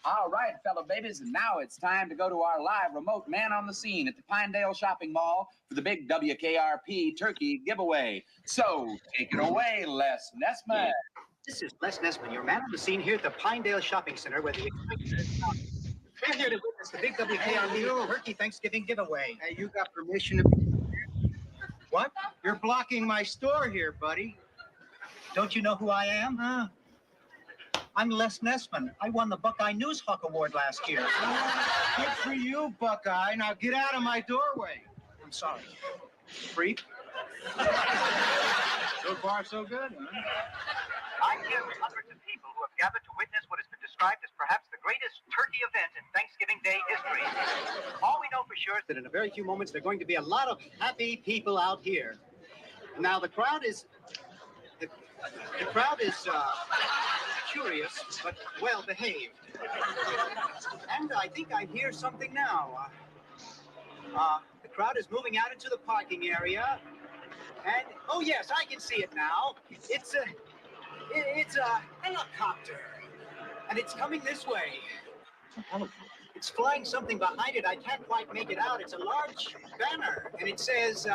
All right, fellow babies, and now it's time to go to our live remote man on the scene at the Pinedale Shopping Mall for the big WKRP turkey giveaway. So, take it away, Les Nessman. This is Les Nessman, your man on the scene here at the Pinedale Shopping Center, where the we're here to witness the big WKRP Turkey Thanksgiving giveaway. Hey, you got permission to... What? You're blocking my store here, buddy. Don't you know who I am? Huh? I'm Les Nessman. I won the Buckeye News Hawk Award last year. Good for you, Buckeye. Now get out of my doorway. I'm sorry. Freak. So far, so good, huh? I'm here with hundreds of people who have gathered to witness what has been described as perhaps the greatest turkey event in Thanksgiving Day history. All we know for sure is that in a very few moments there are going to be a lot of happy people out here. Now the crowd is curious but well behaved, and I think I hear something now. The crowd is moving out into the parking area, and oh yes, I can see it now. It's a helicopter, and it's coming this way. It's flying something behind it. I can't quite make it out. It's a large banner, and it says,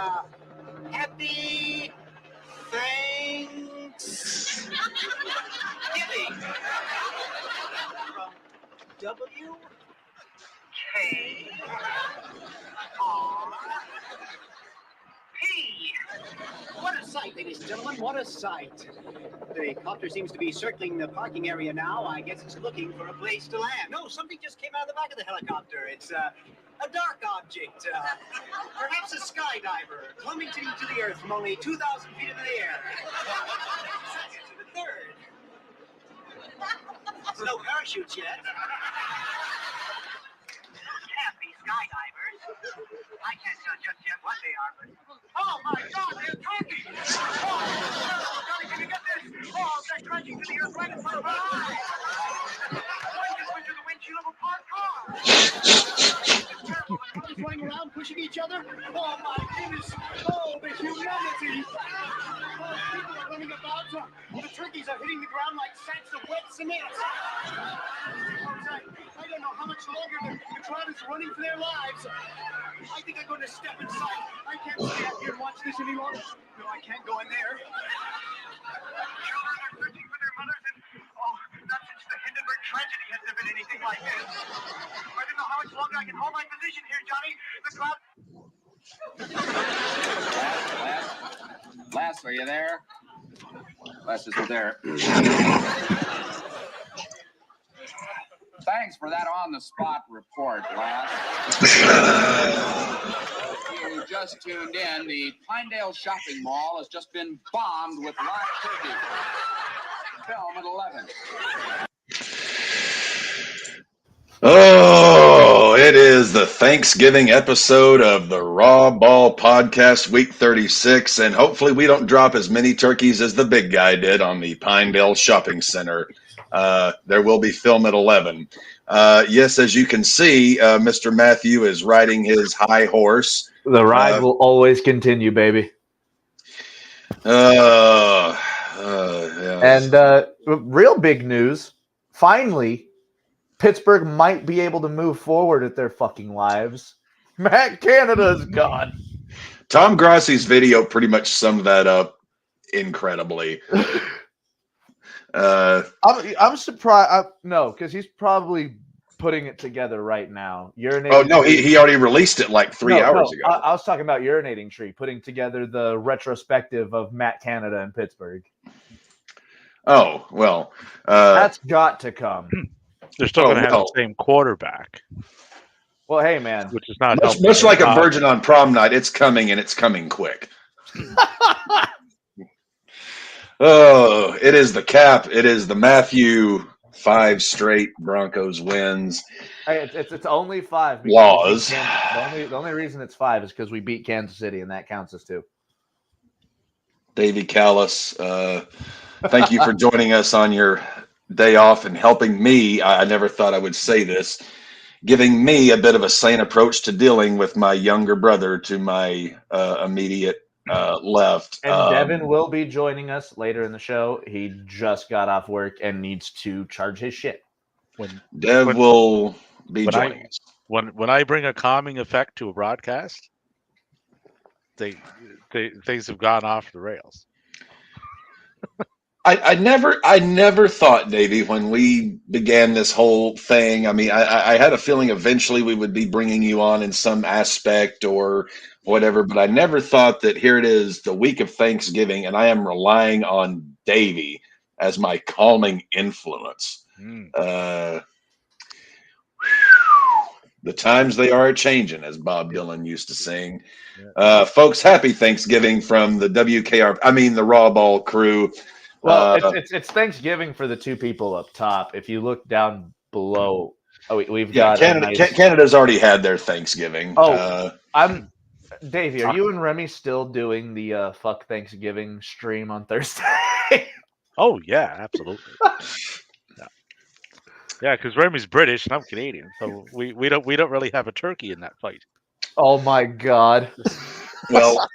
Happy Thanksgiving from WKRP. What a sight, ladies and gentlemen, what a sight. The copter seems to be circling the parking area now. I guess it's looking for a place to land. No, something just came out of the back of the helicopter. It's a dark object, perhaps a skydiver, plummeting to the earth from only 2,000 feet into the air. Second to the third. There's no parachutes yet. Can't be skydivers. I can't tell just yet what they are, but... Oh, my God, they're turkeys! Oh, Johnny, can you get this? Oh, they're crashing to the earth right in front of our eyes! One just went through the windshield of a parked car! It's terrible. The cars running around, pushing each other. Oh, my goodness! Oh, the humanity! Oh, people are running about. The turkeys are hitting the ground like sacks of wet cement. I don't know how much longer the crowd is running for their lives. I think I'm going to step inside. I can't stay out here and watch this any longer. No, I can't go in there. Children are searching for their mothers, and not since the Hindenburg tragedy has there been anything like this. I don't know how much longer I can hold my position here, Johnny. The crowd... Les, are you there? Les isn't there. Thanks for that on-the-spot report, Les. You just tuned in. The Pinedale Shopping Mall has just been bombed with live turkey. Film at 11. Oh, it is the Thanksgiving episode of the RAWBall podcast, week 36, and hopefully we don't drop as many turkeys as the big guy did on the Pinedale Shopping Center. There will be film at 11. Yes, as you can see, Mr. Matthew is riding his high horse. The ride will always continue, baby. Yeah. And real big news, finally, Pittsburgh might be able to move forward at their fucking lives. Matt Canada's gone. Tom Grassi's video pretty much summed that up incredibly. I'm surprised. No, because he's probably putting it together right now. Urinating. Oh no, he already released it like 3 hours ago. I was talking about Urinating Tree putting together the retrospective of Matt Canada in Pittsburgh. Oh well, that's got to come. They're still going to have the same quarterback. Well, hey man, which is not much like a virgin on prom night. It's coming and it's coming quick. Oh, it is the cap. It is the Matthew 5 straight Broncos wins. Hey, it's only 5. Laws. The only reason it's 5 is because we beat Kansas City, and that counts as 2. Davey Callis, thank you for joining us on your day off and helping me. I never thought I would say this, giving me a bit of a sane approach to dealing with my younger brother to my immediate left. And Devin will be joining us later in the show. He just got off work and needs to charge his shit. Dev will be joining us. When I bring a calming effect to a broadcast, things have gone off the rails. I never thought, Davey, when we began this whole thing. I mean, I had a feeling eventually we would be bringing you on in some aspect or whatever, but I never thought that here it is, the week of Thanksgiving, and I am relying on Davey as my calming influence. The times they are changing, as Bob Dylan used to sing. Folks, happy Thanksgiving from the the RAWBall crew. Well, it's Thanksgiving for the two people up top. If you look down below, we've got Canada. Canada's already had their Thanksgiving. I'm Davey. Are you and Remy still doing the Fuck Thanksgiving stream on Thursday? Oh yeah, absolutely. Yeah, because Remy's British and I'm Canadian, so we don't really have a turkey in that fight. Oh my God. Well,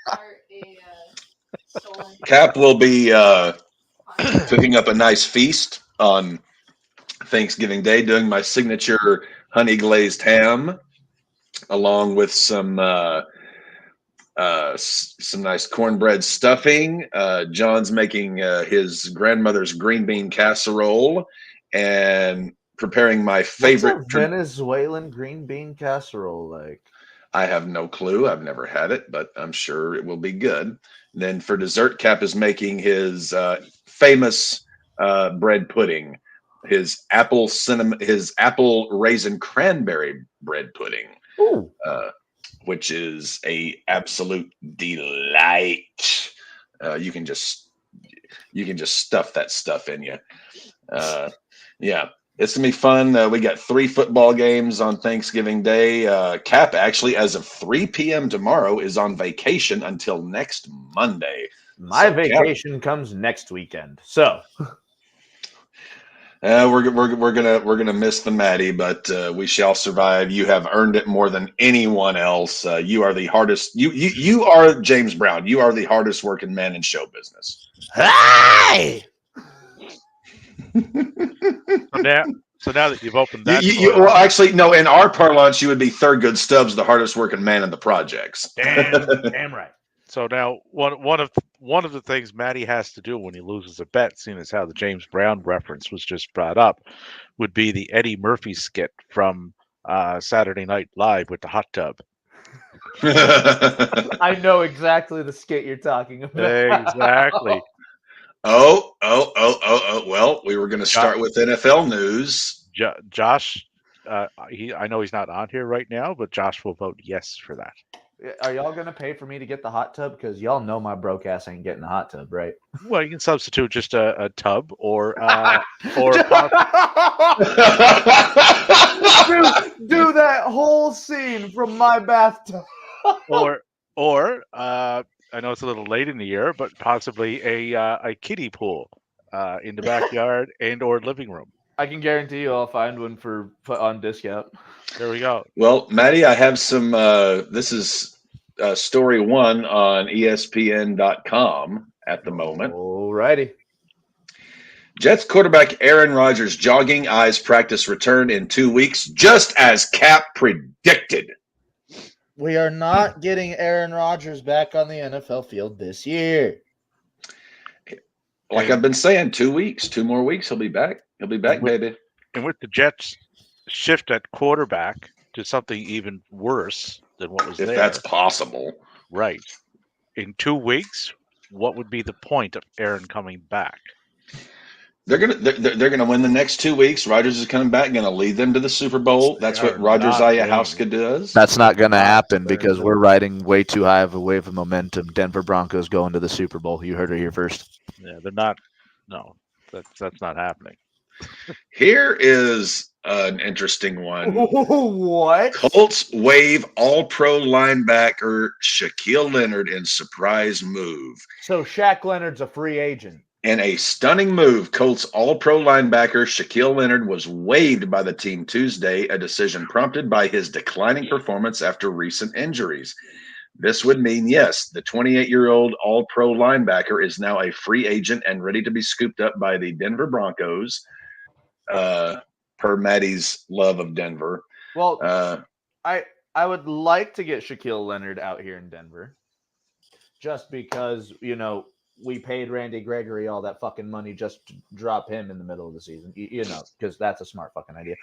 Cap will be cooking up a nice feast on Thanksgiving Day, doing my signature honey glazed ham, along with some nice cornbread stuffing. John's making his grandmother's green bean casserole and preparing my favorite. What's a Venezuelan green bean casserole like? I have no clue. I've never had it, but I'm sure it will be good. And then for dessert, Cap is making his famous bread pudding, his apple raisin cranberry bread pudding, which is a absolute delight. You can just stuff that stuff in you. Yeah. It's going to be fun. We got 3 football games on Thanksgiving Day. Cap, actually, as of 3 p.m. tomorrow, is on vacation until next Monday. My vacation comes next weekend. So we're gonna miss the Maddie, but we shall survive. You have earned it more than anyone else. You are the hardest. You are James Brown. You are the hardest working man in show business. Hey! So now that you've opened that, well, actually, no. In our parlance, you would be Thurgood Stubbs, the hardest working man in the projects. Damn right. So now one of the things Matty has to do when he loses a bet, seeing as how the James Brown reference was just brought up, would be the Eddie Murphy skit from Saturday Night Live with the hot tub. I know exactly the skit you're talking about. Exactly. Oh. Well, we were going to start with NFL news. Josh, I know he's not on here right now, but Josh will vote yes for that. Are y'all going to pay for me to get the hot tub? Because y'all know my broke ass ain't getting the hot tub, right? Well, you can substitute just a tub or do that whole scene from my bathtub. or I know it's a little late in the year, but possibly a kiddie pool in the backyard and or living room. I can guarantee you I'll find one on discount. There we go. Well, Maddie, I have some. This is story 1 on ESPN.com at the moment. Alrighty. Jets quarterback Aaron Rodgers' jogging eyes practice return in 2 weeks, just as Cap predicted. We are not getting Aaron Rodgers back on the NFL field this year. Like I've been saying, 2 weeks, 2 more weeks, he'll be back. He'll be back, baby. And with the Jets' shift at quarterback to something even worse than what was there. If that's possible. Right. In 2 weeks, what would be the point of Aaron coming back? They're gonna win the next 2 weeks. Rodgers is coming back, gonna lead them to the Super Bowl. That's what Rodgers Ayahuasca does. That's not gonna happen because we're riding way too high of a wave of momentum. Denver Broncos going to the Super Bowl. You heard it here first. Yeah, they're not. No, that's not happening. Here is an interesting one. What? Colts waive All-Pro linebacker Shaquille Leonard in surprise move. So Shaq Leonard's a free agent. In a stunning move, Colts All-Pro linebacker Shaquille Leonard was waived by the team Tuesday, a decision prompted by his declining performance after recent injuries. This would mean, yes, the 28-year-old all-pro linebacker is now a free agent and ready to be scooped up by the Denver Broncos, per Maddie's love of Denver. Well, I would like to get Shaquille Leonard out here in Denver, just because we paid Randy Gregory all that fucking money just to drop him in the middle of the season, because that's a smart fucking idea.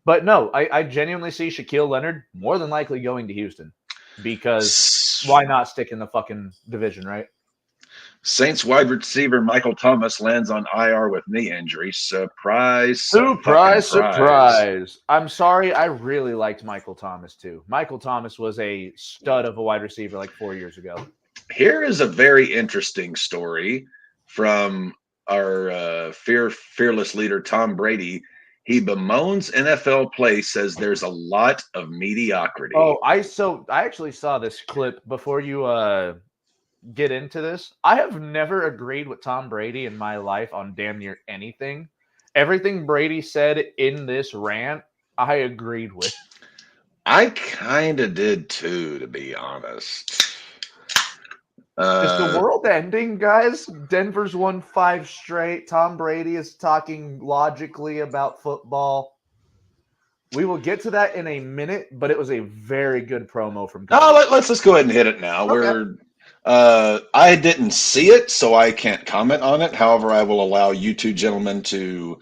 But no, I genuinely see Shaquille Leonard more than likely going to Houston, because why not stick in the fucking division, right? Saints wide receiver Michael Thomas lands on IR with knee injury. Surprise, surprise. I'm sorry, I really liked Michael Thomas too. Michael Thomas was a stud of a wide receiver like 4 years ago. Here is a very interesting story from our fearless leader, Tom Brady. He bemoans NFL play, says there's a lot of mediocrity. Oh, I actually saw this clip before you get into this. I have never agreed with Tom Brady in my life on damn near anything. Everything Brady said in this rant, I agreed with. I kind of did too, to be honest. Is the world ending, guys? Denver's won 5 straight. Tom Brady is talking logically about football. We will get to that in a minute, but it was a very good promo from Cody. No, let's just go ahead and hit it now. Okay. I didn't see it, so I can't comment on it. However, I will allow you two gentlemen to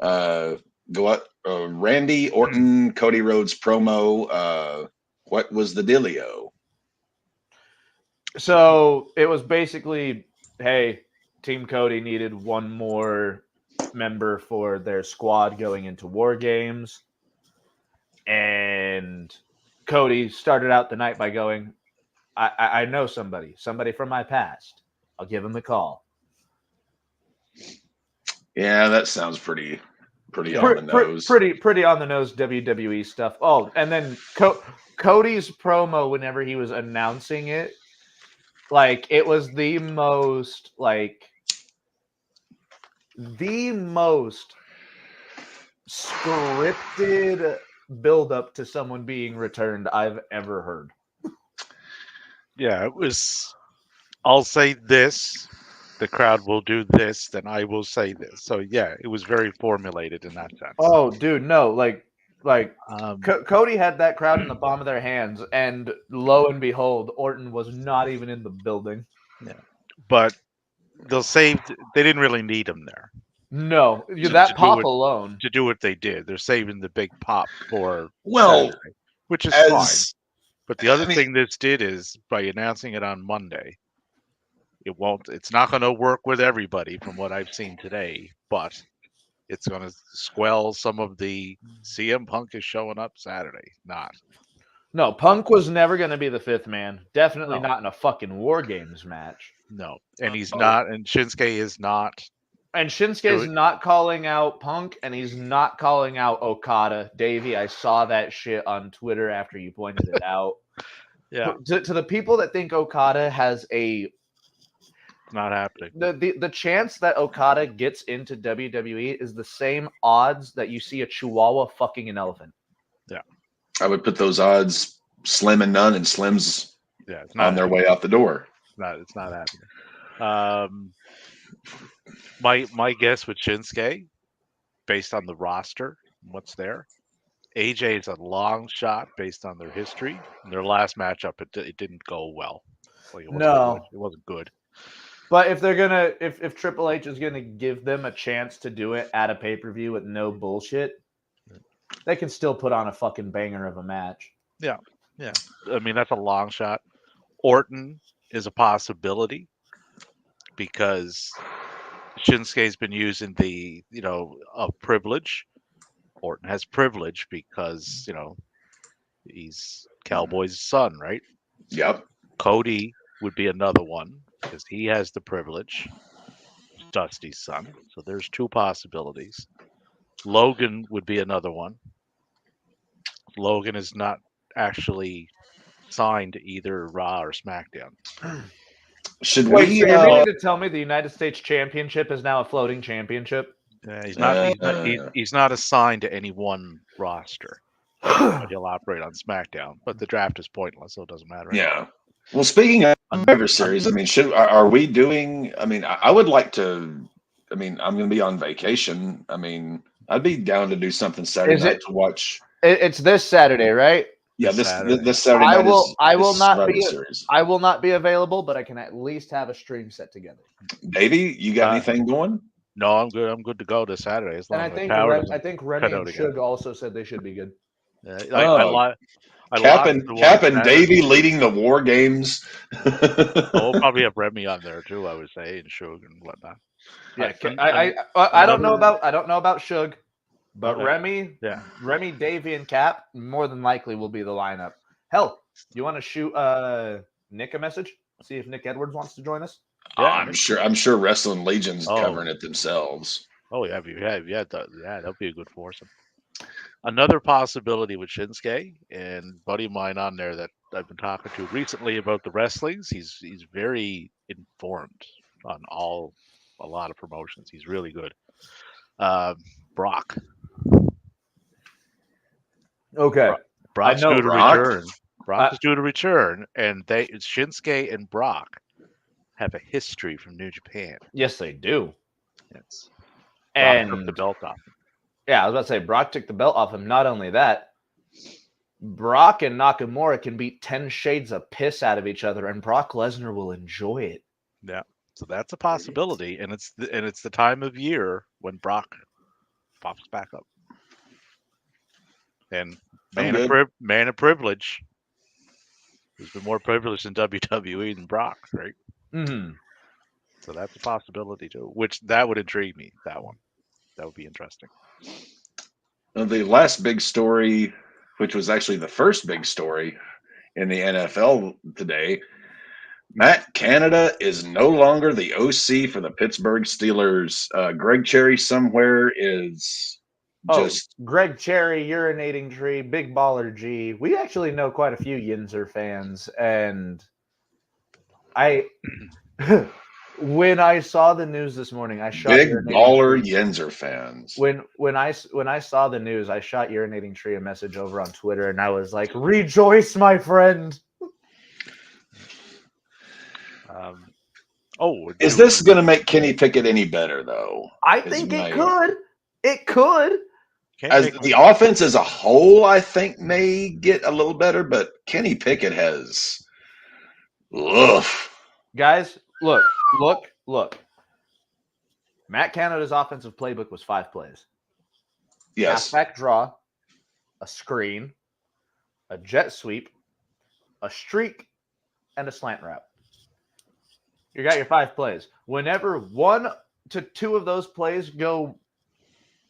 go up. Randy Orton, Cody Rhodes promo. What was the dealio? So it was basically, hey, Team Cody needed one more member for their squad going into War Games. And Cody started out the night by going, I know somebody from my past. I'll give him the call. Yeah, that sounds pretty on the nose. Pretty on the nose WWE stuff. Oh, and then Cody's promo whenever he was announcing it, like, it was the most scripted build up to someone being returned I've ever heard. Yeah, it was. I'll say this, the crowd will do this, then I will say this. So yeah, it was very formulated in that sense. Oh, dude, no, Cody had that crowd in the palm of their hands, and lo and behold, Orton was not even in the building. Yeah, but they didn't really need him there. No, that pop alone to do what they did. They're saving the big pop for Saturday, which is fine. But the other thing this did is, by announcing it on Monday, it's not going to work with everybody from what I've seen today, but it's going to squell some of the CM Punk is showing up Saturday. No, Punk was never going to be the 5th man. Definitely not in a fucking War Games match. No, and he's not, and Shinsuke is not. And Shinsuke's not calling out Punk, and he's not calling out Okada. Davey, I saw that shit on Twitter after you pointed it out. Yeah. To the people that think Okada has it's not happening. The chance that Okada gets into WWE is the same odds that you see a Chihuahua fucking an elephant. Yeah. I would put those odds slim and none, and Slim's on their way out the door. It's not happening. My guess with Shinsuke, based on the roster, what's there, AJ is a long shot based on their history. In their last matchup, it didn't go well. It wasn't good. But if they're gonna, if Triple H is gonna give them a chance to do it at a pay-per-view with no bullshit, they can still put on a fucking banger of a match. Yeah. I mean, that's a long shot. Orton is a possibility because Shinsuke's been using the, of privilege. Orton has privilege because, he's Cowboy's son, right? Yep. Cody would be another one because he has the privilege. Dusty's son. So there's 2 possibilities. Logan would be another one. Logan is not actually signed to either Raw or SmackDown. Should Wait, we? So you're meaning to tell me the United States Championship is now a floating championship? He's not assigned to any one roster. but he'll operate on SmackDown. But the draft is pointless, so it doesn't matter. Yeah. Well, speaking of Survivor Series, I mean, are we doing? I mean, I would like to. I mean, I'm going to be on vacation. I mean, I'd be down to do something Saturday Is night it- to watch. It's this Saturday, right? Yeah, This Saturday. this Saturday night I will is not Survivor be Series. I will not be available, but I can at least have a stream set together. Davey, you got anything going? No, I'm good. I'm good to go this Saturday as long And as my power doesn't I think Remy cut and out again. Suge also said they should be good. Yeah, Oh, I Cap lost and the one Cap and Saturday. Davey leading the war games. We'll probably have Remy on there too. I would say, and Suge and whatnot. Yeah, And- I don't know another- about Suge, but Okay. Remy, Davey, and Cap more than likely will be the lineup. Hell, you want to shoot Nick a message? See if Nick Edwards wants to join us. Yeah, I'm sure Wrestling Legion's Oh. covering it themselves. Oh yeah, that'll be a good foursome. Another possibility with Shinsuke and a buddy of mine on there that I've been talking to recently about the wrestlings. He's very informed on a lot of promotions. He's really good. Brock. Okay. Brock's know due to Brock. return. Brock is due to return, and Shinsuke and Brock have a history from New Japan. Yes, they do. Yes. Brock took And the belt off. yeah, I was about to say Brock took the belt off him. Not only that, Brock and Nakamura can beat 10 shades of piss out of each other, and Brock Lesnar will enjoy it. Yeah, so that's a possibility, and it's the time of year when Brock pops back up. And man of privilege, who's been more privileged in WWE than Brock, right? Mm-hmm. So that's a possibility too. Which that would intrigue me. That would be interesting. The last big story, which was actually the first big story in the NFL today, Matt Canada is no longer the OC for the Pittsburgh Steelers. Greg Cherry somewhere is just Greg Cherry, urinating tree, big baller G. We actually know quite a few Yinzer fans, and when I saw the news this morning, I shot big urinating baller tree. Yenzer fans. When I saw the news, I shot urinating tree a message over on Twitter, and I was like, "Rejoice, my friend." Is this going to make Kenny Pickett any better, though? I think it could. It could. As the offense as a whole, I think may get a little better, but Kenny Pickett has. Ugh. Guys, look. Matt Canada's offensive playbook was 5 plays. Yes. Halfback draw, a screen, a jet sweep, a streak, and a slant route. You got your 5 plays. Whenever 1 to 2 of those plays go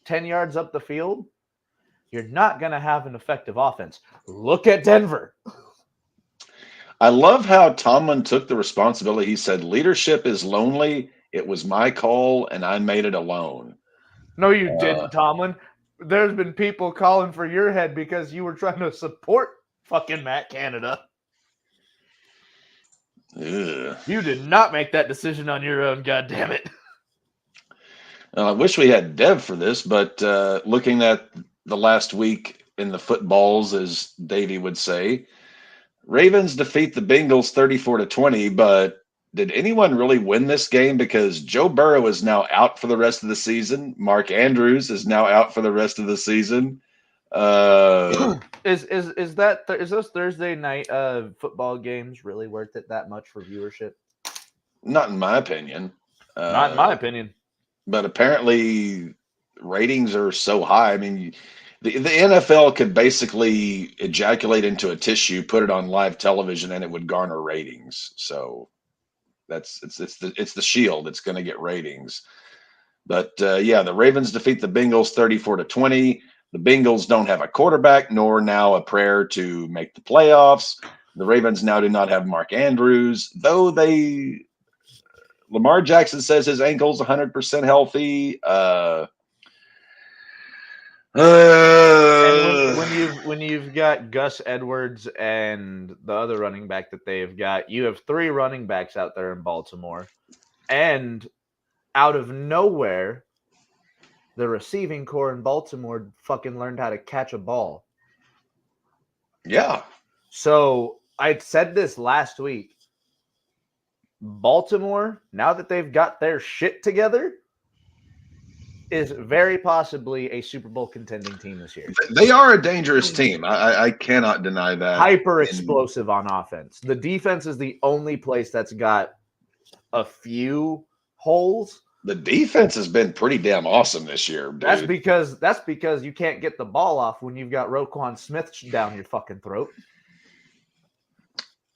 10 yards up the field, you're not going to have an effective offense. Look at Denver. I love how Tomlin took the responsibility. He said, leadership is lonely. It was my call, and I made it alone. No, you didn't, Tomlin. There's been people calling for your head because you were trying to support fucking Matt Canada. Ugh. You did not make that decision on your own, goddammit. I wish we had Dev for this, but looking at the last week in the footballs, as Davey would say, Ravens defeat the Bengals 34-20, but did anyone really win this game? Because Joe Burrow is now out for the rest of the season. Mark Andrews is now out for the rest of the season. Is those Thursday night football games really worth it that much for viewership? Not in my opinion. Not in my opinion. But apparently ratings are so high. I mean, the NFL could basically ejaculate into a tissue, put it on live television, and it would garner ratings. So it's the shield. It's going to get ratings. But yeah, the Ravens defeat the Bengals 34-20. The Bengals don't have a quarterback, nor now a prayer to make the playoffs. The Ravens now do not have Mark Andrews, though Lamar Jackson says his ankle's 100% healthy. And when you've got Gus Edwards and the other running back that they've got, you have 3 running backs out there in Baltimore, and out of nowhere, the receiving core in Baltimore fucking learned how to catch a ball. Yeah. So I said this last week. Baltimore, now that they've got their shit together, is very possibly a Super Bowl contending team this year. They are a dangerous team. I cannot deny that. Hyper explosive on offense. The defense is the only place that's got a few holes. The defense has been pretty damn awesome this year, dude. That's because you can't get the ball off when you've got Roquan Smith down your fucking throat.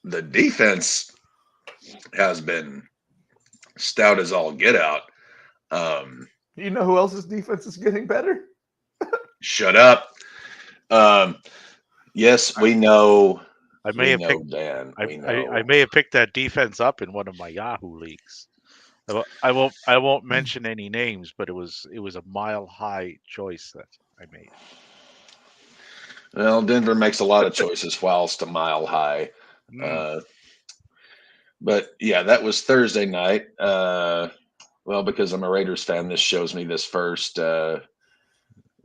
The defense has been stout as all get out. You know who else's defense is getting better? Shut up. Yes, we know. I may have picked Dan. We know. I may have picked that defense up in one of my Yahoo leagues. I won't mention any names, but it was a mile high choice that I made. Well, Denver makes a lot of choices whilst a mile high. But yeah, that was Thursday night. Well, because I'm a Raiders fan, this shows me this first.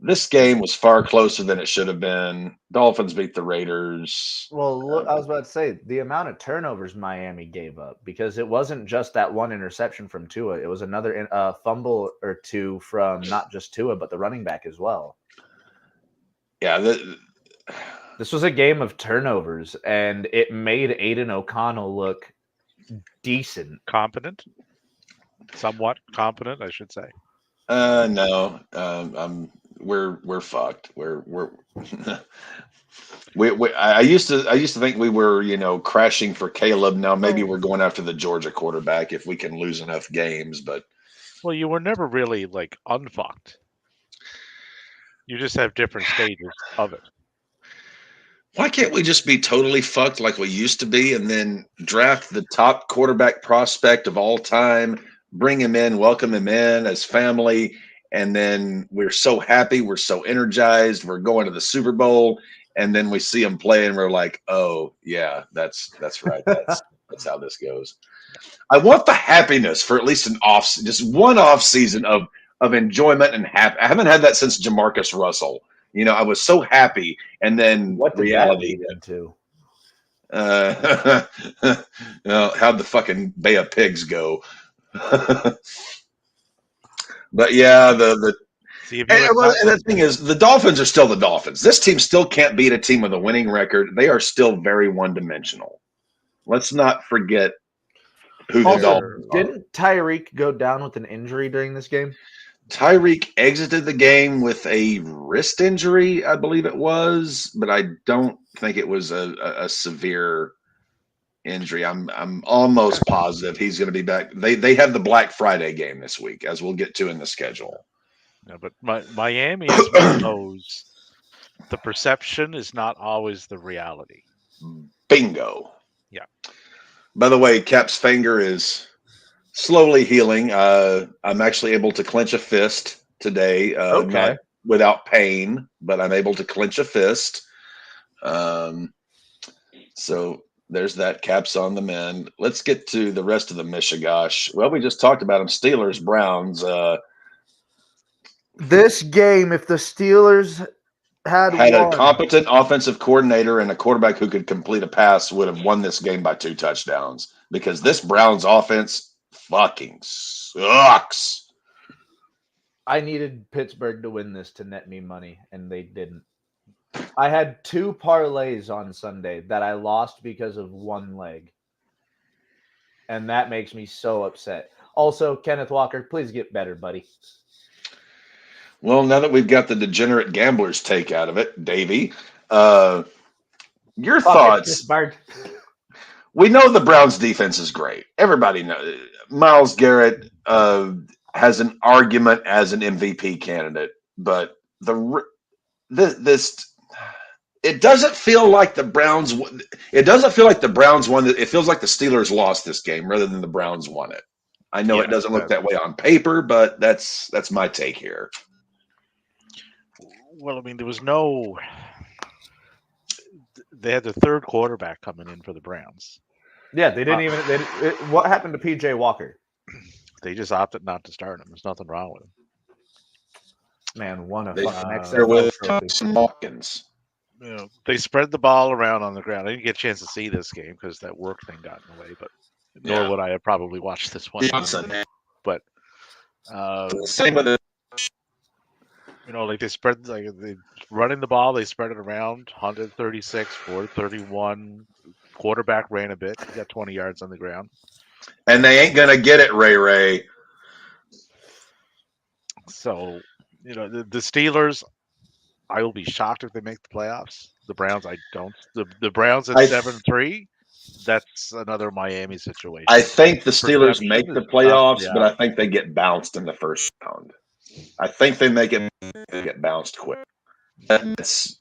This game was far closer than it should have been. Dolphins beat the Raiders. Well, look, I was about to say the amount of turnovers Miami gave up, because it wasn't just that one interception from Tua. It was another fumble or two from not just Tua, but the running back as well. Yeah. This was a game of turnovers, and it made Aiden O'Connell look decent. Competent? Somewhat competent, I should say. No. We're fucked. I used to think we were, crashing for Caleb. Now maybe we're going after the Georgia quarterback if we can lose enough games, but well, you were never really like unfucked. You just have different stages of it. Why can't we just be totally fucked like we used to be and then draft the top quarterback prospect of all time, bring him in, welcome him in as family, and then we're so happy, we're so energized, we're going to the Super Bowl, and then we see him play and we're like, oh yeah, that's right. That's how this goes. I want the happiness for at least just one off season of enjoyment and happy. I haven't had that since Jamarcus Russell. I was so happy, and then what did reality that into? How'd the fucking Bay of Pigs go? But yeah, the thing is, the Dolphins are still the Dolphins. This team still can't beat a team with a winning record. They are still very one-dimensional. Let's not forget who the Dolphins are. Didn't Tyreek go down with an injury during this game? Tyreek exited the game with a wrist injury, I believe it was, but I don't think it was a severe injury. I'm almost positive he's going to be back. They have the Black Friday game this week, as we'll get to in the schedule. Yeah, but Miami is one of those. The perception is not always the reality. Bingo. Yeah. By the way, Cap's finger is slowly healing. I'm actually able to clench a fist today, not without pain, but I'm able to clench a fist. So there's that. Cap's on the mend. Let's get to the rest of the Michigosh. Well, we just talked about them. Steelers, Browns. This game, if the Steelers had a competent offensive coordinator and a quarterback who could complete a pass, would have won this game by 2 touchdowns, because this Browns offense fucking sucks. I needed Pittsburgh to win this to net me money, and they didn't. I had 2 parlays on Sunday that I lost because of one leg, and that makes me so upset. Also, Kenneth Walker, please get better, buddy. Well, now that we've got the degenerate gambler's take out of it, Davey, your thoughts? We know the Browns defense is great. Everybody knows. Myles Garrett has an argument as an MVP candidate, but it doesn't feel like the Browns. It doesn't feel like the Browns won. It feels like the Steelers lost this game rather than the Browns won it. I know it doesn't look that way on paper, but that's my take here. Well, I mean, there was no. They had the third quarterback coming in for the Browns. Yeah, they didn't even. What happened to PJ Walker? They just opted not to start him. There's nothing wrong with him. Man, won a They're fucking with Thompson Hawkins. they spread the ball around on the ground. I didn't get a chance to see this game because that work thing got in the way, but nor would I have probably watched this one. Johnson. But Same with it. like they running the ball, they spread it around. 136, 431. Quarterback ran a bit. He got 20 yards on the ground. And they ain't gonna get it, Ray. So, the Steelers, I will be shocked if they make the playoffs. The Browns, I don't. The Browns at 7-3, that's another Miami situation. I think the Steelers Perception make the is playoffs, tough, but I think they get bounced in the first round. I think they get bounced quick. That's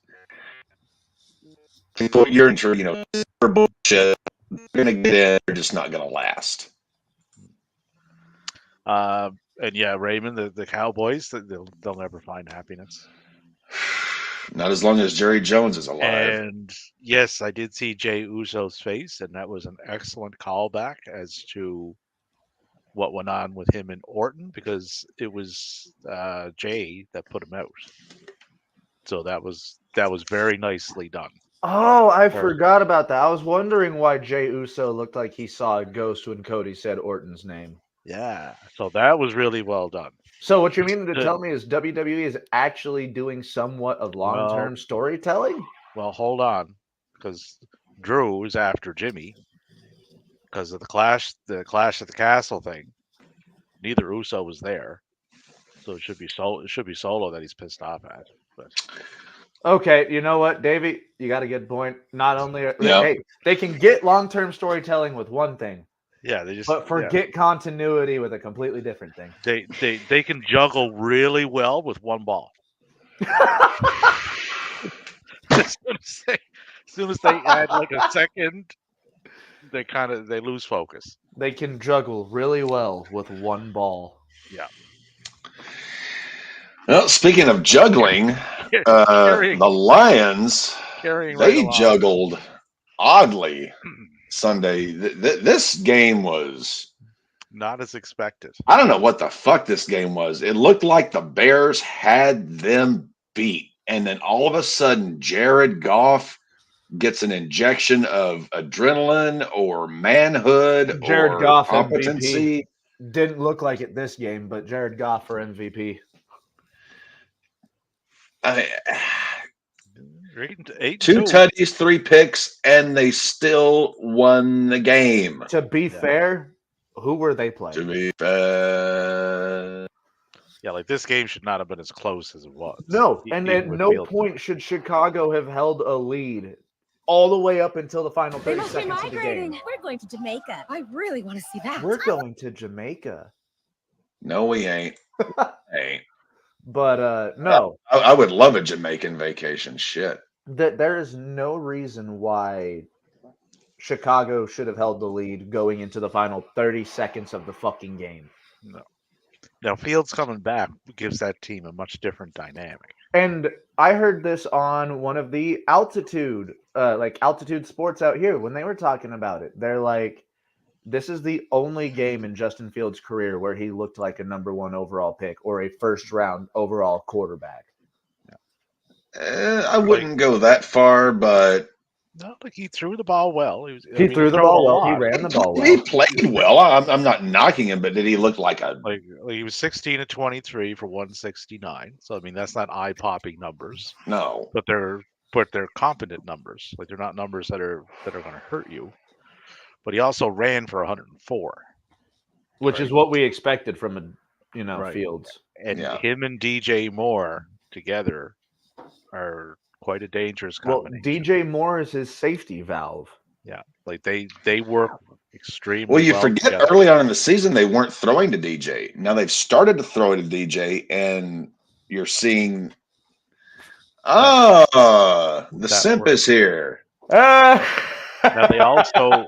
you're super bullshit. They're gonna get in. They're just not gonna last. And yeah, Raymond, the Cowboys, they'll never find happiness. Not as long as Jerry Jones is alive. And yes, I did see Jay Uso's face, and that was an excellent callback as to what went on with him and Orton, because it was Jay that put him out. So that was very nicely done. Oh, I forgot about that. I was wondering why Jay Uso looked like he saw a ghost when Cody said Orton's name. Yeah, so that was really well done. So what you mean to tell me is WWE is actually doing somewhat of long-term storytelling? Well, hold on, because Drew is after Jimmy because of the Clash at the Castle thing. Neither Uso was there, so it should be Solo that he's pissed off at. But okay, you know what, Davey, you got a good point. Not only hey, they can get long-term storytelling with one thing. Yeah, but forget continuity with a completely different thing. They can juggle really well with one ball. as soon as they add like a second, they lose focus. They can juggle really well with one ball. Yeah. Well, speaking of juggling, the Lions juggled oddly Sunday. This game was not as expected. I don't know what the fuck this game was. It looked like the Bears had them beat. And then all of a sudden, Jared Goff gets an injection of adrenaline or manhood or Goff competency. MVP. Didn't look like it this game, but Jared Goff for MVP. Two tutties, 3 picks, and they still won the game. To be fair, who were they playing? To be fair. Yeah, like this game should not have been as close as it was. No, and at no point should Chicago have held a lead all the way up until the final 30 seconds of the game. We're going to Jamaica. I really want to see that. We're going to Jamaica. No, we ain't. Ain't. But no. I would love a Jamaican vacation. Shit. There is no reason why Chicago should have held the lead going into the final 30 seconds of the fucking game. No. Now, Fields coming back gives that team a much different dynamic. And I heard this on one of the altitude sports out here when they were talking about it. They're like, this is the only game in Justin Fields' career where he looked like a number 1 overall pick or a first-round overall quarterback. I wouldn't go that far, but no, like he threw the ball well. He threw the ball well. He ran the ball well. He played well. I'm not knocking him, but did he look like like he was 16 of 23 for 169? So I mean, that's not eye-popping numbers. No, but they're competent numbers. Like they're not numbers that are going to hurt you. But he also ran for 104, which is what we expected from Fields. And him and DJ Moore together are quite a dangerous combination. Well, DJ Moore is his safety valve. Yeah, like they work extremely well. You forget together. Early on in the season they weren't throwing to DJ. Now they've started to throw to DJ, and you're seeing, the simp is here. Now they also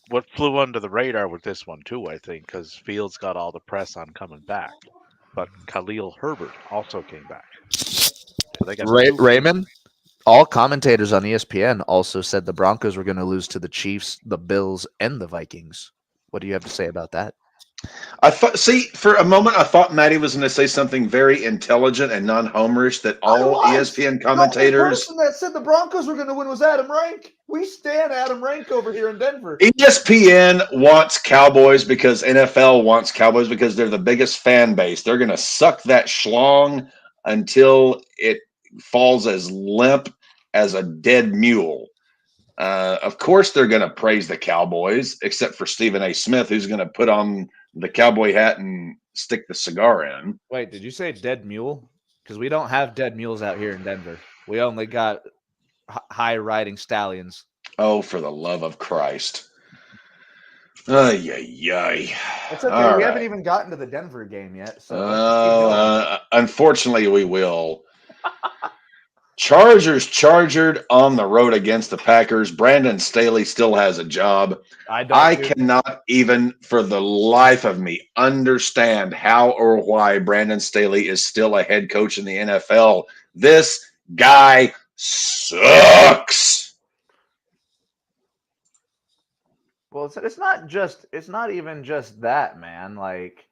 what flew under the radar with this one too, I think, because Fields got all the press on coming back, but Khalil Herbert also came back. So they got Raymond, all commentators on ESPN also said the Broncos were going to lose to the Chiefs, the Bills, and the Vikings. What do you have to say about that? I thought. See, for a moment, I thought Maddie was going to say something very intelligent and non-homerish. That all ESPN The only commentators, person that said the Broncos were going to win was Adam Rank. We stand Adam Rank over here in Denver. ESPN wants Cowboys because NFL wants Cowboys because they're the biggest fan base. They're going to suck that schlong until it falls as limp as a dead mule. Of course, they're going to praise the Cowboys, except for Stephen A. Smith, who's going to put on the cowboy hat and stick the cigar in. Wait, did you say dead mule? Because we don't have dead mules out here in Denver. We only got high riding stallions. Oh, for the love of Christ. Ay, ay, ay. It's okay. All We right. haven't even gotten to the Denver game yet. So let's just keep going. Unfortunately, we will. Chargers chargered on the road against the Packers. Brandon Staley still has a job. I cannot even for the life of me understand how or why Brandon Staley is still a head coach in the NFL. This guy sucks. Well, it's not even just that, man. Like,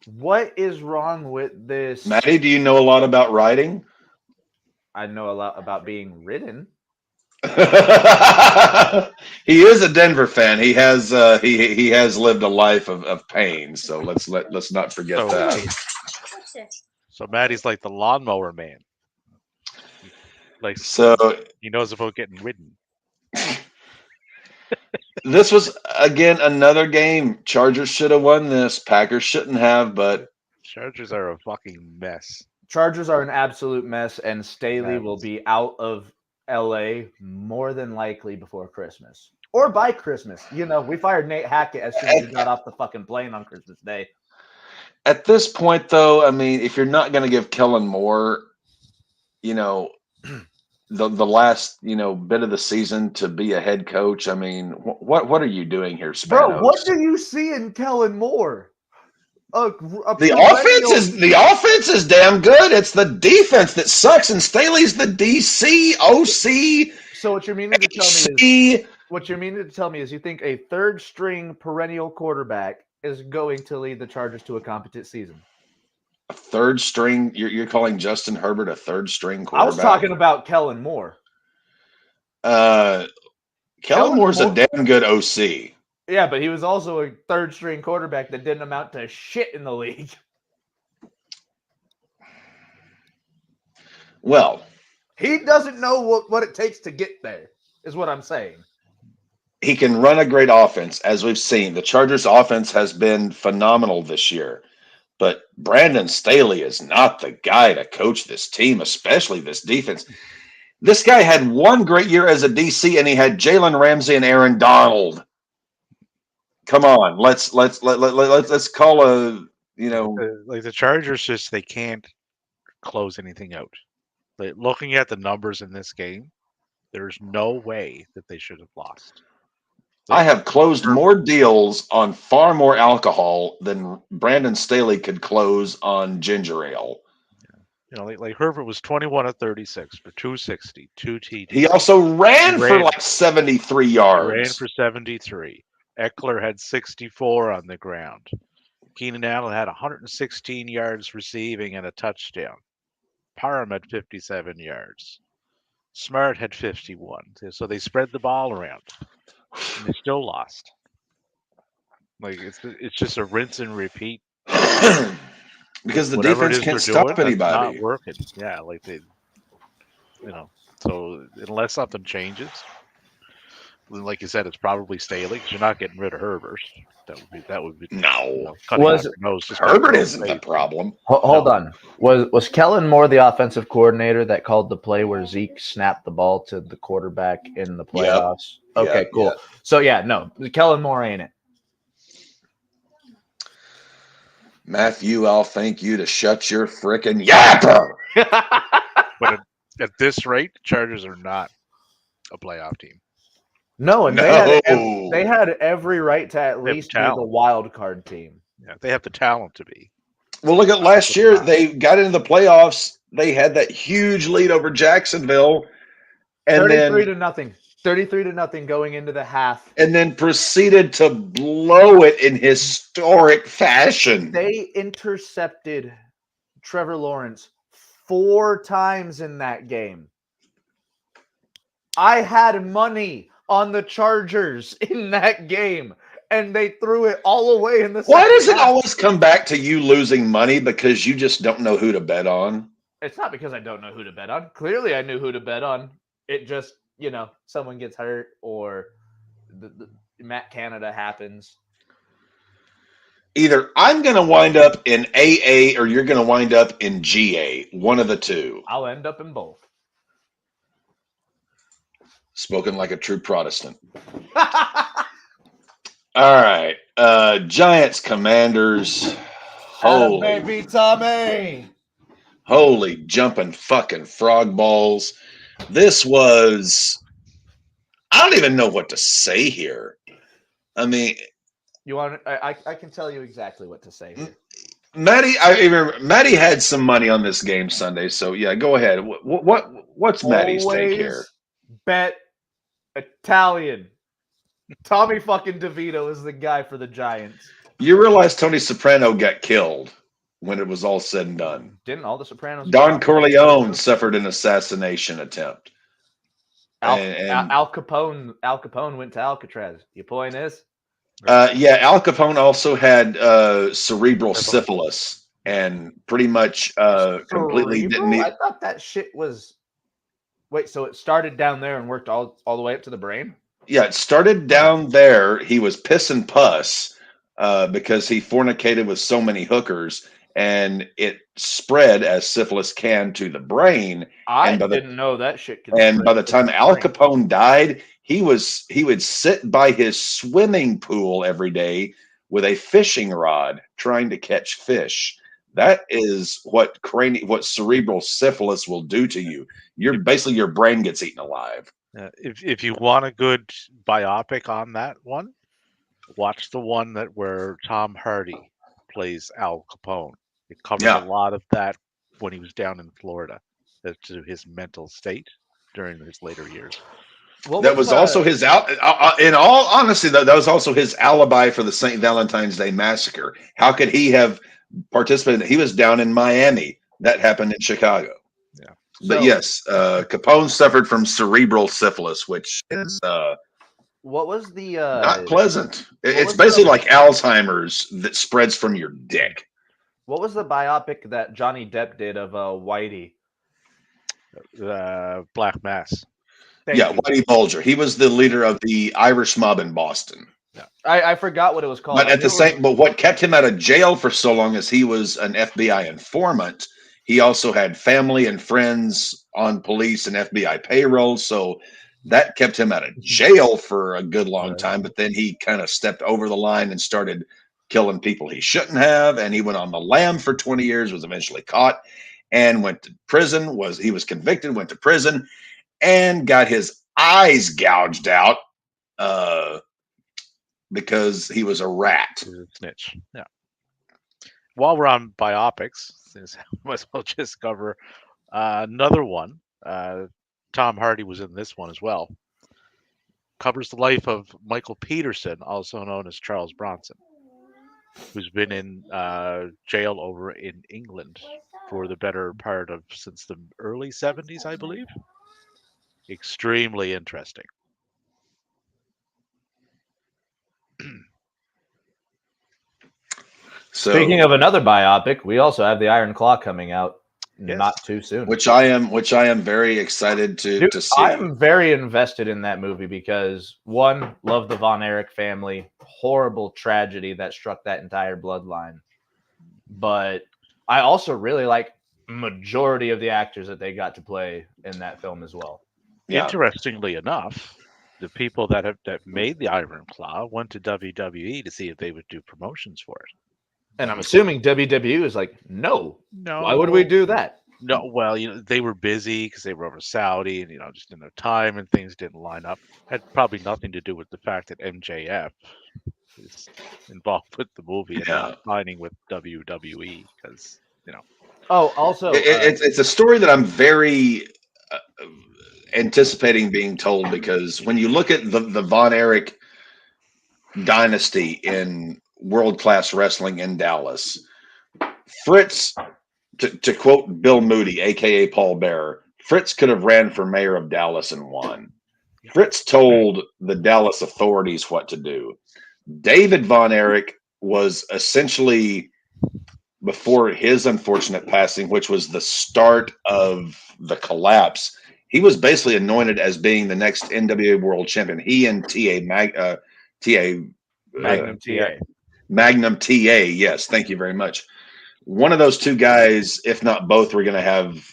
what is wrong with this? Maddie, do you know a lot about writing? I know a lot about being ridden. He is a Denver fan. He has he has lived a life of pain. So let's not forget that. So Maddie's like the lawnmower man. Like, So he knows about getting ridden. This was again another game. Chargers should have won this. Packers shouldn't have, but Chargers are a fucking mess. Chargers are an absolute mess, and Staley will be out of LA more than likely before Christmas. Or by Christmas. You know, we fired Nate Hackett as soon as he got off the fucking plane on Christmas Day. At this point, though, I mean, if you're not going to give Kellen Moore, you know, the last, you know, bit of the season to be a head coach, I mean, what are you doing here, Spanos? Bro, what do you see in Kellen Moore? The offense is damn good. It's the defense that sucks, and Staley's the DC, OC. So what you're meaning to tell me is you think a third string perennial quarterback is going to lead the Chargers to a competent season? A third string? You're calling Justin Herbert a third string quarterback? I was talking about Kellen Moore. Kellen Moore's a damn good OC. Yeah, but he was also a third string quarterback that didn't amount to shit in the league. Well, he doesn't know what it takes to get there, is what I'm saying. He can run a great offense, as we've seen. The Chargers' offense has been phenomenal this year. But Brandon Staley is not the guy to coach this team, especially this defense. This guy had one great year as a DC, and he had Jalen Ramsey and Aaron Donald. Come on, let's call a, you know, like the Chargers they can't close anything out. Like, looking at the numbers in this game, there's no way that they should have lost. I have closed more deals on far more alcohol than Brandon Staley could close on ginger ale. You know, like Herbert was 21 of 36 for 260, 2 TDs. He also ran for like 73 yards. Ran for 73. Eckler had 64 on the ground. Keenan Allen had 116 yards receiving and a touchdown. Parham had 57 yards. Smart had 51. So they spread the ball around. And they still lost. Like, it's just a rinse and repeat. Because the defense can't stop anybody. Not working. Yeah, like they, you know. So unless something changes, like you said, it's probably Staley because you're not getting rid of Herbert. That would be no. Herbert isn't the problem. Hold on. Was Kellen Moore the offensive coordinator that called the play where Zeke snapped the ball to the quarterback in the playoffs? Yep. Okay, cool. Yep. So no, Kellen Moore ain't it. Matthew, I'll thank you to shut your frickin' yapper. But at this rate, Chargers are not a playoff team. No, and they had every right to at least be the wild card team. Yeah, they have the talent to be. Well, look at last year. They got into the playoffs. They had that huge lead over Jacksonville. And 33 to nothing. 33-0 going into the half. And then proceeded to blow it in historic fashion. They intercepted Trevor Lawrence 4 times in that game. I had money on the Chargers in that game, and they threw it all away in the second Why does it half. always come back to you losing money because you just don't know who to bet on? It's not because I don't know who to bet on. Clearly, I knew who to bet on. It just, someone gets hurt or the Matt Canada happens. Either I'm going to wind up in AA or you're going to wind up in GA. One of the two. I'll end up in both. Spoken like a true Protestant. All right. Giants Commanders. Holy baby Tommy. Holy jumping fucking frog balls. This was, I don't even know what to say here. I mean, you want? I can tell you exactly what to say here. Maddie, I remember Maddie had some money on this game Sunday, so yeah, go ahead. What's Maddie's take here? Bet Italian. Tommy fucking DeVito is the guy for the Giants. You realize Tony Soprano got killed when it was all said and done. Didn't all the Sopranos? Don Corleone suffered an assassination attempt. Al Capone went to Alcatraz. Your point is? Yeah, Al Capone also had cerebral syphilis and pretty much completely didn't. I thought that shit was. Wait, so it started down there and worked all the way up to the brain? Yeah, it started down there. He was piss and pus because he fornicated with so many hookers, and it spread as syphilis can to the brain. I didn't know that shit could And spread by the to time the Al brain. Capone died, he would sit by his swimming pool every day with a fishing rod trying to catch fish. That is what cerebral syphilis will do to you. Your brain gets eaten alive. If you want a good biopic on that one, watch the one where Tom Hardy plays Al Capone. It covers a lot of that when he was down in Florida, as to his mental state during his later years. That was also his in all honesty, that was also his alibi for the St. Valentine's Day massacre. How could he have participated? He was down in Miami. That happened in Chicago. Yeah. But yes, Capone suffered from cerebral syphilis, which is what was the not pleasant. It's basically like Alzheimer's that spreads from your dick. What was the biopic that Johnny Depp did of Whitey? Black Mass. Whitey Bulger. He was the leader of the Irish mob in Boston. Yeah. I forgot what it was called. But what kept him out of jail for so long is he was an FBI informant. He also had family and friends on police and FBI payroll, so that kept him out of jail for a good long time. But then he kind of stepped over the line and started killing people he shouldn't have, and he went on the lam for 20 years, was eventually caught, and went to prison. He was convicted, went to prison, and got his eyes gouged out because he was a rat. He was a snitch. Yeah. While we're on biopics, since I might as well just cover another one. Tom Hardy was in this one as well. Covers the life of Michael Peterson, also known as Charles Bronson, who's been in jail over in England for the better part of since the early 70s, I believe. Extremely interesting. Speaking of another biopic, we also have the Iron Claw coming out not too soon, which I am very excited to see. I'm very invested in that movie because one, love the Von Erich family, horrible tragedy that struck that entire bloodline, but I also really like majority of the actors that they got to play in that film as well. Yeah. Interestingly enough, the people that made the Iron Claw went to WWE to see if they would do promotions for it. And I'm assuming WWE is like, no. Why would we do that? No, well, they were busy because they were over Saudi and, just didn't have time and things didn't line up. Had probably nothing to do with the fact that MJF is involved with the movie and not signing with WWE because, Oh, also, it's a story that I'm very anticipating being told, because when you look at the Von Erich dynasty in world-class wrestling in Dallas, Fritz, to quote Bill Moody, aka Paul Bearer, Fritz could have ran for mayor of Dallas and won. Fritz told the Dallas authorities what to do. David Von Erich was essentially, before his unfortunate passing, which was the start of the collapse, he was basically anointed as being the next NWA World Champion. He and Magnum TA. Magnum TA. Yes, thank you very much. One of those two guys, if not both, were going to have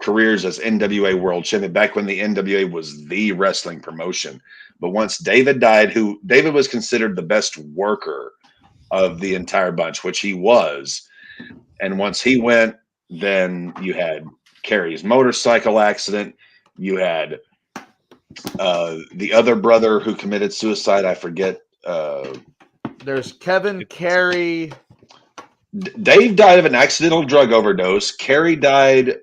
careers as NWA World Champion back when the NWA was the wrestling promotion. But once David died, David was considered the best worker of the entire bunch, which he was. And once he went, then you had Kerry's motorcycle accident. You had the other brother who committed suicide. I forget. There's Kevin, Kerry. Dave died of an accidental drug overdose. Kerry died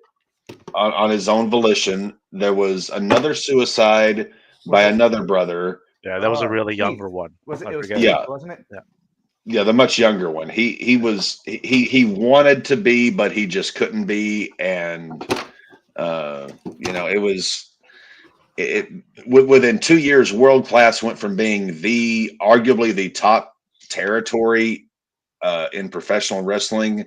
on his own volition. There was another suicide by another brother. Yeah, that was a really younger one. Was it? I It was forget. Keith, Yeah. wasn't it? Yeah, the much younger one. He wanted to be, but he just couldn't be, and it was within 2 years, World Class went from being arguably the top territory in professional wrestling,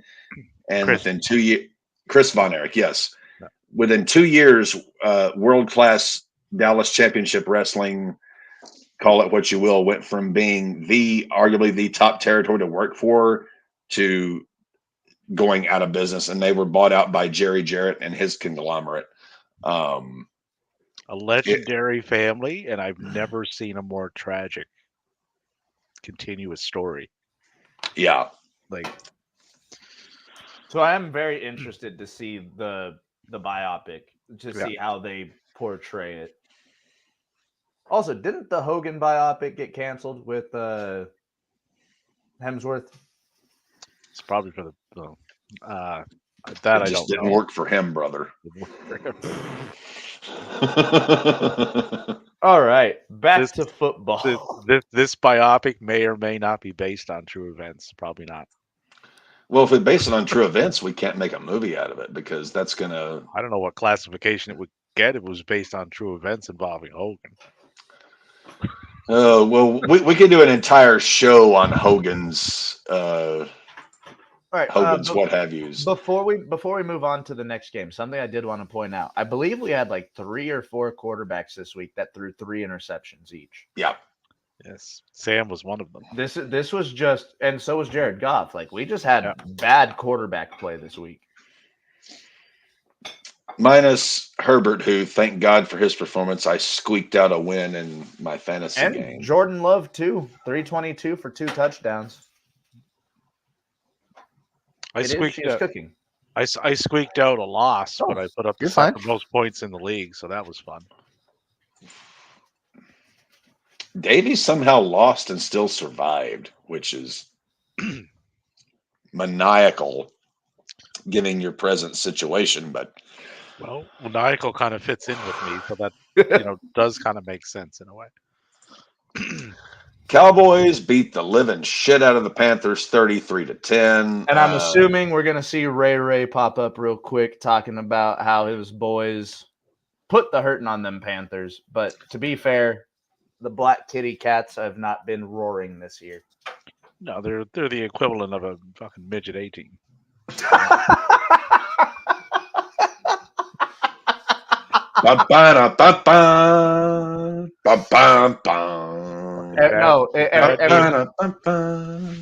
and within 2 years, Chris Von Erich, yes, within 2 years, World Class Dallas Championship Wrestling, call it what you will, went from being arguably the top territory to work for to going out of business, and they were bought out by Jerry Jarrett and his conglomerate. A legendary family, and I've never seen a more tragic continuous story. Yeah. So I am very interested to see the biopic, to see how they portray it. Also, didn't the Hogan biopic get canceled with Hemsworth? It's probably for that It I just don't didn't know. work for him, brother. All right, back to football. This biopic may or may not be based on true events. Probably not. Well, if we base it on true events, we can't make a movie out of it, because that's gonna. I don't know what classification it would get if it was based on true events involving Hogan. Oh, well, we could do an entire show on Hogan's All right, what have yous. Before we move on to the next game, something I did want to point out. I believe we had like 3 or 4 quarterbacks this week that threw 3 interceptions each. Yeah. Yes, Sam was one of them. This was just, and so was Jared Goff. Like, we just had bad quarterback play this week. Minus Herbert, who, thank God for his performance, I squeaked out a win in my fantasy And game. Jordan Love too, 322 for 2 touchdowns. I squeaked out a loss, Oh, but I put up the you're fine. second most points in the league, so that was fun. Davey somehow lost and still survived, which is maniacal, given your present situation. But well, maniacal kind of fits in with me, so that does kind of make sense in a way. Cowboys beat the living shit out of the Panthers 33-10. And I'm assuming we're going to see Ray pop up real quick talking about how his boys put the hurting on them Panthers. But to be fair, the Black Kitty Cats have not been roaring this year. No, they're the equivalent of a fucking midget 18.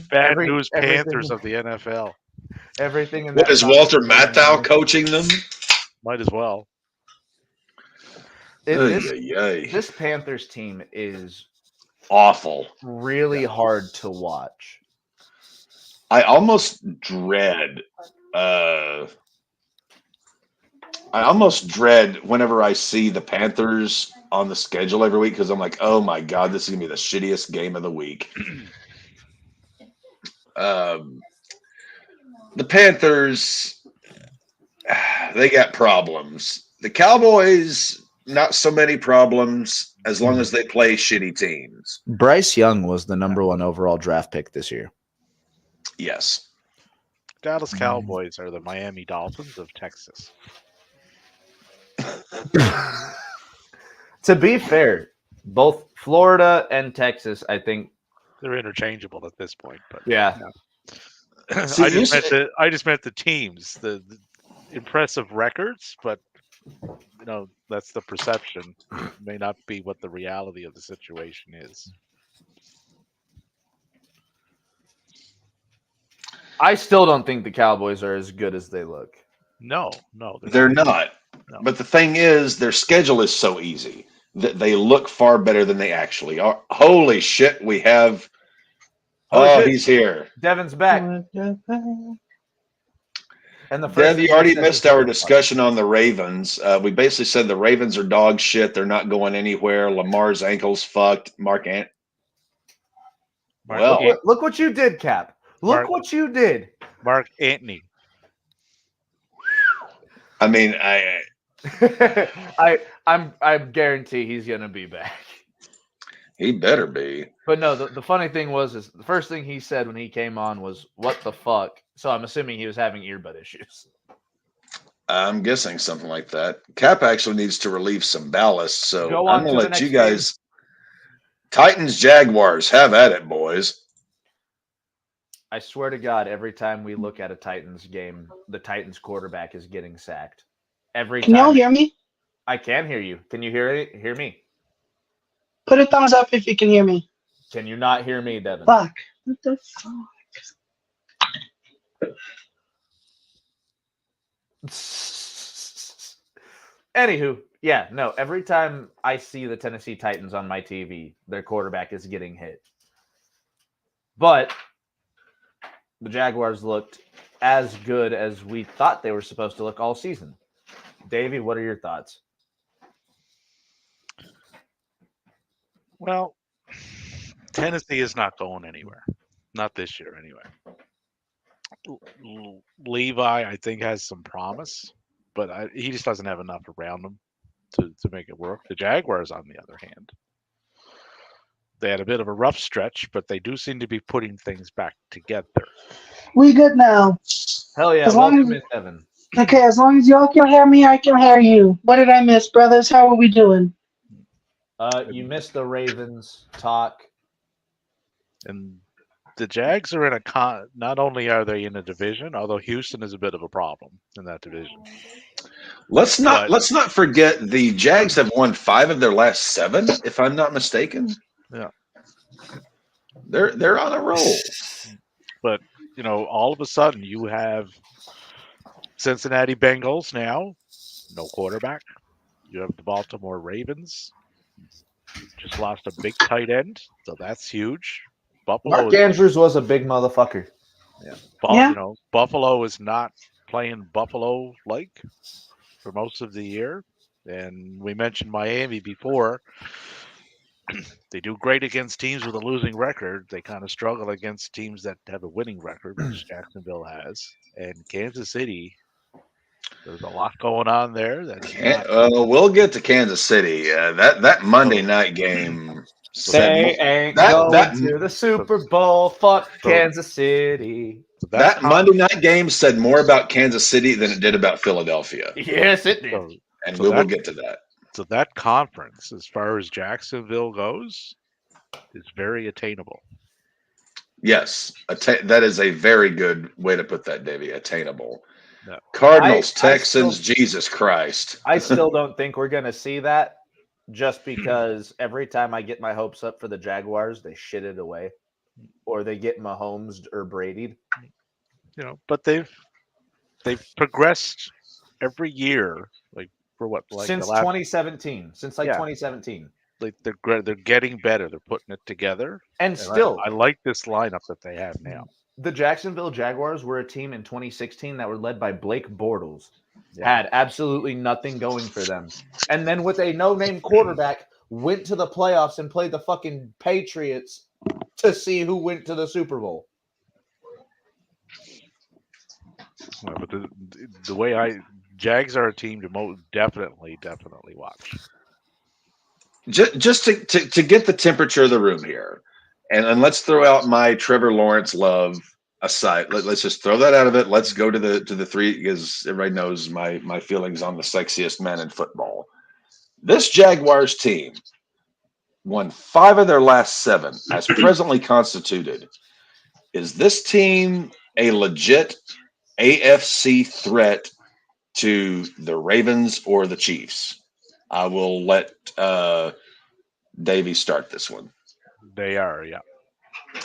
Bad news Panthers of the NFL. Everything in what that is Walter Matthau coaching them? Might as well. This Panthers team is awful. Really hard to watch. I almost dread whenever I see the Panthers on the schedule every week, because I'm like, oh my God, this is going to be the shittiest game of the week. The Panthers, they got problems. The Cowboys, not so many problems as long as they play shitty teams. Bryce Young was the number 1 overall draft pick this year. Yes. Dallas Cowboys are the Miami Dolphins of Texas. To be fair, both Florida and Texas, I think, They're interchangeable at this point, but yeah. See, I just meant the teams, the impressive records, but that's the perception. It may not be what the reality of the situation is. I still don't think the Cowboys are as good as they look. No, they're not. No. But the thing is, their schedule is so easy that they look far better than they actually are. Holy shit, we have. Holy shit. He's here. Devin's back. And the first Dev, thing you already he said missed was, our discussion on the Ravens. We basically said the Ravens are dog shit. They're not going anywhere. Lamar's ankle's fucked. Look what you did, Cap. Look what you did. Mark Antony. I mean, I guarantee he's gonna be back. He better be. But no, the funny thing is the first thing he said when he came on was, "What the fuck?" So I'm assuming he was having earbud issues. I'm guessing something like that. Cap actually needs to relieve some ballast, so Go on I'm going to to the let you next guys. Titans, Jaguars, have at it, boys. I swear to God, every time we look at a Titans game, the Titans quarterback is getting sacked. Every time. Can y'all hear me? I can hear you. Can you hear me? Put a thumbs up if you can hear me. Can you not hear me, Devin? Fuck. What the fuck? Anywho, yeah, no, every time I see the Tennessee Titans on my TV, their quarterback is getting hit. But the Jaguars looked as good as we thought they were supposed to look all season. Davey, what are your thoughts? Well, Tennessee is not going anywhere. Not this year, anyway. Levi, I think, has some promise, but he just doesn't have enough around him to make it work. The Jaguars, on the other hand, they had a bit of a rough stretch, but they do seem to be putting things back together. We good now. Hell yeah, As long welcome as- in, Evan. Okay, as long as y'all can hear me, I can hear you. What did I miss, brothers? How are we doing? You missed the Ravens talk. And the Jags are in not only are they in a division, although Houston is a bit of a problem in that division. Let's not forget the Jags have won 5 of their last 7, if I'm not mistaken. Yeah. They're on a roll. But, all of a sudden you have Cincinnati Bengals now, no quarterback. You have the Baltimore Ravens. Just lost a big tight end, so that's huge. Mark Andrews was a big motherfucker. Yeah. Buffalo is not playing Buffalo-like for most of the year. And we mentioned Miami before. They do great against teams with a losing record. They kind of struggle against teams that have a winning record, which Jacksonville has. And Kansas City, there's a lot going on there. We'll get to Kansas City. That Monday night game. They ain't going to the Super Bowl. Fuck Kansas City. That Monday night game said more about Kansas City than it did about Philadelphia. Yes, it did. And we will get to that. So that conference, as far as Jacksonville goes, is very attainable. Yes, that is a very good way to put that, Davey. Attainable. No. Cardinals, Texans, Jesus Christ. I still don't think we're going to see that, just because every time I get my hopes up for the Jaguars, they shit it away, or they get Mahomes or Brady'd. But they've progressed every year, for what, since 2017, since 2017. They're getting better. They're putting it together, and still, I like this lineup that they have now. The Jacksonville Jaguars were a team in 2016 that were led by Blake Bortles. Had absolutely nothing going for them. And then with a no-name quarterback, went to the playoffs and played the fucking Patriots to see who went to the Super Bowl. But the way Jags are a team to definitely watch. Just to get the temperature of the room here, and let's throw out my Trevor Lawrence love aside. Let's just throw that out of it. Let's go to the three, because everybody knows my feelings on the sexiest man in football. This Jaguars team won 5 of their last 7 as presently constituted. Is this team a legit AFC threat to the Ravens or the Chiefs? I will let Davey start this one. They are, yeah.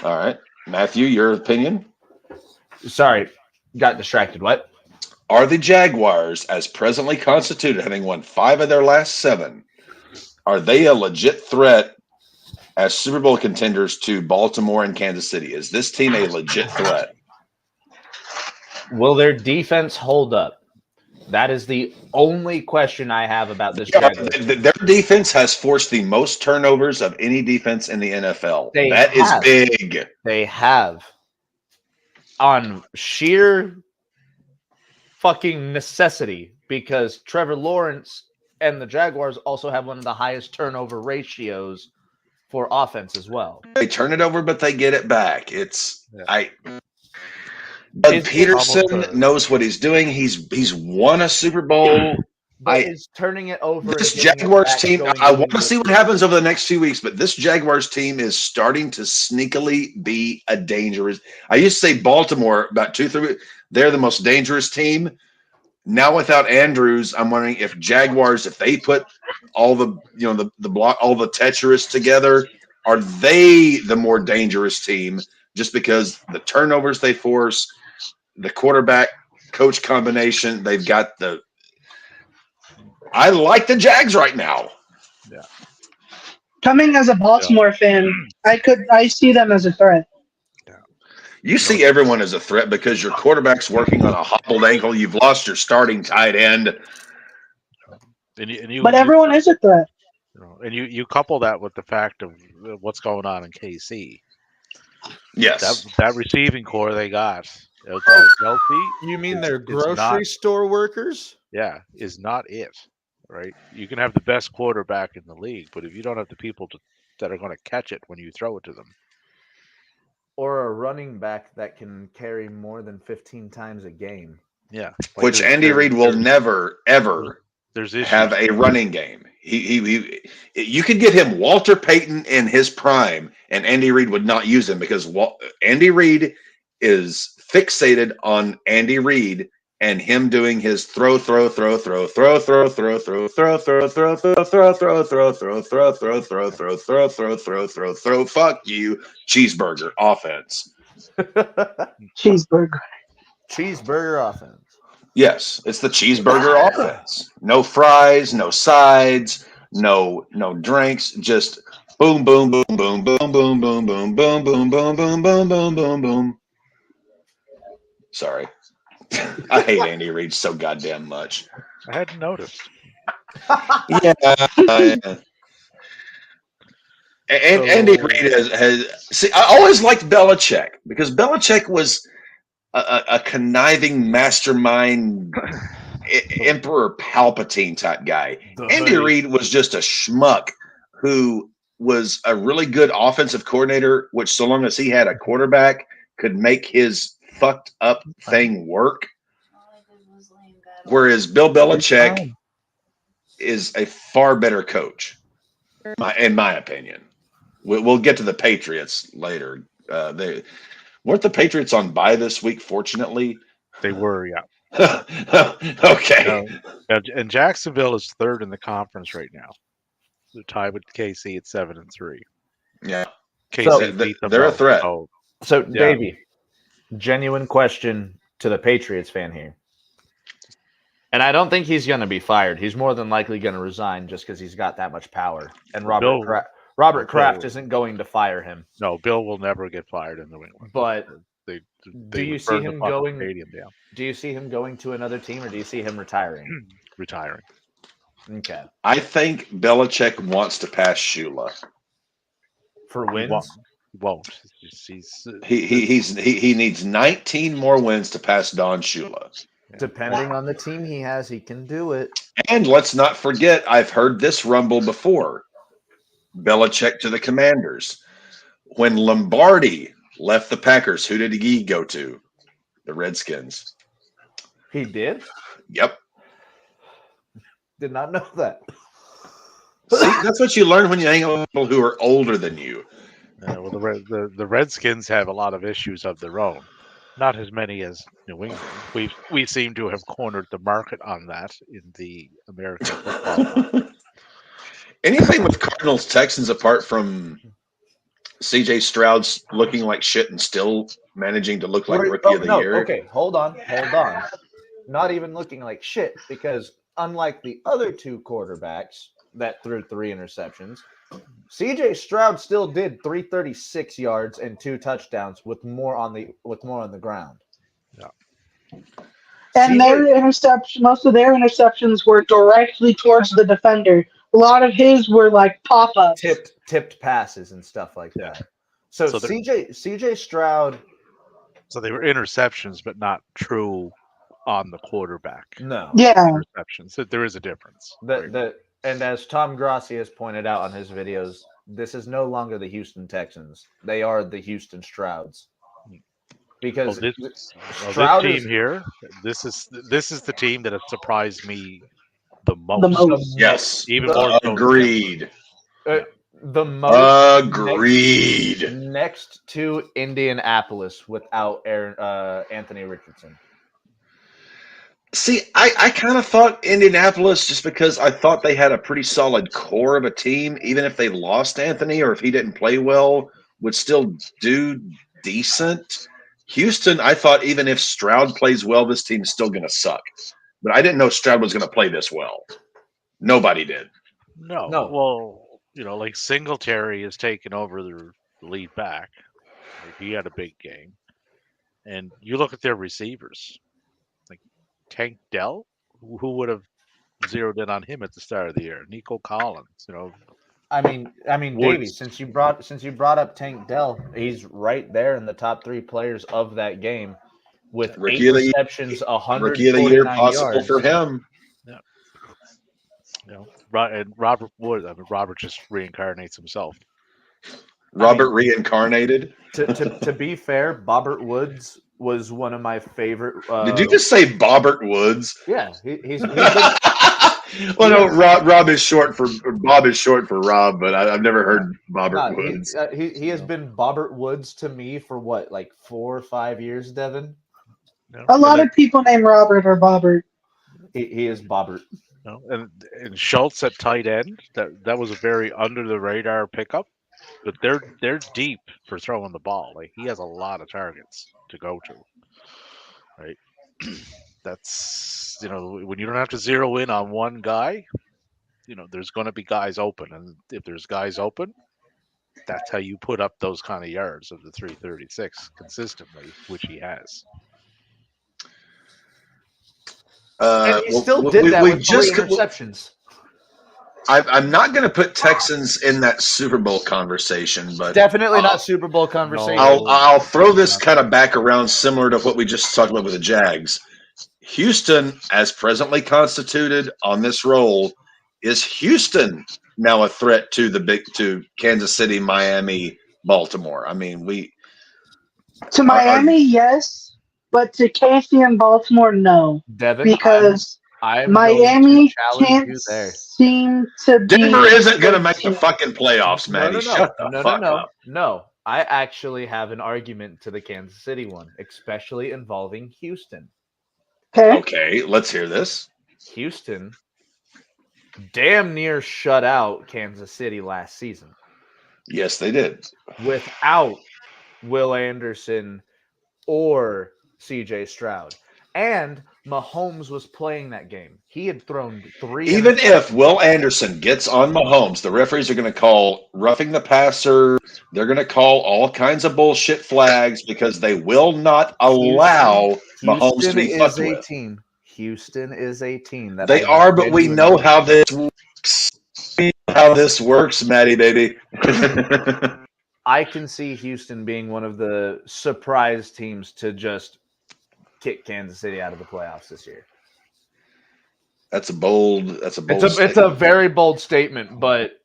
All right. Matthew, your opinion? Sorry, got distracted. What? Are the Jaguars, as presently constituted, having won 5 of their last 7, are they a legit threat as Super Bowl contenders to Baltimore and Kansas City? Is this team a legit threat? Will their defense hold up? That is the only question I have about this Jaguars. Their defense has forced the most turnovers of any defense in the NFL. That is big. They have. On sheer fucking necessity, because Trevor Lawrence and the Jaguars also have one of the highest turnover ratios for offense as well. They turn it over, but they get it back. Doug Peterson knows what he's doing. He's won a Super Bowl. Is turning it over. This Jaguars team, I want to see what happens over the next 2 weeks, but this Jaguars team is starting to sneakily be a dangerous. I used to say Baltimore about 2-3 weeks. They're the most dangerous team. Now without Andrews, I'm wondering if Jaguars, if they put all the block, all the Tetris together, are they the more dangerous team just because the turnovers they force, the quarterback coach combination, they've got the. I like the Jags right now. Yeah. Coming as a Baltimore fan, I see them as a threat. Yeah. You see everyone as a threat because your quarterback's working on a hobbled ankle. You've lost your starting tight end. But everyone is a threat. And you couple that with the fact of what's going on in KC. Yes. That receiving core they got. You mean they're grocery store workers? Yeah, is not it. Right? You can have the best quarterback in the league, but if you don't have the people that are going to catch it when you throw it to them. Or a running back that can carry more than 15 times a game. Yeah. Which Andy Reid will never, ever have a running game. You could get him Walter Payton in his prime, and Andy Reid would not use him because Andy Reid is fixated on Andy Reid and him doing his throw, fuck you, cheeseburger offense. Cheeseburger offense. Yes, it's the cheeseburger offense. No fries, no sides, no drinks, just boom, boom, boom, boom, boom, boom, boom, boom, boom, boom, boom, boom, boom, boom, boom, boom. Sorry. I hate Andy Reid so goddamn much. I hadn't noticed. Yeah. And Andy Reid has see. I always liked Belichick because Belichick was a conniving mastermind, Emperor Palpatine type guy. Andy Reid was just a schmuck who was a really good offensive coordinator, which so long as he had a quarterback could make his fucked up thing work. Whereas Bill Belichick is a far better coach, in my opinion. We'll get to the Patriots later. They weren't the Patriots on bye this week. Fortunately, they were. Yeah. Okay. And Jacksonville is third in the conference right now. They're tied with KC at 7-3. Yeah. KC beat them. They're a threat. So, Davey, genuine question to the Patriots fan here. And I don't think he's going to be fired. He's more than likely going to resign just because he's got that much power. And Robert Kraft isn't going to fire him. No, Bill will never get fired in New England. But do you see him going? Do you see him going to another team, or do you see him retiring? Retiring. Okay. I think Belichick wants to pass Shula for wins. He won't. He needs 19 more wins to pass Don Shula. Depending on the team he has, he can do it. And let's not forget, I've heard this rumble before. Belichick to the Commanders. When Lombardi left the Packers, who did he go to? The Redskins. He did? Yep. Did not know that. See, that's what you learn when you hang out with people who are older than you. Well, the Redskins have a lot of issues of their own. Not as many as New England. We seem to have cornered the market on that in the American football. Anything with Cardinals Texans apart from CJ Stroud's looking like shit and still managing to look like rookie of the year. Okay, hold on. Not even looking like shit, because unlike the other two quarterbacks that threw 3 interceptions, CJ Stroud still did 336 yards and 2 touchdowns with more on the ground. Yeah. And their interception, most of their interceptions were directly towards the defender. A lot of his were like pop-ups. Tipped passes and stuff like that. So CJ Stroud. So they were interceptions, but not true on the quarterback. No. Yeah. Interceptions. So there is a difference. And as Tom Grossi has pointed out on his videos, this is no longer the Houston Texans. They are the Houston Strouds. Because this Stroud team is here, this is the team that has surprised me the most. The most. Yes. Even more so. Agreed. The most. Agreed. Next to Indianapolis without Anthony Richardson. See, I kind of thought Indianapolis, just because I thought they had a pretty solid core of a team, even if they lost Anthony or if he didn't play well, would still do decent. Houston, I thought even if Stroud plays well, this team's still going to suck. But I didn't know Stroud was going to play this well. Nobody did. No. Well, like Singletary has taken over the lead back. Like, he had a big game. And you look at their receivers. Like Tank Dell, who would have zeroed in on him at the start of the year? Nico Collins, I mean, Davey, since you brought up Tank Dell, he's right there in the top 3 players of that game with 8 receptions, 149 Rookie of the year possible yards. for him. Yeah. And Robert Wood. I mean, Robert just reincarnates himself. Robert reincarnated. To be fair, Bobbert Woods was one of my favorite. Did you just say Bobbert Woods? Yeah, he's well, no, Bob is short for Rob, but I've never heard Bobbert Woods. He has been Bobbert Woods to me for what, like 4 or 5 years, Devin? No, A lot of people named Robert or Bobbert. He is Bobbert. No, and Schultz at tight end. That was a very under the radar pickup, but they're deep for throwing the ball. Like, he has a lot of targets to go to. Right. That's, when you don't have to zero in on one guy, there's going to be guys open. And if there's guys open, that's how you put up those kind of yards of the 336 consistently, which he has. And he still did that with 3 interceptions. I'm not going to put Texans in that Super Bowl conversation, but definitely not Super Bowl conversation. I'll throw this kind of back around, similar to what we just talked about with the Jags. Houston, as presently constituted on this roll, is Houston now a threat to Kansas City, Miami, Baltimore? I mean, Miami, yes. But to KC and Baltimore, no. Devin, because Miami can't seem to be. Denver isn't going to make the fucking playoffs, Maddie. Shut the fuck up. No, I actually have an argument to the Kansas City one, especially involving Houston. Okay, let's hear this. Houston damn near shut out Kansas City last season. Yes, they did. Without Will Anderson or CJ Stroud. And Mahomes was playing that game. He had thrown 3. Even if Will Anderson gets on Mahomes, the referees are going to call roughing the passer. They're going to call all kinds of bullshit flags because they will not allow Mahomes to be fucked with. Houston is a team. That they are, but we know how this works. How this works, Maddie, baby. I can see Houston being one of the surprise teams to just kick Kansas City out of the playoffs this year. That's a bold. That's a bold. It's a very bold statement, but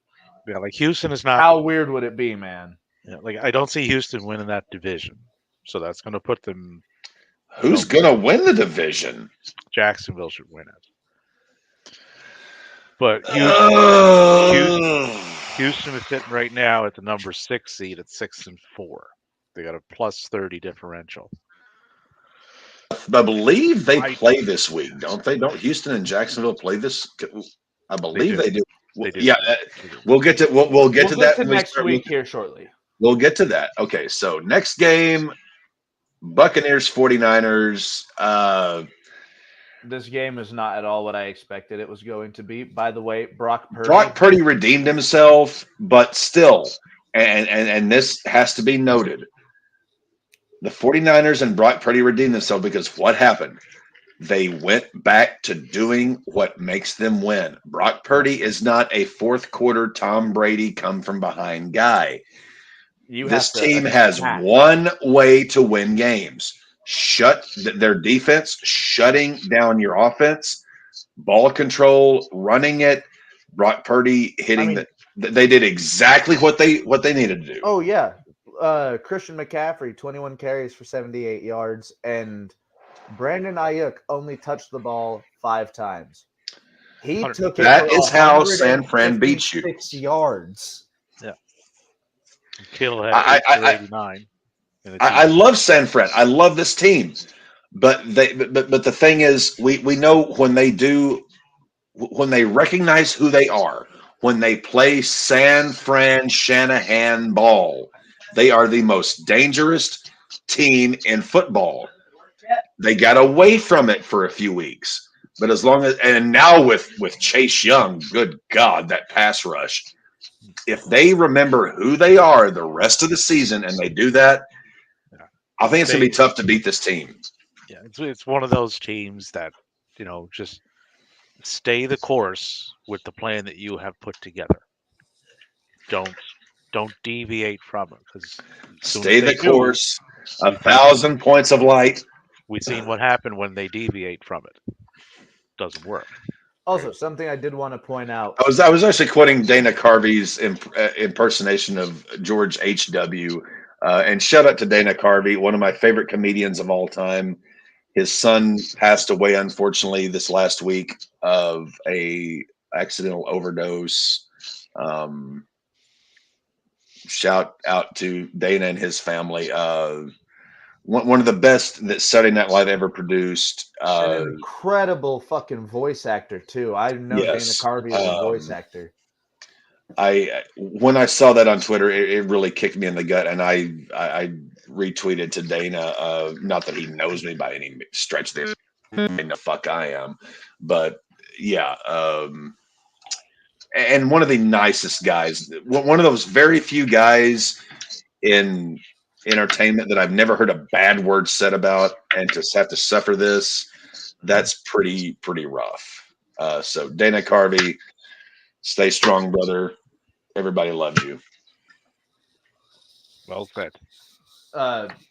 Yeah, like Houston is not. how weird would it be, man? Yeah, like I don't see Houston winning that division, so that's going to put them. Who's gonna win the division? Jacksonville should win it. But Houston is sitting right now at the number 6 seed at 6-4. They got a plus 30 differential. I believe they play this week, don't they? Don't Houston and Jacksonville play this? I believe they do. They do. Yeah, we'll get to we'll get to that next week here shortly. We'll get to that. Okay, so next game, Buccaneers 49ers. This game is not at all what I expected it was going to be. By the way, Brock Purdy redeemed himself, but still, and this has to be noted, the 49ers and Brock Purdy redeemed themselves because what happened? They went back to doing what makes them win. Brock Purdy is not a fourth quarter Tom Brady come from behind guy. This team has one way to win games. Shut their defense, shutting down your offense, ball control, running it. Brock Purdy hitting they did exactly what they needed to do. Oh yeah. Christian McCaffrey, 21 carries for 78 yards, and Brandon Ayuk only touched the ball 5 times. He took it. That is how San Fran beats you. 6 yards. Yeah. Kittle had 89. I love San Fran. I love this team, but the thing is, we know when they recognize who they are, when they play San Fran Shanahan ball, they are the most dangerous team in football. They got away from it for a few weeks, but as long as and now with Chase Young, good God, that pass rush. If they remember who they are the rest of the season and they do that. I think it's going to be tough to beat this team. Yeah, it's one of those teams that, just stay the course with the plan that you have put together. Don't deviate from it. Because stay the course. 1,000 points of light. We've seen what happened when they deviate from it. Doesn't work. Also, something I did want to point out. I was actually quoting Dana Carvey's impersonation of George H.W., and shout out to Dana Carvey, one of my favorite comedians of all time. His son passed away, unfortunately, this last week of a accidental overdose. Shout out to Dana and his family. One of the best that Saturday Night Live ever produced. An incredible fucking voice actor too. I know Dana Carvey is a voice actor. When I saw that on Twitter, it really kicked me in the gut, and I retweeted to Dana. Not that he knows me by any stretch of the fuck I am, but yeah. And one of the nicest guys, one of those very few guys in entertainment that I've never heard a bad word said about, and to have to suffer this, that's pretty rough. So Dana Carvey, stay strong, brother. Everybody loves you. Well said.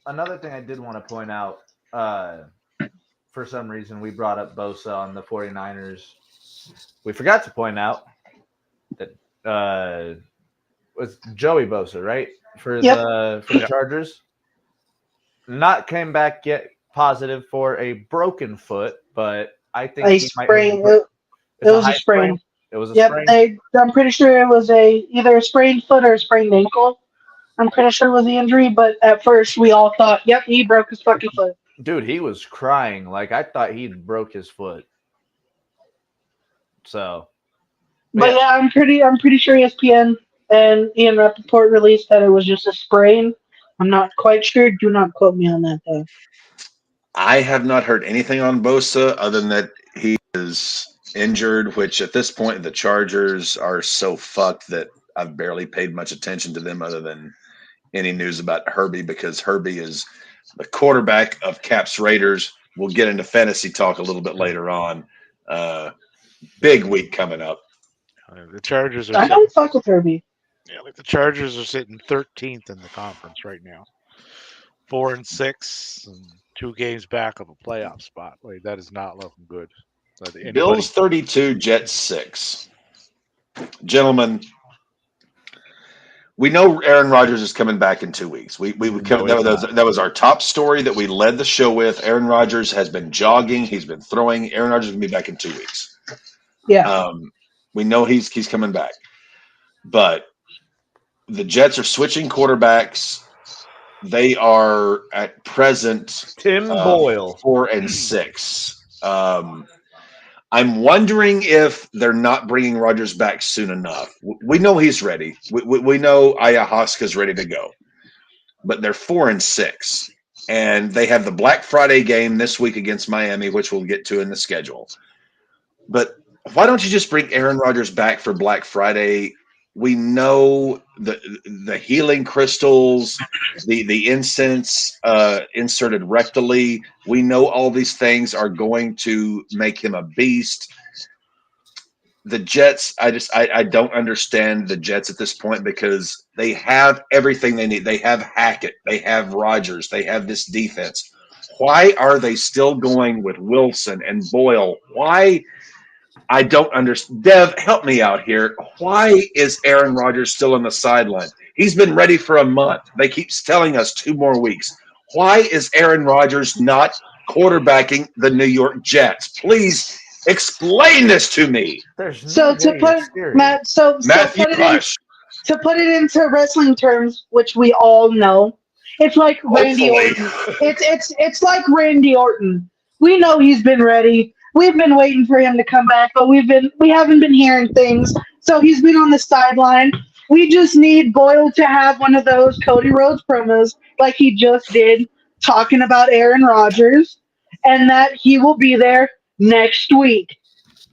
Another thing I did want to point out, for some reason, we brought up Bosa on the 49ers. We forgot to point out that was Joey Bosa, right? For the Chargers. Not came back yet positive for a broken foot, but I think a sprain. It was a sprain. It was a sprain. I'm pretty sure it was either a sprained foot or a sprained ankle. I'm pretty sure it was the injury, but at first we all thought, yep, he broke his fucking foot. Dude, he was crying. Like, I thought he broke his foot. So. But yeah, I'm pretty sure ESPN and Ian Rappaport released that it was just a sprain. I'm not quite sure. Do not quote me on that, though. I have not heard anything on Bosa other than that he is injured, which at this point the Chargers are so fucked that I've barely paid much attention to them other than any news about Herbie, because Herbie is the quarterback of Caps Raiders. We'll get into fantasy talk a little bit later on. Big week coming up. The Chargers are. I don't fuck with Herbie. Yeah, like the Chargers are sitting 13th in the conference right now. 4-6, and 2 games back of a playoff spot. Like that is not looking good. Bills 32, Jets 6. Gentlemen, we know Aaron Rodgers is coming back in 2 weeks. That was our top story that we led the show with. Aaron Rodgers has been jogging. He's been throwing. Aaron Rodgers is going to be back in 2 weeks. Yeah. We know he's coming back. But the Jets are switching quarterbacks. They are at present Tim Boyle 4-6. I'm wondering if they're not bringing Rodgers back soon enough. We know he's ready. We know Ayahuasca's ready to go, but they're 4-6, and they have the Black Friday game this week against Miami, which we'll get to in the schedule. But why don't you just bring Aaron Rodgers back for Black Friday? We know the healing crystals, the incense inserted rectally. We know all these things are going to make him a beast. The Jets, I don't understand the Jets at this point because they have everything they need. They have Hackett, they have Rodgers, they have this defense. Why are they still going with Wilson and Boyle? Why? I don't understand. Dev, help me out here. Why is Aaron Rodgers still on the sideline? He's been ready for a month. They keep telling us 2 more weeks. Why is Aaron Rodgers not quarterbacking the New York Jets? Please explain this to me. So to put to put it into wrestling terms, which we all know, it's like Randy Orton. It's like Randy Orton. We know he's been ready. We've been waiting for him to come back, but we haven't been hearing things. So he's been on the sideline. We just need Boyle to have one of those Cody Rhodes promos like he just did, talking about Aaron Rodgers, and that he will be there next week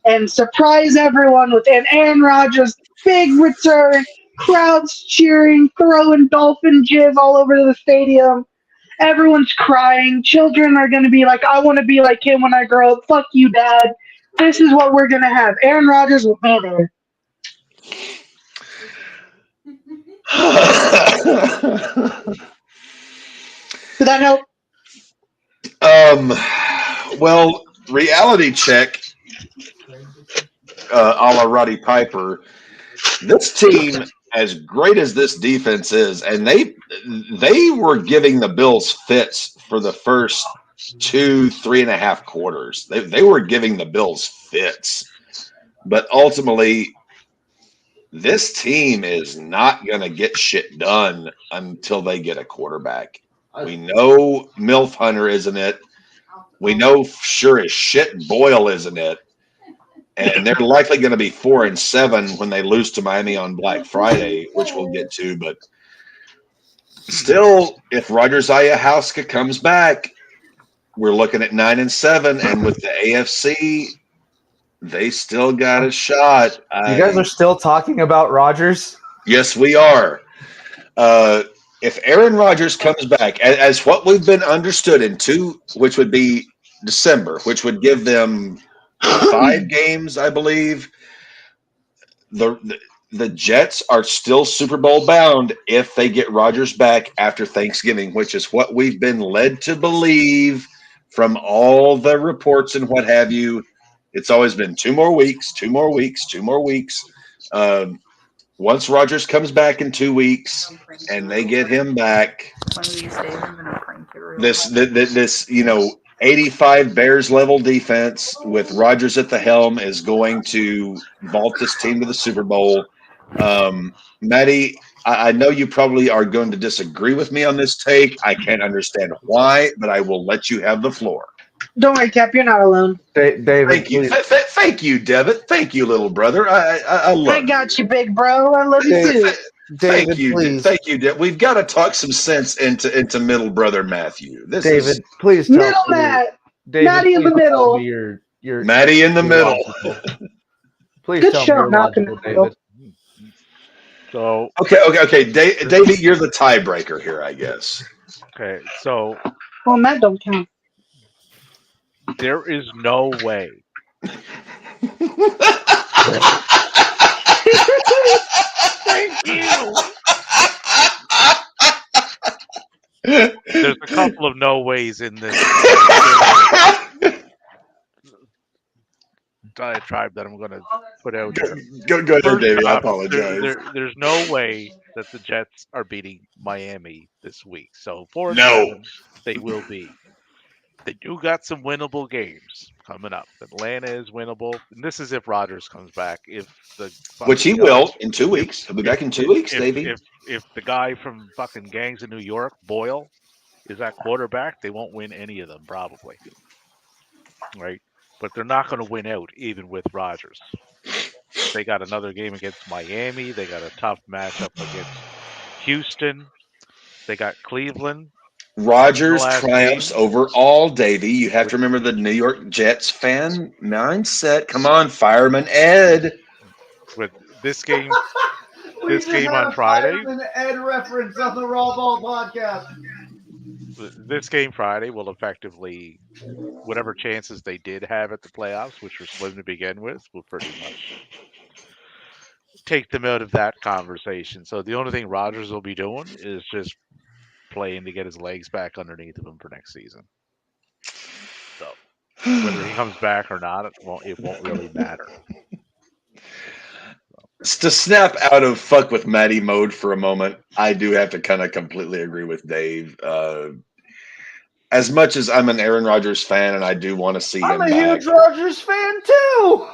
and surprise everyone with an Aaron Rodgers big return, crowds cheering, throwing dolphin jizz all over the stadium. Everyone's crying. Children are going to be like, I want to be like him when I grow up. Fuck you, Dad. This is what we're going to have. Aaron Rodgers will be there. Did that help? Well, reality check, a la Roddy Piper. This team, as great as this defense is, and they were giving the Bills fits for the first 3.5 quarters. They were giving the Bills fits. But ultimately, this team is not going to get shit done until they get a quarterback. We know MILF Hunter isn't it. We know sure as shit Boyle isn't it. And they're likely going to be 4-7 when they lose to Miami on Black Friday, which we'll get to. But still, if Rodgers Ayahuasca comes back, we're looking at 9-7. And with the AFC, they still got a shot. You guys are still talking about Rodgers? Yes, we are. If Aaron Rodgers comes back, as what we've been understood in 2, which would be December, which would give them 5 games, I believe. The Jets are still Super Bowl bound if they get Rodgers back after Thanksgiving, which is what we've been led to believe from all the reports and what have you. It's always been 2 more weeks, 2 more weeks, 2 more weeks. Once Rodgers comes back in 2 weeks and they get him back, this 85 Bears level defense with Rodgers at the helm is going to vault this team to the Super Bowl. Maddie, I know you probably are going to disagree with me on this take. I can't understand why, but I will let you have the floor. Don't worry, Cap. You're not alone. David, thank you. Thank you, Devitt. Thank you, little brother. I love I got you, big bro. I love you too. Thank you. Thank you, Devitt. We've got to talk some sense into middle brother Matthew. David, please tell middle Matt. David, Maddie in the middle. Your Maddie in the middle. Please Good tell show, me Malcolm logical, in the middle. David. So okay. David, you're the tiebreaker here, I guess. okay, so Well, Matt don't count. there is no way. Thank you. There's a couple of no ways in this diatribe that I'm going to put out here. Go ahead, First Davey. I off, apologize. there's no way that the Jets are beating Miami this week. So 4-7, No. they will be. They do got some winnable games coming up. Atlanta is winnable, and this is if Rodgers comes back. If the Which he fucking guy, will in 2 weeks. He'll be back in 2 weeks, Davey. if the guy from fucking Gangs of New York, Boyle, is that quarterback, they won't win any of them probably, right? But they're not going to win out even with Rodgers. They got another game against Miami. They got a tough matchup against Houston. They got Cleveland. Rodgers last triumphs game. over all, Davey. You have to remember the New York Jets fan mindset. Come on, Fireman Ed. With this game, We this just game had on a Friday. Fireman Ed reference on the Raw Ball podcast. This game Friday will effectively, whatever chances they did have at the playoffs, which were slim to begin with, will pretty much take them out of that conversation. So the only thing Rodgers will be doing is just playing to get his legs back underneath of him for next season. So whether he comes back or not, it won't really matter. To snap out of fuck with Matty mode for a moment, I do have to kind of completely agree with Dave. As much as I'm an Aaron Rodgers fan and I do want to see him I'm a back, huge Rodgers fan too.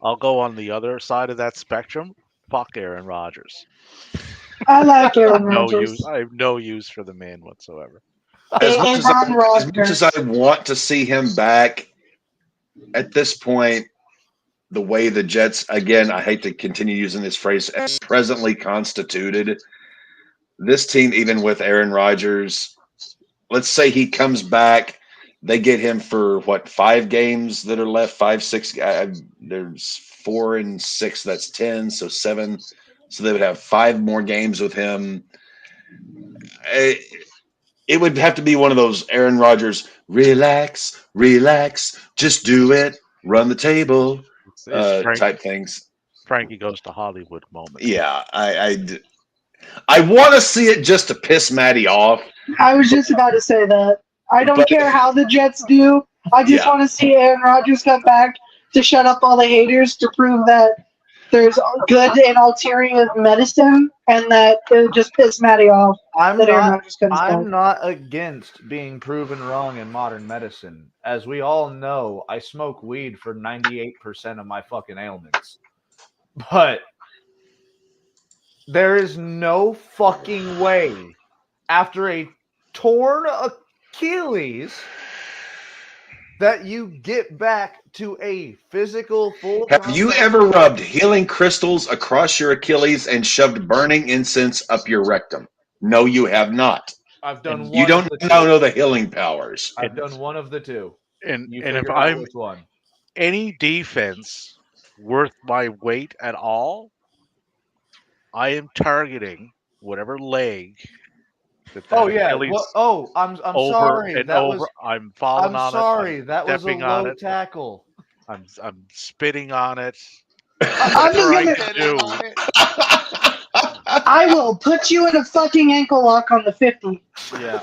I'll go on the other side of that spectrum. Fuck Aaron Rodgers. I like Aaron No Rodgers. use. I have no use for the man whatsoever. as much It's as, on I want to see him back, at this point, the way the Jets, again, I hate to continue using this phrase, as presently constituted, this team, even with Aaron Rodgers, let's say he comes back, they get him for what, 5 games that are left, 5, 6. There's 4 and 6, that's 10, so 7. So they would have 5 more games with him. It would have to be one of those Aaron Rodgers, relax, just do it, run the table type things. Frankie Goes to Hollywood moment. Yeah, I want to see it just to piss Matty off. I was just about to say that. I don't care how the Jets do. I just want to see Aaron Rodgers come back to shut up all the haters, to prove that there's good in ulterior medicine, and that it would just piss Matty off. I'm back. not against being proven wrong in modern medicine. As we all know, I smoke weed for 98% of my fucking ailments. But there is no fucking way, after a torn Achilles, that you get back to a physical full. Have you ever rubbed healing crystals across your Achilles and shoved burning incense up your rectum? No, you have not. I've done one. You don't know the healing powers. I've done one of the two. And if I'm any defense worth my weight at all, I am targeting whatever leg. Achilles I'm sorry. I'm falling on it. I'm sorry. That was a low tackle. I'm spitting on it. I will put you in a fucking ankle lock on the 50. Yeah.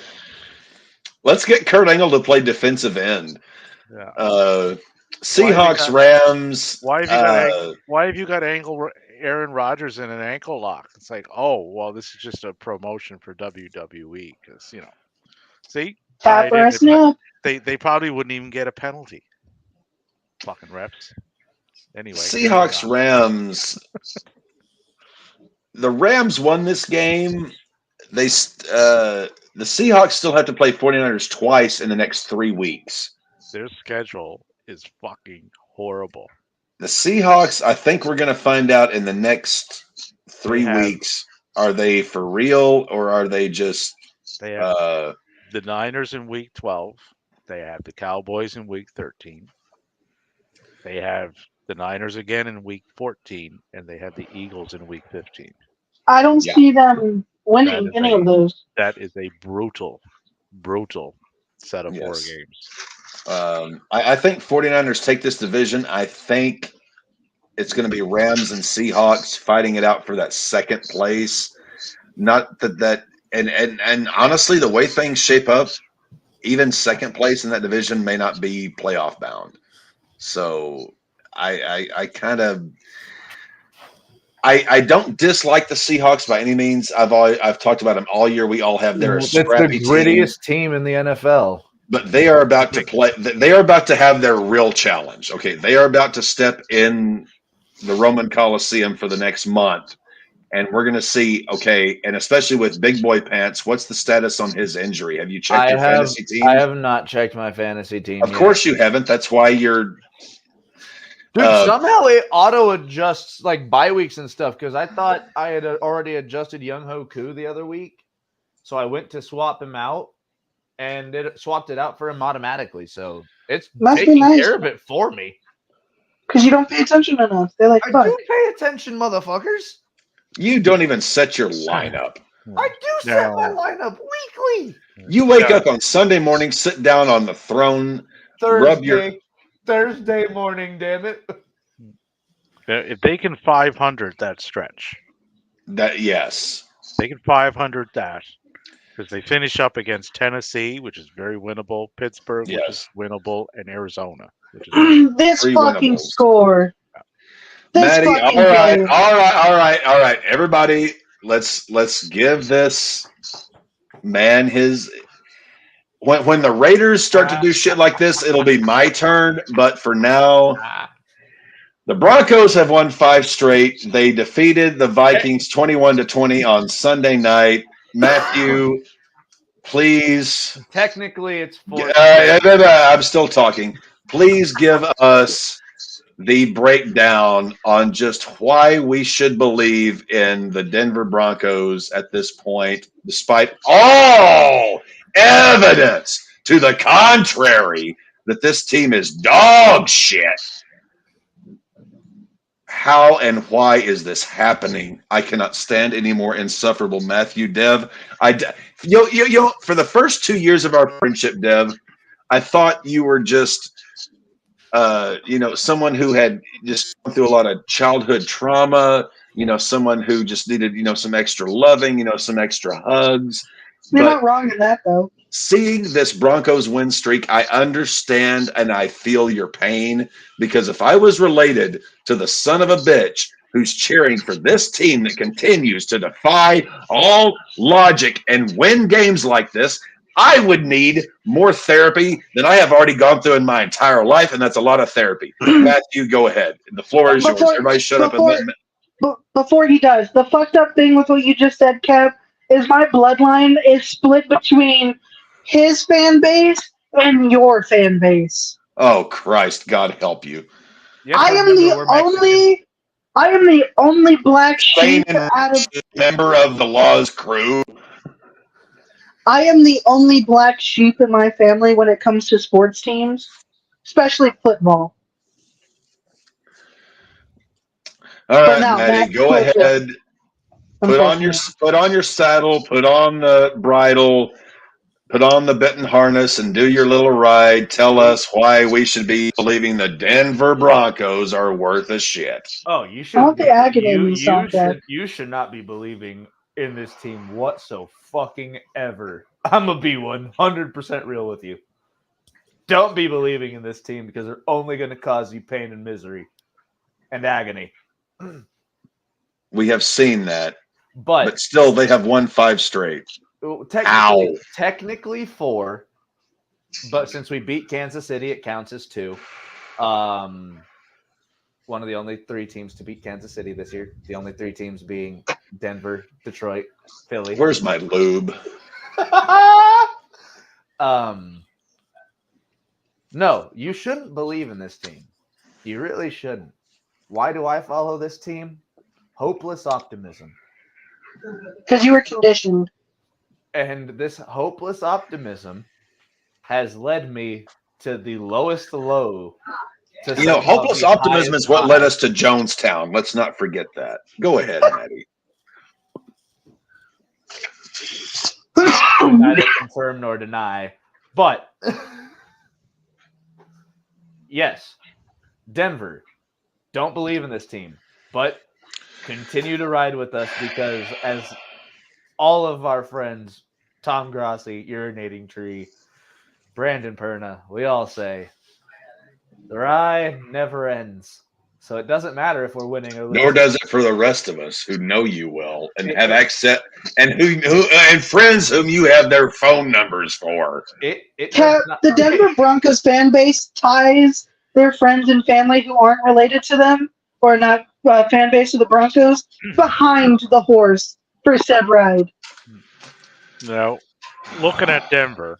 Let's get Kurt Angle to play defensive end. Yeah. Seahawks, Rams. Why have you got Aaron Rodgers in an ankle lock? It's like, oh, well, this is just a promotion for WWE because see, they probably wouldn't even get a penalty. Fucking refs. Anyway, Seahawks, Rams. The Rams won this game. The Seahawks still have to play 49ers twice in the next 3 weeks. Their schedule is fucking horrible. The Seahawks, I think we're going to find out in the next 3 weeks. Are they for real or are they just... They have the Niners in week 12. They have the Cowboys in week 13. They have the Niners again in week 14. And they have the Eagles in week 15. I don't see them winning any of those. That is a brutal set of 4 games. I think 49ers take this division. I think it's going to be Rams and Seahawks fighting it out for that second place. Not that And honestly, the way things shape up, even second place in that division may not be playoff bound. So I kind of I don't dislike the Seahawks by any means. I've talked about them all year. We all have their It's the scrappy team, grittiest team in the NFL. but they are about to play. They are about to have their real challenge. Okay, they are about to step in the Roman Coliseum for the next month, and we're going to see. Okay, and especially with Big Boy Pants, what's the status on his injury? Have you checked your fantasy team? I have not checked my fantasy team. Of course you haven't. That's why you're. Dude, somehow it auto adjusts like bye weeks and stuff because I thought I had already adjusted Young Ho Koo the other week. So I went to swap him out and it swapped it out for him automatically. So it's taking care of it for me. Because you don't pay attention enough. They're like, I fuck. do pay attention, motherfuckers. You don't even set your lineup. I do set my lineup weekly. You wake up on Sunday morning, sit down on the throne, rub your. Thursday morning, damn it. If they can 500 that stretch, Yes, they can 500 that because they finish up against Tennessee, which is very winnable, Pittsburgh, which is winnable, and Arizona, which is this fucking winnables. Score. This Maddie, fucking all right. Everybody, let's give this man his. When the Raiders start to do shit like this, it'll be my turn. But for now, the Broncos have won 5 straight. They defeated the Vikings 21-20 on Sunday night. Matthew, please. Technically, it's 4. I'm still talking. Please give us the breakdown on just why we should believe in the Denver Broncos at this point, despite all evidence to the contrary that this team is dog shit. How and why is this happening? I cannot stand any more insufferable Matthew. Dev, for the first 2 years of our friendship, Dev, I thought you were just someone who had just gone through a lot of childhood trauma, someone who just needed, some extra loving, some extra hugs. You're not wrong in that, though. Seeing this Broncos win streak, I understand and I feel your pain, because if I was related to the son of a bitch who's cheering for this team that continues to defy all logic and win games like this, I would need more therapy than I have already gone through in my entire life, and that's a lot of therapy. Matthew, go ahead. The floor is yours. Everybody shut up and let me. Before he does, the fucked up thing with what you just said, Kev, is my bloodline is split between his fan base and your fan base. Oh, Christ. God help you. I am the only black sheep out of member of the Law's crew. I am the only black sheep in my family when it comes to sports teams, especially football. All right, Maddie, go ahead. Put on your saddle, put on the bridle, put on the bit and harness, and do your little ride. Tell us why we should be believing the Denver Broncos are worth a shit. Oh, you should. You should not be believing in this team whatsoever. I'm gonna be 100% real with you. Don't be believing in this team because they're only going to cause you pain and misery and agony. We have seen that, but still, they have won 5 straight. Technically 4, but since we beat Kansas City, it counts as 2. One of the only 3 teams to beat Kansas City this year. The only 3 teams being Denver, Detroit, Philly. Where's my lube? No, you shouldn't believe in this team. You really shouldn't. Why do I follow this team? Hopeless optimism. Because you were conditioned. And this hopeless optimism has led me to the lowest low. Hopeless optimism is what led us to Jonestown. Let's not forget that. Go ahead, Maddie. Neither confirm nor deny. But, yes, Denver, don't believe in this team. But continue to ride with us because as all of our friends, Tom Grossi, Urinating Tree, Brandon Perna, we all say the ride never ends. So it doesn't matter if we're winning or losing. Nor does it for the rest of us who know you well and have It- access and who and friends whom you have their phone numbers for. It Cat, does not- the Denver Broncos fan base ties their friends and family who aren't related to them or not fan base of the Broncos behind the horse for said ride. Now, looking at Denver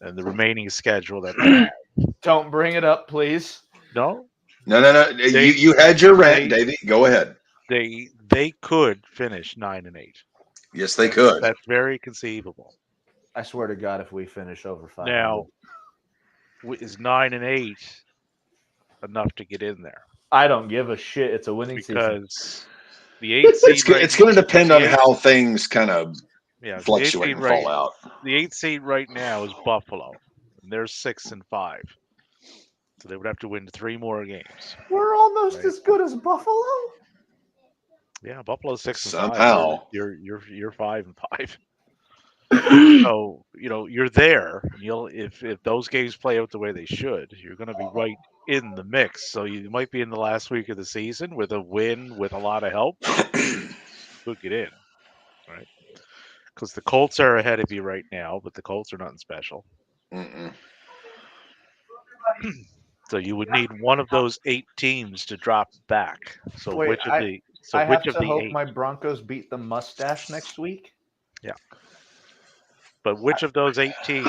and the remaining schedule that they have. Don't bring it up, please. No, No. You had your rant, Davey. Go ahead. they could finish 9-8. Yes, they could. That's very conceivable. I swear to God, if we finish over 500. Now, is 9-8 enough to get in there? I don't give a shit. It's a winning season. Because the 8th seed It's going to depend on the how things kind of yeah, the fluctuate 8th and seed fall out. The 8th seed right now is Buffalo. And they're 6-5. So they would have to win 3 more games. We're almost Right. as good as Buffalo. Yeah, Buffalo's 6-5. Somehow. You're 5-5. So you're there. You'll if those games play out the way they should, you're going to be right in the mix. So you might be in the last week of the season with a win with a lot of help. Could get in, right? Because the Colts are ahead of you right now, but the Colts are nothing special. Mm-mm. So you would need one of those 8 teams to drop back. So Wait, which of the I which have of to the hope 8? my Broncos beat the mustache next week. But which of those 8 teams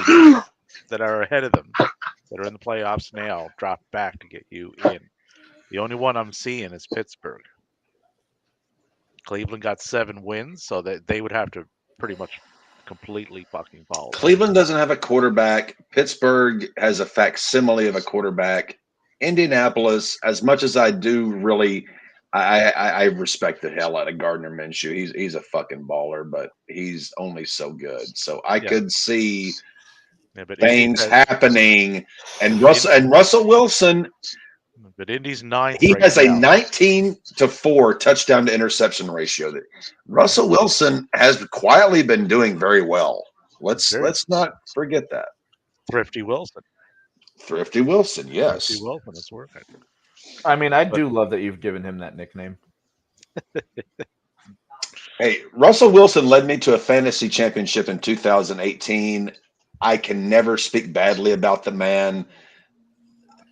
that are ahead of them, that are in the playoffs now, drop back to get you in? The only one I'm seeing is Pittsburgh. Cleveland got 7 wins, so that they would have to pretty much completely fucking follow. Cleveland doesn't have a quarterback. Pittsburgh has a facsimile of a quarterback. Indianapolis, as much as I do really, I respect the hell out of Gardner Minshew. He's a fucking baller, but he's only so good. So I could see but things happening. And Russell Wilson, but Indy's 9th. he right has a now. 19-4 touchdown to interception ratio. That Russell Wilson has quietly been doing very well. Let's not forget that. Thrifty Wilson. Thrifty Wilson, yes. Thrifty Wilson is working. I mean, I do love that you've given him that nickname. Hey, Russell Wilson led me to a fantasy championship in 2018. I can never speak badly about the man.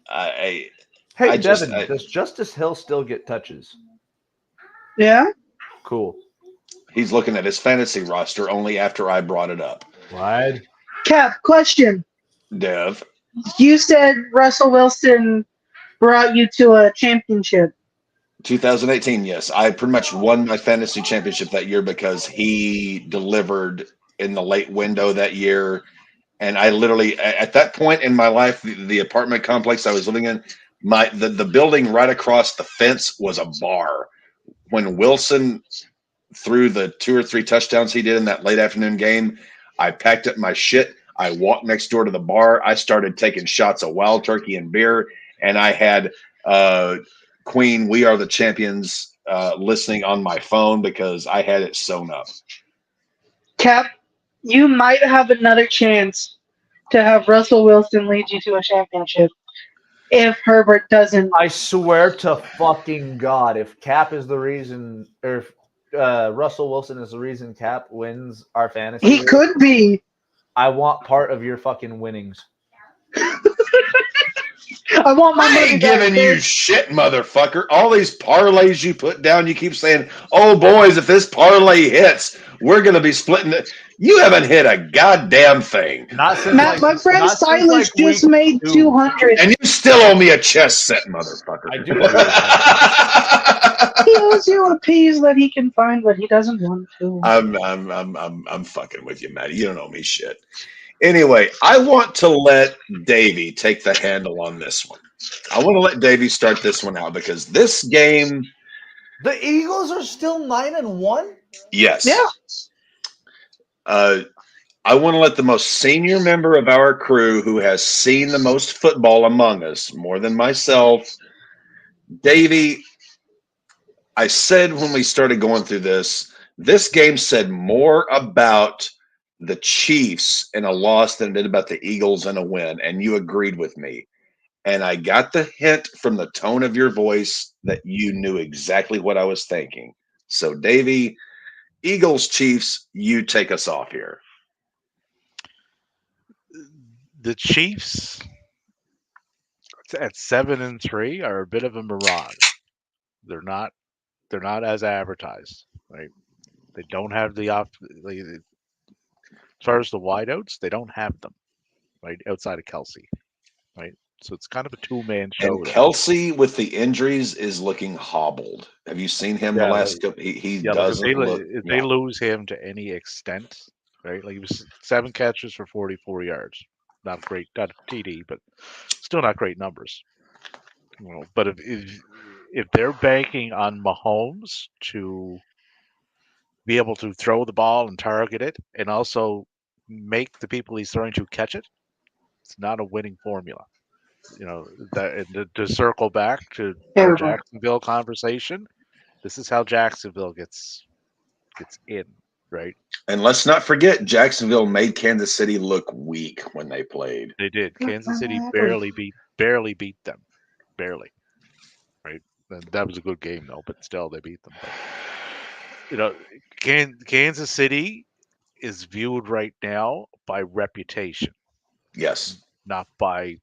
Hey, Devin, does Justice Hill still get touches? Yeah. Cool. He's looking at his fantasy roster only after I brought it up. Wide. Cap, question. Dev. You said Russell Wilson brought you to a championship. 2018, yes. I pretty much won my fantasy championship that year because he delivered in the late window that year. And I literally, at that point in my life, the apartment complex I was living in, the building right across the fence was a bar. When Wilson threw the 2 or 3 touchdowns he did in that late afternoon game, I packed up my shit. I walked next door to the bar. I started taking shots of Wild Turkey and beer, and I had Queen, We Are the Champions listening on my phone because I had it sewn up. Cap, you might have another chance to have Russell Wilson lead you to a championship if Herbert doesn't. I swear to fucking God, if Cap is the reason, or if Russell Wilson is the reason Cap wins our fantasy, He could be. I want part of your fucking winnings. I want my I money ain't back, giving you bitch. shit, motherfucker. All these parlays you put down, you keep saying, oh, boys, if this parlay hits, we're going to be splitting it. You haven't hit a goddamn thing. Not since Matt, my friend not since Silas just week made 2. 200. And you still owe me a chess set, motherfucker. I do. He owes you a piece that he can find, but he doesn't want to. I'm fucking with you, Matty. You don't owe me shit. Anyway, I want to let Davey take the handle on this one. I want to let Davey start this one out because this game. The Eagles are still 9-1. Yes. Yeah. I want to let the most senior member of our crew, who has seen the most football among us, more than myself, Davey. I said when we started going through this This game said more about the Chiefs in a loss than it did about the Eagles in a win, and you agreed with me. And I got the hint from the tone of your voice that you knew exactly what I was thinking. So, Davey, Eagles, Chiefs, you take us off here. The Chiefs at 7-3 are a bit of a mirage. They're not as advertised, right? They don't have as far as the wideouts, they don't have them, right? Outside of Kelsey, right? So it's kind of a two-man show And there. Kelsey, with the injuries, is looking hobbled. Have you seen him the last couple? He doesn't look. If they lose him to any extent, right? Like he was 7 catches for 44 yards. Not great, not a TD, but still not great numbers. But if they're banking on Mahomes to be able to throw the ball and target it, and also make the people he's throwing to catch it, it's not a winning formula. To circle back to our Terrible. Jacksonville conversation, this is how Jacksonville gets in, right? And let's not forget, Jacksonville made Kansas City look weak when they played. They did. Kansas City barely beat them, barely, right? And that was a good game though, but still they beat them. But, Kansas City is viewed right now by reputation, Yes. not by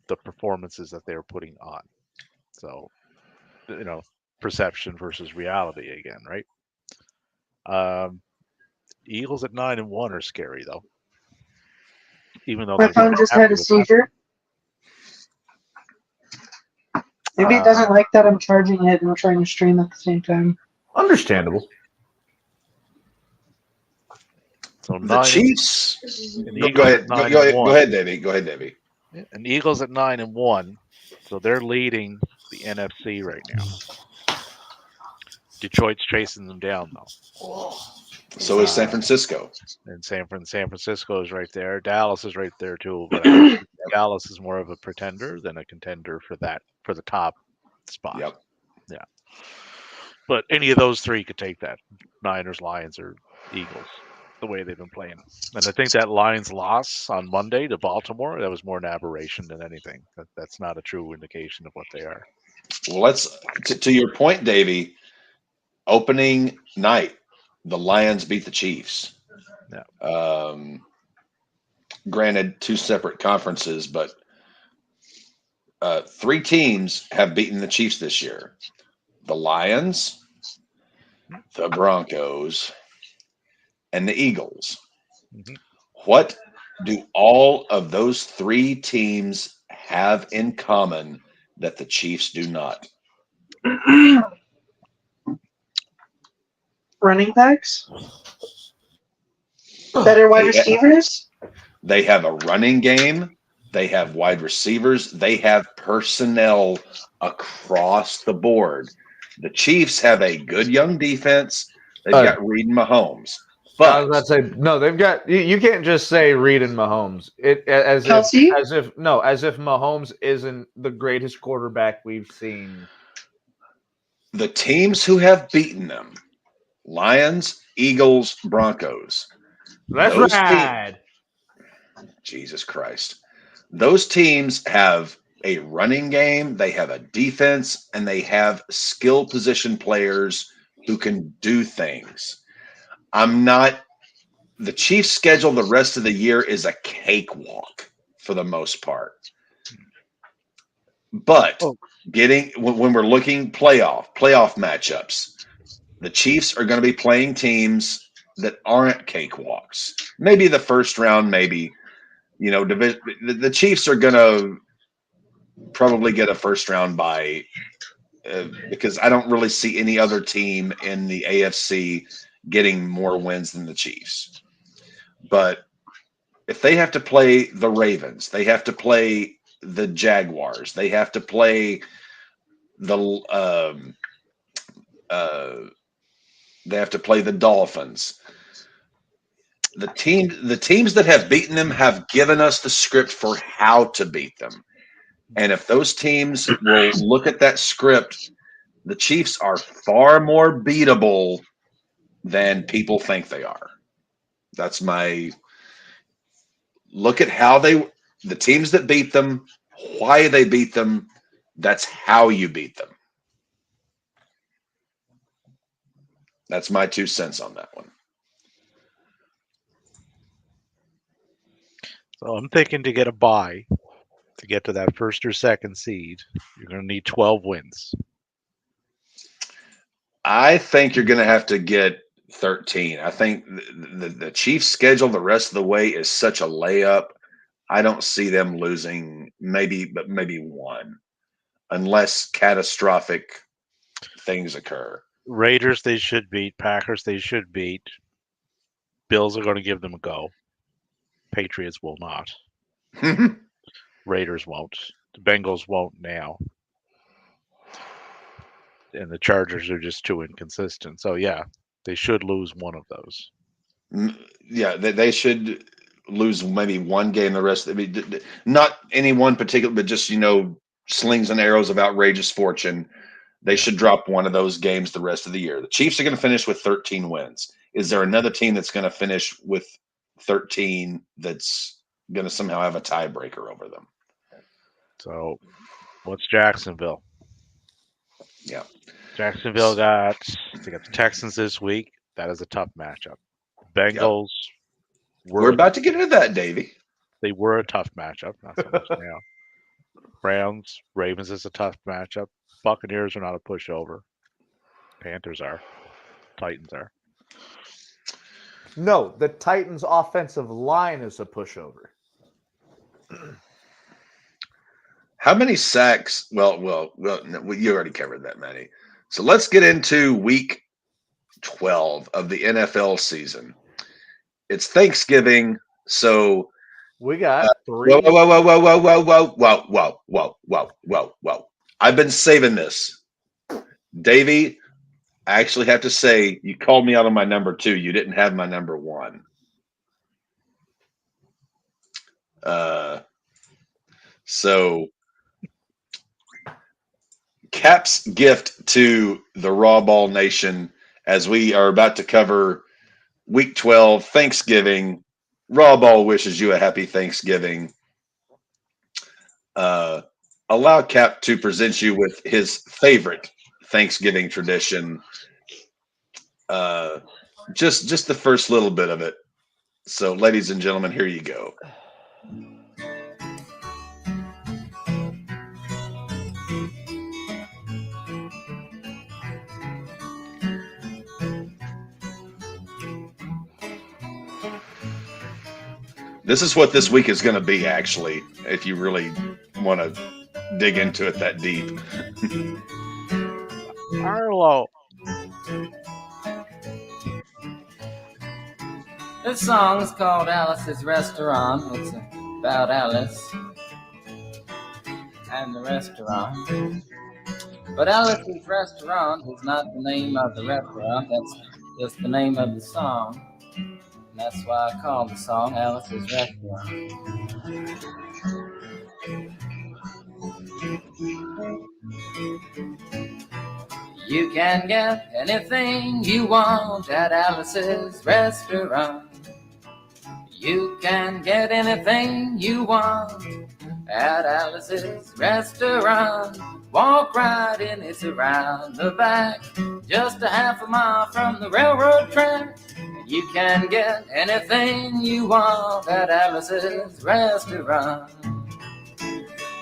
the performances that they're putting on. So, perception versus reality again, right? Eagles at 9-1 are scary though. Even though My they're phone very just happy had a with that. seizure. Maybe it doesn't like that I'm charging it and trying to stream at the same time. Understandable. So The Chiefs. Go ahead. Go ahead, Davey. Go ahead, Davey. And Eagles at 9-1, so they're leading the NFC right now. Detroit's chasing them down though. So is San Francisco. And San Francisco is right there. Dallas is right there too. But I think Dallas is more of a pretender than a contender for the top spot. Yep. Yeah. But any of those three could take that. Niners, Lions, or Eagles, the way they've been playing. And I think that Lions loss on Monday to Baltimore, that was more an aberration than anything. That's not a true indication of what they are. Well, let's to your point, Davey. Opening night, the Lions beat the Chiefs. Yeah. Granted, 2 separate conferences, but 3 teams have beaten the Chiefs this year: the Lions, the Broncos, and the Eagles. Mm-hmm. What do all of those 3 teams have in common that the Chiefs do not? Running backs? Better wide receivers? They have a running game. They have wide receivers. They have personnel across the board. The Chiefs have a good young defense. They've got Reed and Mahomes. But I was about to say, no, they've got. You can't just say Reed and Mahomes. As if Mahomes isn't the greatest quarterback we've seen. The teams who have beaten them: Lions, Eagles, Broncos. That's right. Jesus Christ. Those teams have a running game, they have a defense, and they have skill position players who can do things. The Chiefs' schedule the rest of the year is a cakewalk for the most part. But when we're looking playoff matchups, the Chiefs are going to be playing teams that aren't cakewalks. Maybe the first round, maybe, the Chiefs are going to probably get a first round bye because I don't really see any other team in the AFC getting more wins than the Chiefs. But if they have to play the Ravens, they have to play the Jaguars, they have to play the Dolphins. The teams that have beaten them have given us the script for how to beat them. And if those teams will look at that script, the Chiefs are far more beatable than people think they are. That's my look at how the teams that beat them, why they beat them. That's how you beat them. That's my 2 cents on that one. So I'm thinking to get a bye to get to that first or second seed, you're going to need 12 wins. I think you're going to have to get 13. I think the Chiefs' schedule the rest of the way is such a layup. I don't see them losing maybe one, unless catastrophic things occur. Raiders they should beat. Packers they should beat. Bills are going to give them a go. Patriots will not. Raiders won't. The Bengals won't now. And the Chargers are just too inconsistent. So, yeah, they should lose one of those. Yeah, they should lose maybe one game the rest. I mean, not any one particular, but just, slings and arrows of outrageous fortune. They should drop one of those games the rest of the year. The Chiefs are going to finish with 13 wins. Is there another team that's going to finish with 13 that's going to somehow have a tiebreaker over them? So, what's Jacksonville? Yeah. Jacksonville they got the Texans this week. That is a tough matchup. Bengals. Yep. We're about to get into that, Davey. They were a tough matchup. Not so much now. Browns, Ravens is a tough matchup. Buccaneers are not a pushover. Panthers are. Titans are. No, the Titans' offensive line is a pushover. How many sacks? Well, no, you already covered that, Matty. So let's get into week 12 of the NFL season. It's Thanksgiving, so we got 3. Whoa. I've been saving this. Davey, I actually have to say, you called me out on my number 2. You didn't have my number 1. So Cap's gift to the RAWBall Nation as we are about to cover week 12, Thanksgiving. RAWBall wishes you a happy Thanksgiving. Allow Cap to present you with his favorite Thanksgiving tradition. Just the first little bit of it. So, ladies and gentlemen, here you go. This is what this week is going to be, actually, if you really want to dig into it that deep. Arlo. This song is called Alice's Restaurant. It's about Alice and the restaurant. But Alice's Restaurant is not the name of the restaurant. That's just the name of the song. And that's why I call the song Alice's Restaurant. You can get anything you want at Alice's Restaurant. You can get anything you want at Alice's Restaurant. Walk right in, it's around the back, just a half a mile from the railroad track. You can get anything you want at Alice's Restaurant.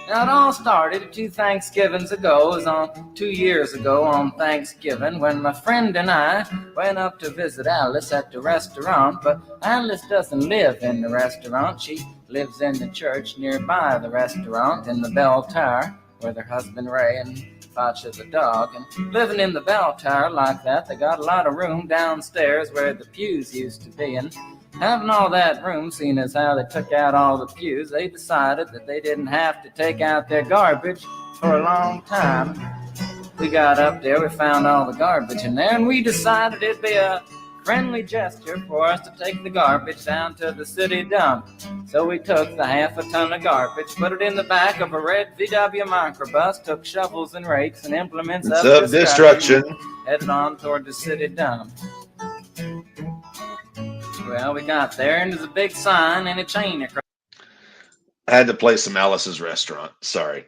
Now it all started 2 Thanksgivings ago. It was on 2 years ago on Thanksgiving when my friend and I went up to visit Alice at the restaurant. But Alice doesn't live in the restaurant. She lives in the church nearby the restaurant in the bell tower with her husband Ray and Facha the dog. And living in the bell tower like that, they got a lot of room downstairs where the pews used to be. And having all that room, seeing as how they took out all the pews, they decided that they didn't have to take out their garbage for a long time. We got up there, we found all the garbage in there, and we decided it'd be a friendly gesture for us to take the garbage down to the city dump. So we took the half a ton of garbage, put it in the back of a red VW microbus, took shovels and rakes and implements of destruction, headed on toward the city dump. Well, we got there, and there's a big sign and a chain across. I had to play some Alice's Restaurant. Sorry.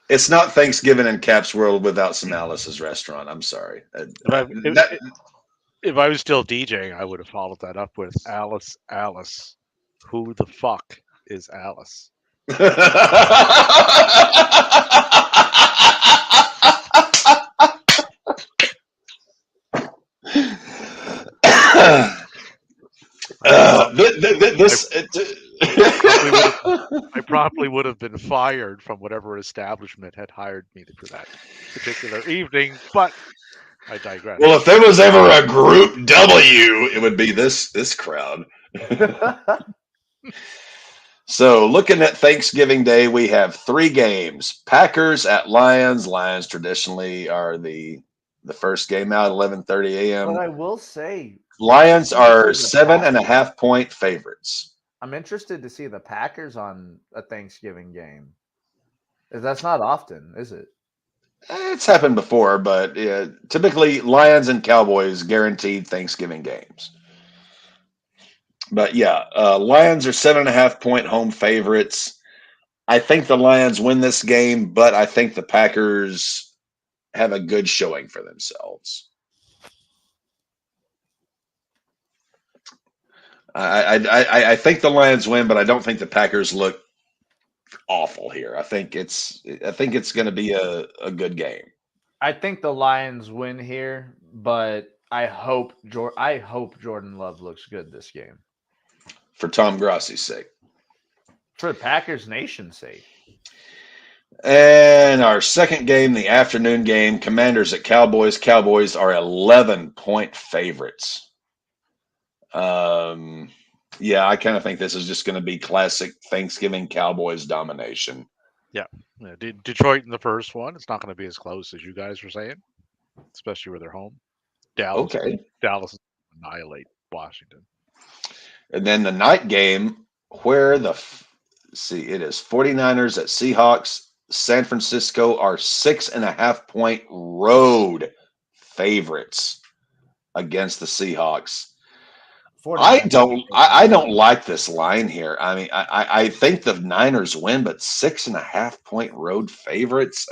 It's not Thanksgiving in Cap's World without some Alice's Restaurant. I'm sorry. If I was still DJing, I would have followed that up with Alice. Who the fuck is Alice? I probably would have been fired from whatever establishment had hired me for that particular evening, but I digress. Well, if there was ever a Group W, it would be this crowd. So, looking at Thanksgiving Day, we have 3 games. Packers at Lions. Lions traditionally are the first game out, 11:30 a.m. But I will say, Lions are 7.5-point favorites. I'm interested to see the Packers on a Thanksgiving game. That's not often, is it? It's happened before, but typically Lions and Cowboys guaranteed Thanksgiving games. But yeah, Lions are 7.5-point home favorites. I think the Lions win this game, but I think the Packers have a good showing for themselves. I think the Lions win, but I don't think the Packers look awful here. I think it's going to be a good game. I think the Lions win here, but I hope Jordan Love looks good this game. For Tom Grassi's sake. For the Packers Nation's sake. And our second game, the afternoon game, Commanders at Cowboys. Cowboys are 11-point favorites. Yeah, I kind of think this is just going to be classic Thanksgiving Cowboys domination. Yeah. Detroit in the first one. It's not going to be as close as you guys were saying, especially where they're home. Dallas annihilate Washington. And then the night game, where it is 49ers at Seahawks. San Francisco are 6.5-point road favorites against the Seahawks. I don't like this line here. I mean, I think the Niners win, but 6.5-point road favorites.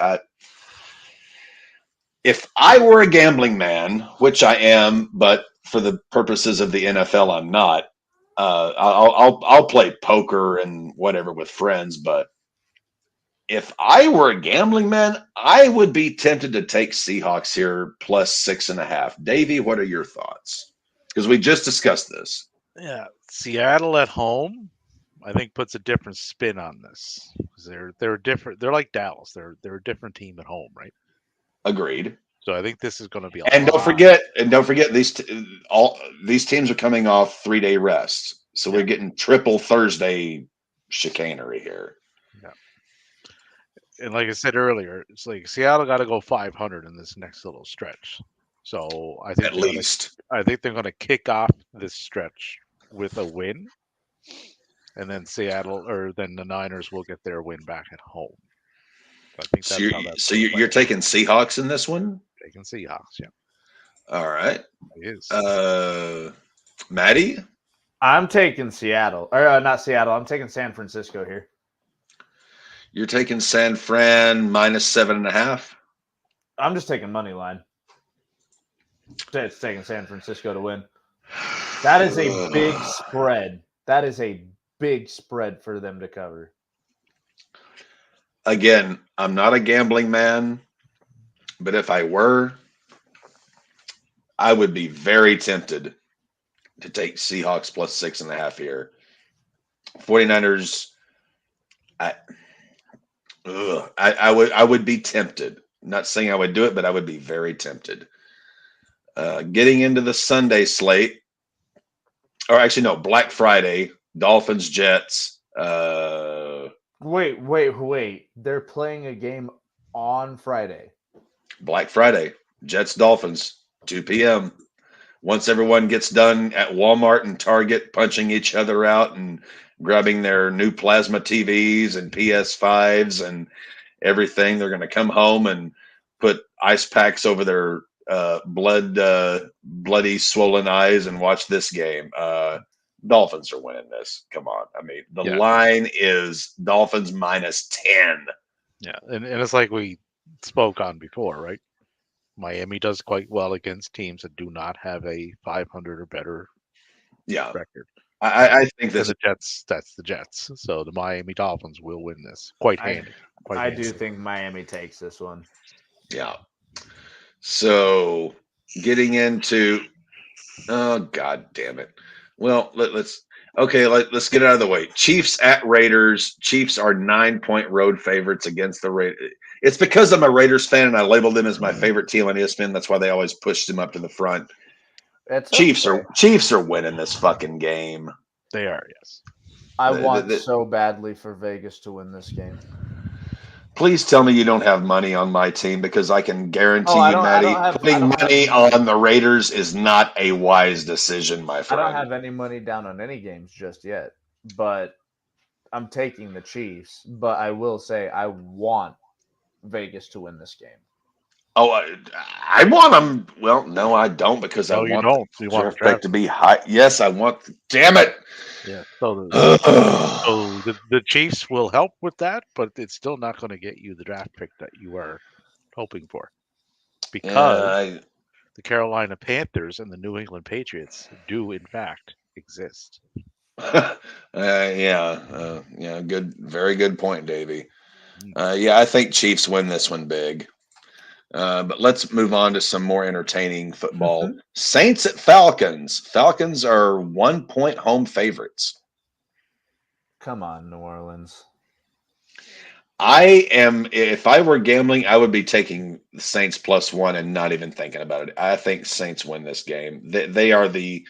If I were a gambling man, which I am, but for the purposes of the NFL, I'm not. I'll play poker and whatever with friends, but if I were a gambling man, I would be tempted to take Seahawks here plus 6.5. Davey, what are your thoughts? Because we just discussed this. Yeah, Seattle at home, I think puts a different spin on this. They're different. They're like Dallas. They're a different team at home, right? Agreed. So I think this is going to be. Don't forget, all these teams are coming off 3-day rest, so we're getting triple Thursday chicanery here. Yeah. And like I said earlier, it's like Seattle got to go 500 in this next little stretch. So I think I think they're going to kick off this stretch with a win, and then then the Niners will get their win back at home. I think that's you're taking Seahawks in this one? Taking Seahawks, yeah. All right. It is. Maddie? I'm taking Seattle. Or not Seattle. I'm taking San Francisco here. You're taking San Fran minus 7.5? I'm just taking money line. It's taking San Francisco to win. That is a big spread. That is a big spread for them to cover. Again, I'm not a gambling man, but if I were, I would be very tempted to take Seahawks plus 6.5 here. 49ers, I would be tempted. I'm not saying I would do it, but I would be very tempted. Getting into the Sunday slate, or actually no, Black Friday, Dolphins, Jets. Wait. They're playing a game on Friday. Black Friday, Jets, Dolphins, 2 p.m. Once everyone gets done at Walmart and Target punching each other out and grabbing their new plasma TVs and PS5s and everything, they're going to come home and put ice packs over their bloody, swollen eyes and watch this game. Dolphins are winning this. Come on. I mean, the Yeah. line is Dolphins -10. Yeah, and it's like we spoke on before, right? Miami does quite well against teams that do not have a 500 or better Yeah. record. I think this And the Jets, that's the Jets. So the Miami Dolphins will win this quite handy. I do think Miami takes this one. Yeah. So getting into, oh god damn it. Well, let's get it out of the way. Chiefs at Raiders. Chiefs are 9-point road favorites against the Raiders. It's because I'm a Raiders fan and I labeled them as my favorite team on ESPN. That's why they always pushed them up to the front. Chiefs are winning this fucking game. They are, yes. I want so badly for Vegas to win this game. Please tell me you don't have money on my team, because I can guarantee you, Maddie, putting money on the Raiders is not a wise decision, my friend. I don't have any money down on any games just yet, but I'm taking the Chiefs. But I will say I want Vegas to win this game. Oh, I want them. Well, no, I don't, because I want the draft pick to be high. Yes, I want. Damn it. Yeah. So the Chiefs will help with that, but it's still not going to get you the draft pick that you are hoping for, because the Carolina Panthers and the New England Patriots do in fact exist. Good, very good point, Davey. I think Chiefs win this one big. But let's move on to some more entertaining football. Saints at Falcons. Falcons are 1-point home favorites. Come on, New Orleans. If I were gambling, I would be taking the Saints +1 and not even thinking about it. I think Saints win this game. They are the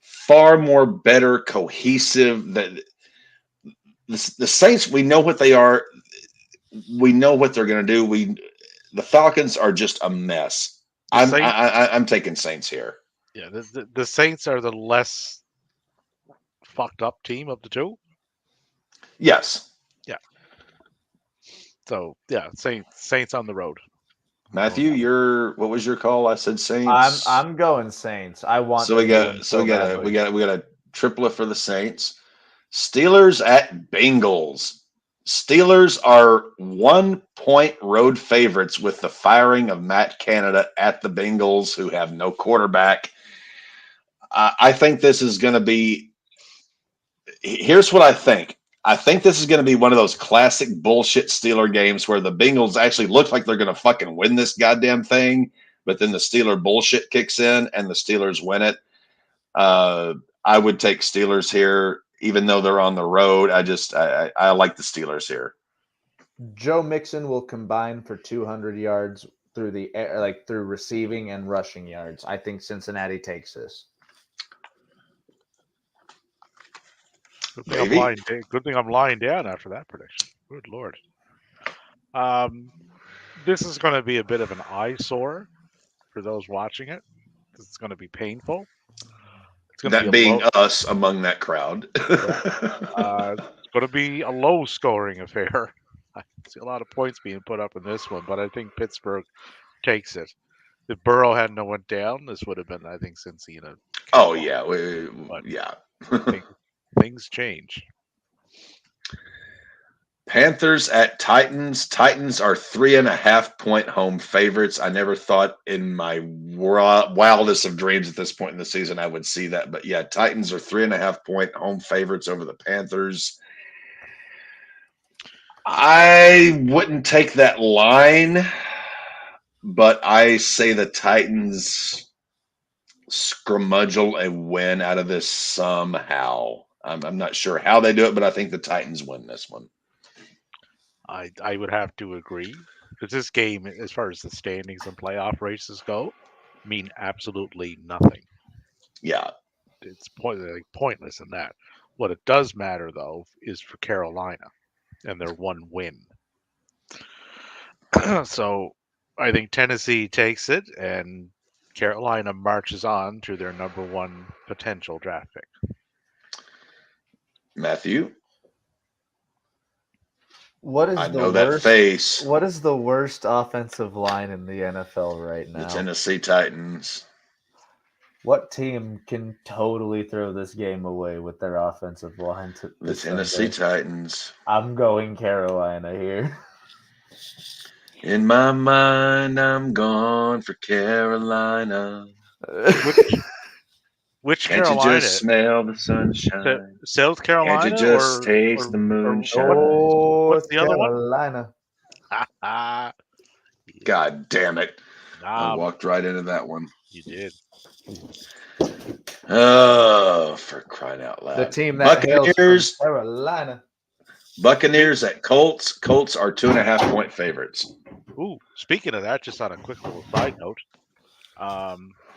far more better, cohesive. The Saints, we know what they are. We know what they're going to do. The Falcons are just a mess. I'm taking Saints here. Yeah, the Saints are the less fucked up team of the two. Yes. Yeah. So yeah, Saints on the road. Matthew, what was your call? I said Saints. I'm going Saints. I want. So we got a triplet for the Saints. Steelers at Bengals. Steelers are 1-point road favorites with the firing of Matt Canada at the Bengals, who have no quarterback. I think this is going to be. Here's what I think. I think this is going to be one of those classic bullshit Steeler games where the Bengals actually look like they're going to fucking win this goddamn thing, but then the Steeler bullshit kicks in and the Steelers win it. I would take Steelers here, even though they're on the road. I like the Steelers here. Joe Mixon will combine for 200 yards through the air, through receiving and rushing yards. I think Cincinnati takes this. Good thing I'm lying down after that prediction. Good Lord. This is going to be a bit of an eyesore for those watching it. It's going to be painful. That being us among that crowd. It's going to be a low-scoring affair. I see a lot of points being put up in this one, but I think Pittsburgh takes it. If Burrow hadn't went down, this would have been, I think, Cincy. Oh yeah, yeah. Things change. Panthers at Titans. Titans are 3.5-point home favorites. I never thought in my wildest of dreams at this point in the season I would see that. But yeah, Titans are 3.5-point home favorites over the Panthers. I wouldn't take that line, but I say the Titans scrumudgeal a win out of this somehow. I'm not sure how they do it, but I think the Titans win this one. I would have to agree, because this game, as far as the standings and playoff races go, mean absolutely nothing. Yeah. It's pointless in that. What it does matter, though, is for Carolina and their one win. So I think Tennessee takes it, and Carolina marches on to their number one potential draft pick. Matthew? What is I the know that worst? face. What is the worst offensive line in the NFL right The now? Tennessee Titans. What team can totally throw this game away with their offensive line? The Tennessee Titans. I'm going Carolina here. In my mind, I'm gone for Carolina. Which Can't you Carolina? just smell the sunshine? South Carolina Can't you just taste the moonshine? what's the other one? Carolina. God damn it. I Nah, walked right into that one. you did. Oh, for crying out loud. The team that hails Buccaneers. from Carolina. Buccaneers at Colts. Colts are 2.5-point favorites. Ooh, speaking of that, just on a quick little side note,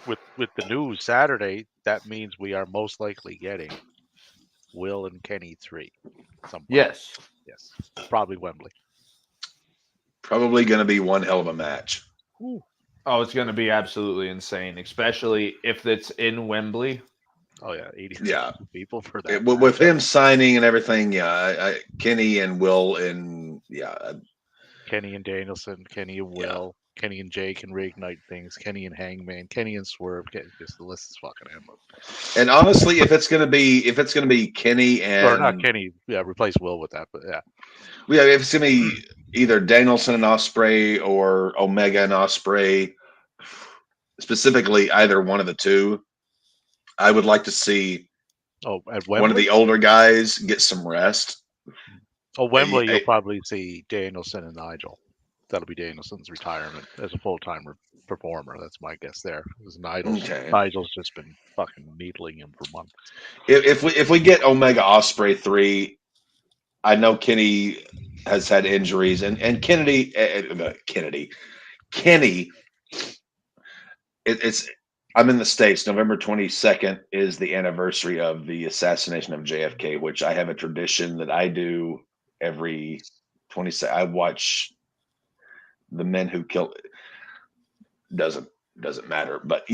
with the news Saturday, that means we are most likely getting Will and Kenny 3. Yes. Yes, probably Wembley. Probably going to be one hell of a match. Ooh. Oh, it's going to be absolutely insane, especially if it's in Wembley. Oh yeah, 80 people for that. With him signing and everything, Kenny and Will and Kenny and Danielson, Kenny and Will, Kenny and Jay can reignite things. Kenny and Hangman, Kenny and Swerve. Just the list is fucking endless. And honestly, if it's gonna be Kenny and or not Kenny, replace Will with that, but if it's gonna be either Danielson and Ospreay or Omega and Ospreay, specifically either one of the two, I would like to see one of the older guys get some rest. Oh, Wembley, you'll probably see Danielson and Nigel. That'll be Danielson's retirement as a full-time performer. That's my guess there. Because Nigel's just been fucking needling him for months. If we get Omega Ospreay 3, I know Kenny has had injuries, and Kenny. I'm in the States. November 22nd is the anniversary of the assassination of JFK, which I have a tradition that I do every 22nd. I watch the men who killed. Doesn't matter, but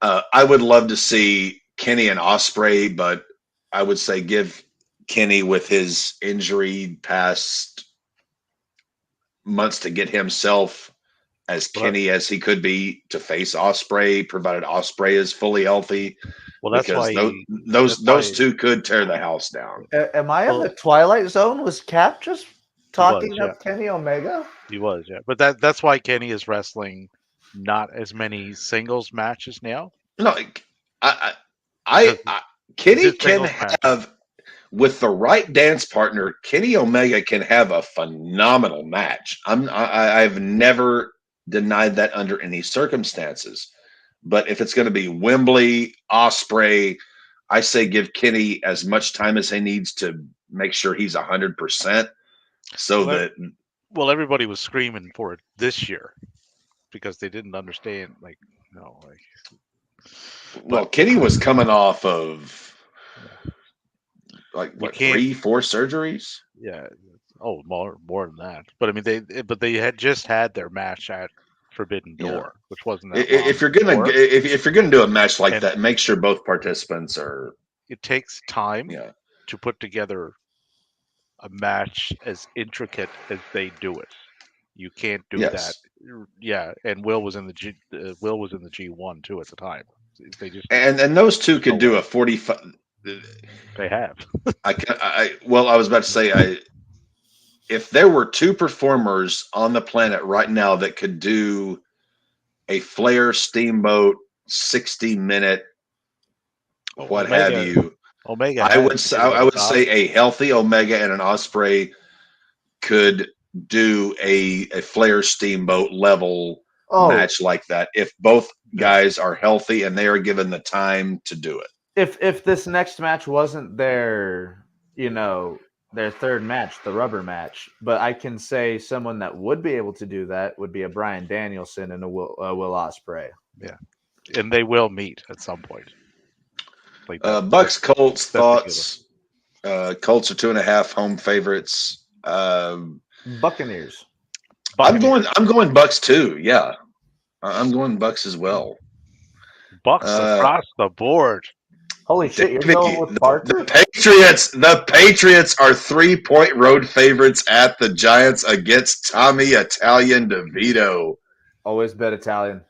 I would love to see Kenny and Ospreay, but I would say give Kenny, with his injury past months, to get himself as Kenny as he could be to face Ospreay, provided Ospreay is fully healthy. Well, that's because why those two could tear the house down. Am I in the Twilight Zone? Was Cap just talking of Kenny Omega? He was, yeah. But that's why Kenny is wrestling not as many singles matches now. No, Kenny can have, with the right dance partner, Kenny Omega can have a phenomenal match. I've never denied that under any circumstances. But if it's going to be Wembley, Ospreay, I say give Kenny as much time as he needs to make sure he's 100%. Well, everybody was screaming for it this year because they didn't understand. Well, Kenny was coming off of 3-4 surgeries. Yeah. Oh, more than that. But I mean, they had just had their match at Forbidden Door, which wasn't that long. If you're gonna do a match like that, make sure both participants are. It takes time to put together a match as intricate as they do it. You can't do that. Yeah, and Will was in the G1 too at the time. They just and those two could do a 45. They have. I was about to say if there were two performers on the planet right now that could do a Flair Steamboat 60-minute have you, Omega, I would say a healthy Omega and an Ospreay could do a Flair Steamboat level match like that if both guys are healthy and they are given the time to do it. If this next match wasn't their third match, the rubber match, but I can say someone that would be able to do that would be a Bryan Danielson and a Will Ospreay. Yeah, and they will meet at some point. Bucks Colts thoughts. Colts are 2.5 home favorites. Buccaneers. I'm going Bucks too. Yeah, I'm going Bucks as well. Bucks across the board. Holy shit, you're Davey, going with Parker? The Patriots are 3-point road favorites at the Giants against Tommy Italian DeVito. Always bet Italian.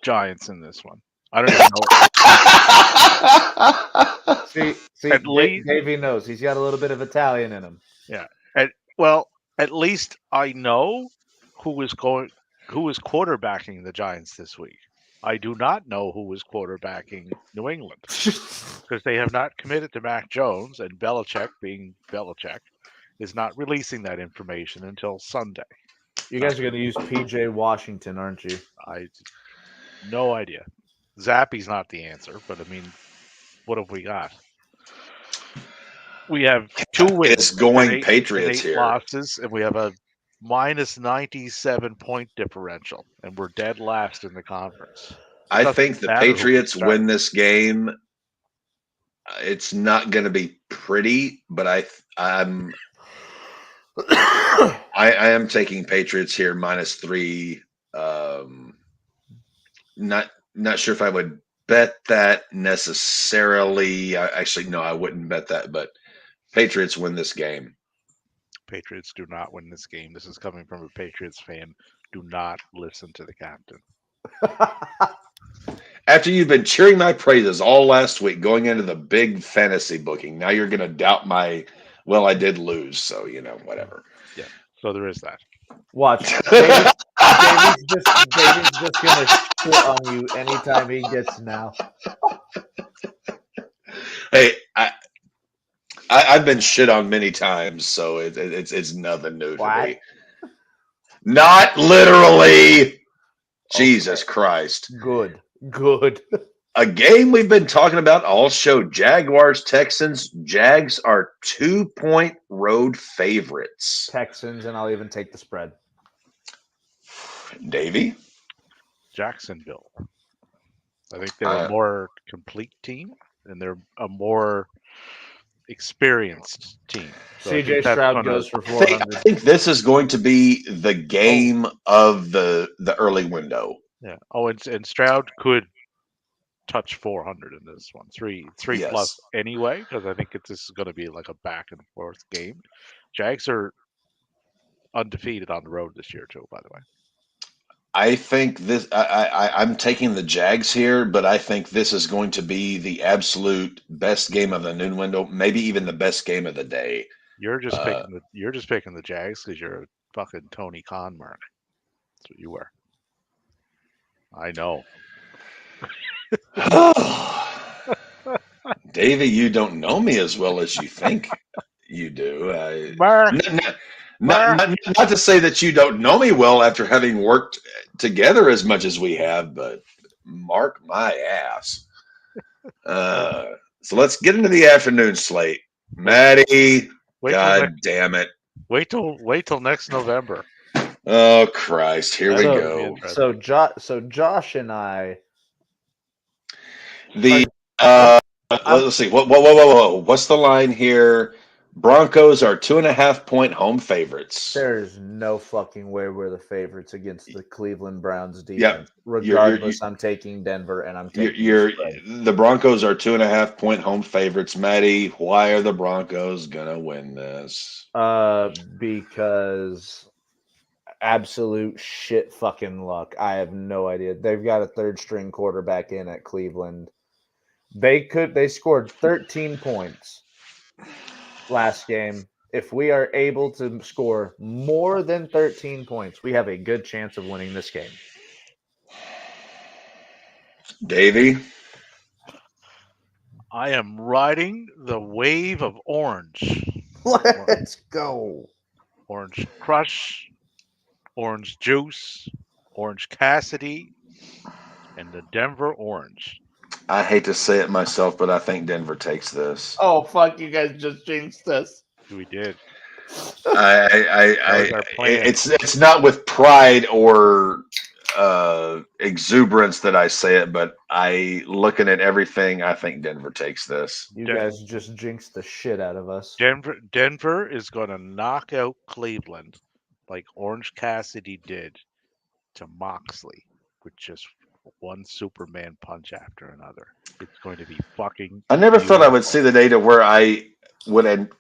Giants in this one. I don't even know. See, At least- Davey knows he's got a little bit of Italian in him. Yeah. At least I know who is quarterbacking the Giants this week. I do not know who is quarterbacking New England because they have not committed to Mac Jones, and Belichick, being Belichick, is not releasing that information until Sunday. You guys are going to use PJ Washington, aren't you? No idea. Zappy's not the answer, but I mean, what have we got? We have 2 wins. It's going and Patriots eight here. losses, and we have a minus 97 point differential, and we're dead last in the conference. I think the matter who Patriots we start. win this game. It's not going to be pretty, but I am taking Patriots here -3. Not sure if I would bet that necessarily. Actually, no, I wouldn't bet that. But Patriots win this game. Patriots do not win this game. This is coming from a Patriots fan. Do not listen to the captain. After you've been cheering my praises all last week going into the big fantasy booking, now you're going to doubt my, well, I did lose, so, whatever. Yeah, so there is that. Watch. David's just going to shit on you anytime he gets now. Hey, I've been shit on many times, so it's nothing new to me. Not literally. Jesus Christ. Good. A game we've been talking about all show. Jaguars, Texans. Jags are 2-point road favorites. Texans, and I'll even take the spread. Davey? Jacksonville. I think they're a more complete team, and they're a more experienced team. So CJ Stroud goes for 400. I think this is going to be the game of the early window. Yeah. Oh, and Stroud could touch 400 in this one. Three Yes. plus anyway, because I think this is going to be like a back and forth game. Jags are undefeated on the road this year too, by the way. I think this. I'm taking the Jags here, but I think this is going to be the absolute best game of the noon window, maybe even the best game of the day. You're just picking the Jags because you're a fucking Tony Khan mark. That's what you were. I know. Davey, you don't know me as well as you think you do. Not to say that you don't know me well after having worked together as much as we have, but mark my ass. So let's get into the afternoon slate. Maddie, damn it. Wait till next November. Oh Christ! Here we go. So Josh and I. Let's see. Whoa! What's the line here? Broncos are 2.5-point home favorites. There's no fucking way we're the favorites against the Cleveland Browns defense. Yep. Regardless, I'm taking Denver, and I'm taking the Broncos are 2.5-point home favorites. Maddie, why are the Broncos gonna win this? Because absolute shit fucking luck. I have no idea. They've got a third string quarterback in at Cleveland. They scored 13 points last game. If we are able to score more than 13 points, we have a good chance of winning this game. Davey? I am riding the wave of orange. Let's go. Orange Crush, Orange Juice, Orange Cassidy, and the Denver Orange. I hate to say it myself, but I think Denver takes this. Oh, fuck, you guys just jinxed us. We did. It's not with pride or exuberance that I say it, but looking at everything, I think Denver takes this. You guys just jinxed the shit out of us. Denver is going to knock out Cleveland like Orange Cassidy did to Moxley with just one Superman punch after another. It's going to be fucking. I never thought I would beautiful. see the day to where I would.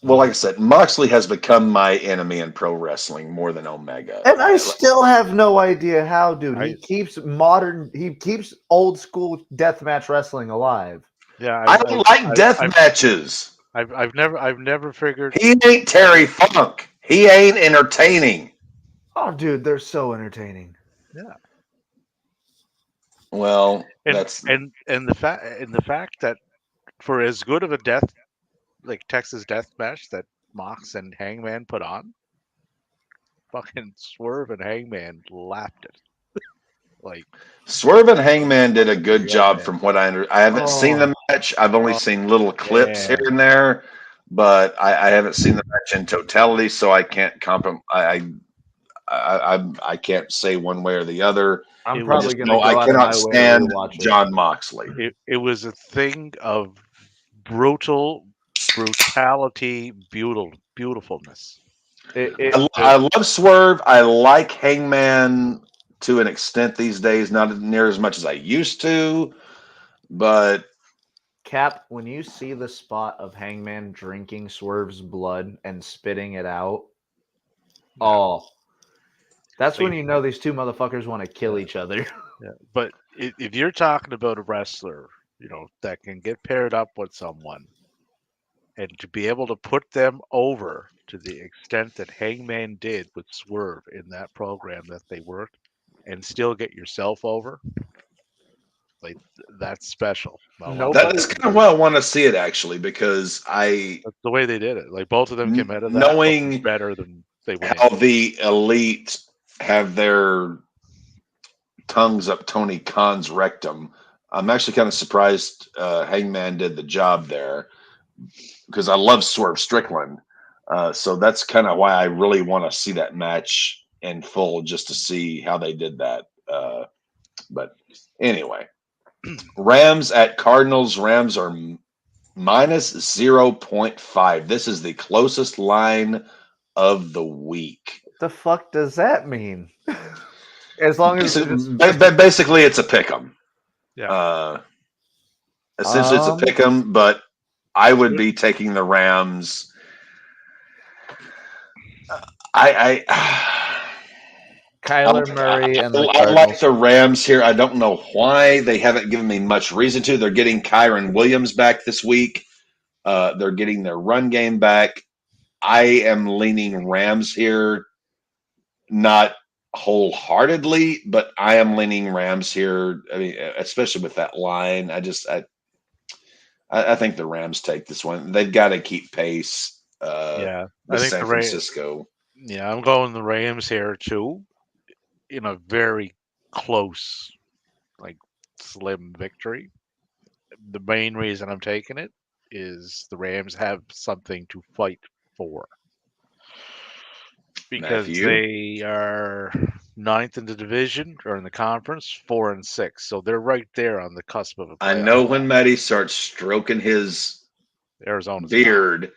Well, like I said, Moxley has become my enemy in pro wrestling more than Omega. And I still have no idea how, dude. I- He keeps old school deathmatch wrestling alive. Yeah, I don't like death matches. I've never figured. He ain't Terry Funk. He ain't entertaining. Oh, dude, they're so entertaining. Yeah, Well, and that's the fact that for as good of a Texas death match that Mox and Hangman put on, fucking Swerve and Hangman lapped it. Like, Swerve and Hangman did a good Forget job it. from what I haven't seen the match. I've only seen little clips here and there, but I haven't seen the match in totality, so I can't I can't say one way or the other. I'm It probably was- going to No, go I out of my cannot way to stand rewatch it. John Moxley. it was a thing of brutality, beautifulness. I love Swerve. I like Hangman to an extent these days, not near as much as I used to, but Cap, when you see the spot of Hangman drinking Swerve's blood and spitting it out, oh, that's when you know these two motherfuckers want to kill each other. Yeah, but if you're talking about a wrestler, that can get paired up with someone, and to be able to put them over to the extent that Hangman did with Swerve in that program that they worked, and still get yourself over, like that's special. that's kind of why I want to see it actually, because That's the way they did it. Like both of them came out of that knowing looking better than they went how in. the elite have their tongues up Tony Khan's rectum. I'm actually kind of surprised Hangman did the job there, because I love Swerve Strickland. So that's kind of why I really want to see that match in full, just to see how they did that. But anyway, Rams at Cardinals. Rams are minus 0.5. This is the closest line of the week. The fuck does that mean? As long as Basically, it's a pick 'em. Yeah. Essentially, it's a pick 'em, but I would be taking the Rams. Kyler Murray and the I like Cardinals. the Rams here. I don't know why. They haven't given me much reason to. They're getting Kyron Williams back this week. They're getting their run game back. I am leaning Rams here, not wholeheartedly, but I am leaning Rams here. I mean, especially with that line. I think the Rams take this one. They've got to keep pace Yeah, I with think San Francisco. Yeah, I'm going the Rams here too, in a very close, like slim victory. The main reason I'm taking it is the Rams have something to fight for, because Matthew? they are ninth in the division or in the conference, 4-6, so they're right there on the cusp of a playoff. I know when Matty starts stroking his Arizona's beard.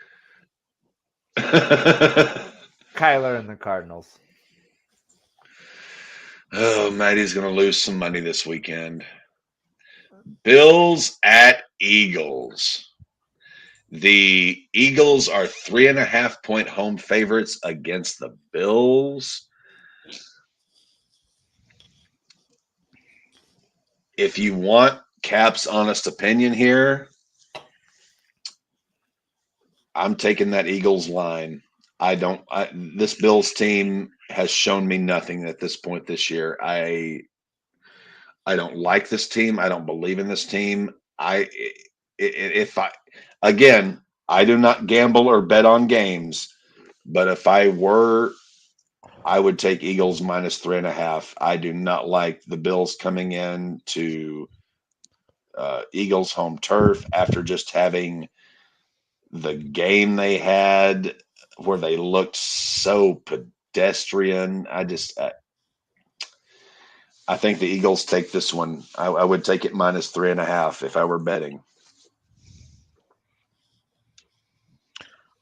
Kyler and the Cardinals. Oh, Matty's going to lose some money this weekend. Bills at Eagles. The Eagles are 3.5-point home favorites against the Bills. If you want Cap's honest opinion here, I'm taking that Eagles line. This Bills team has shown me nothing at this point this year. I don't like this team. I don't believe in this team. I do not gamble or bet on games, but if I were, I would take Eagles minus 3.5. I do not like the Bills coming in to Eagles home turf after just having the game they had where they looked so pedestrian. I think the Eagles take this one. I would take it minus 3.5 if I were betting.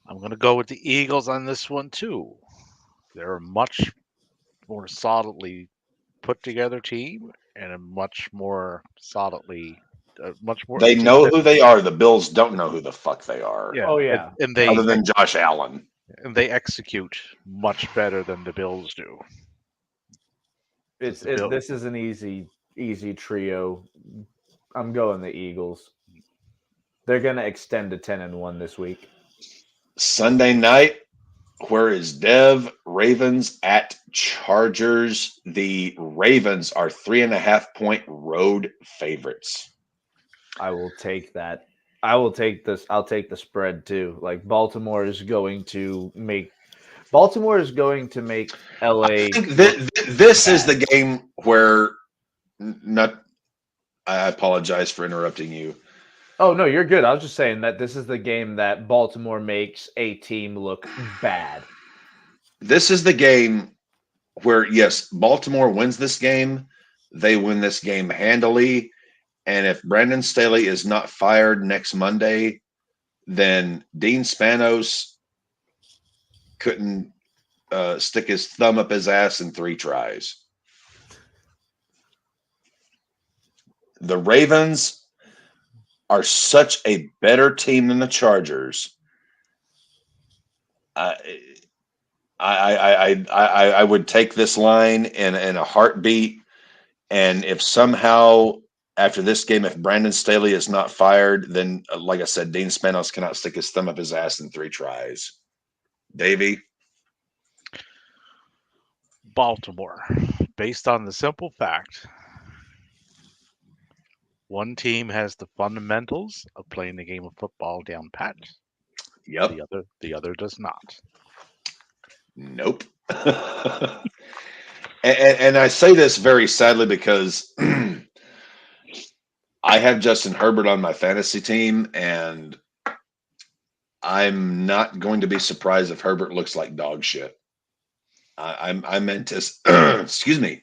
I'm going to go with the Eagles on this one too. They're much more solidly put together team and a much more solidly, much more. They a team know that, who they are. The Bills don't know who the fuck they are, yeah, Oh yeah. and other than Josh Allen. they execute much better than the Bills do. This is an easy trio. I'm going the Eagles. They're gonna extend to 10-1 this week. Sunday night, where is Dev? Ravens at Chargers. The Ravens are 3.5-point road favorites. I will take that. I will take this. I'll take the spread too. Like Baltimore is going to make LA. I think this is the game where not. I apologize for interrupting you. Oh no, you're good. I was just saying that this is the game that Baltimore makes a team look bad. This is the game where, yes, Baltimore wins this game. They win this game handily. And if Brandon Staley is not fired next Monday, then Dean Spanos couldn't stick his thumb up his ass in 3 tries. The Ravens are such a better team than the Chargers. I would take this line in a heartbeat. And if somehow after this game, if Brandon Staley is not fired, then like I said, Dean Spanos cannot stick his thumb up his ass in 3 tries. Davey? Baltimore, based on the simple fact one team has the fundamentals of playing the game of football down pat. Yep. The other does not. Nope. and I say this very sadly because I have Justin Herbert on my fantasy team, and I'm not going to be surprised if Herbert looks like dog shit. Excuse me.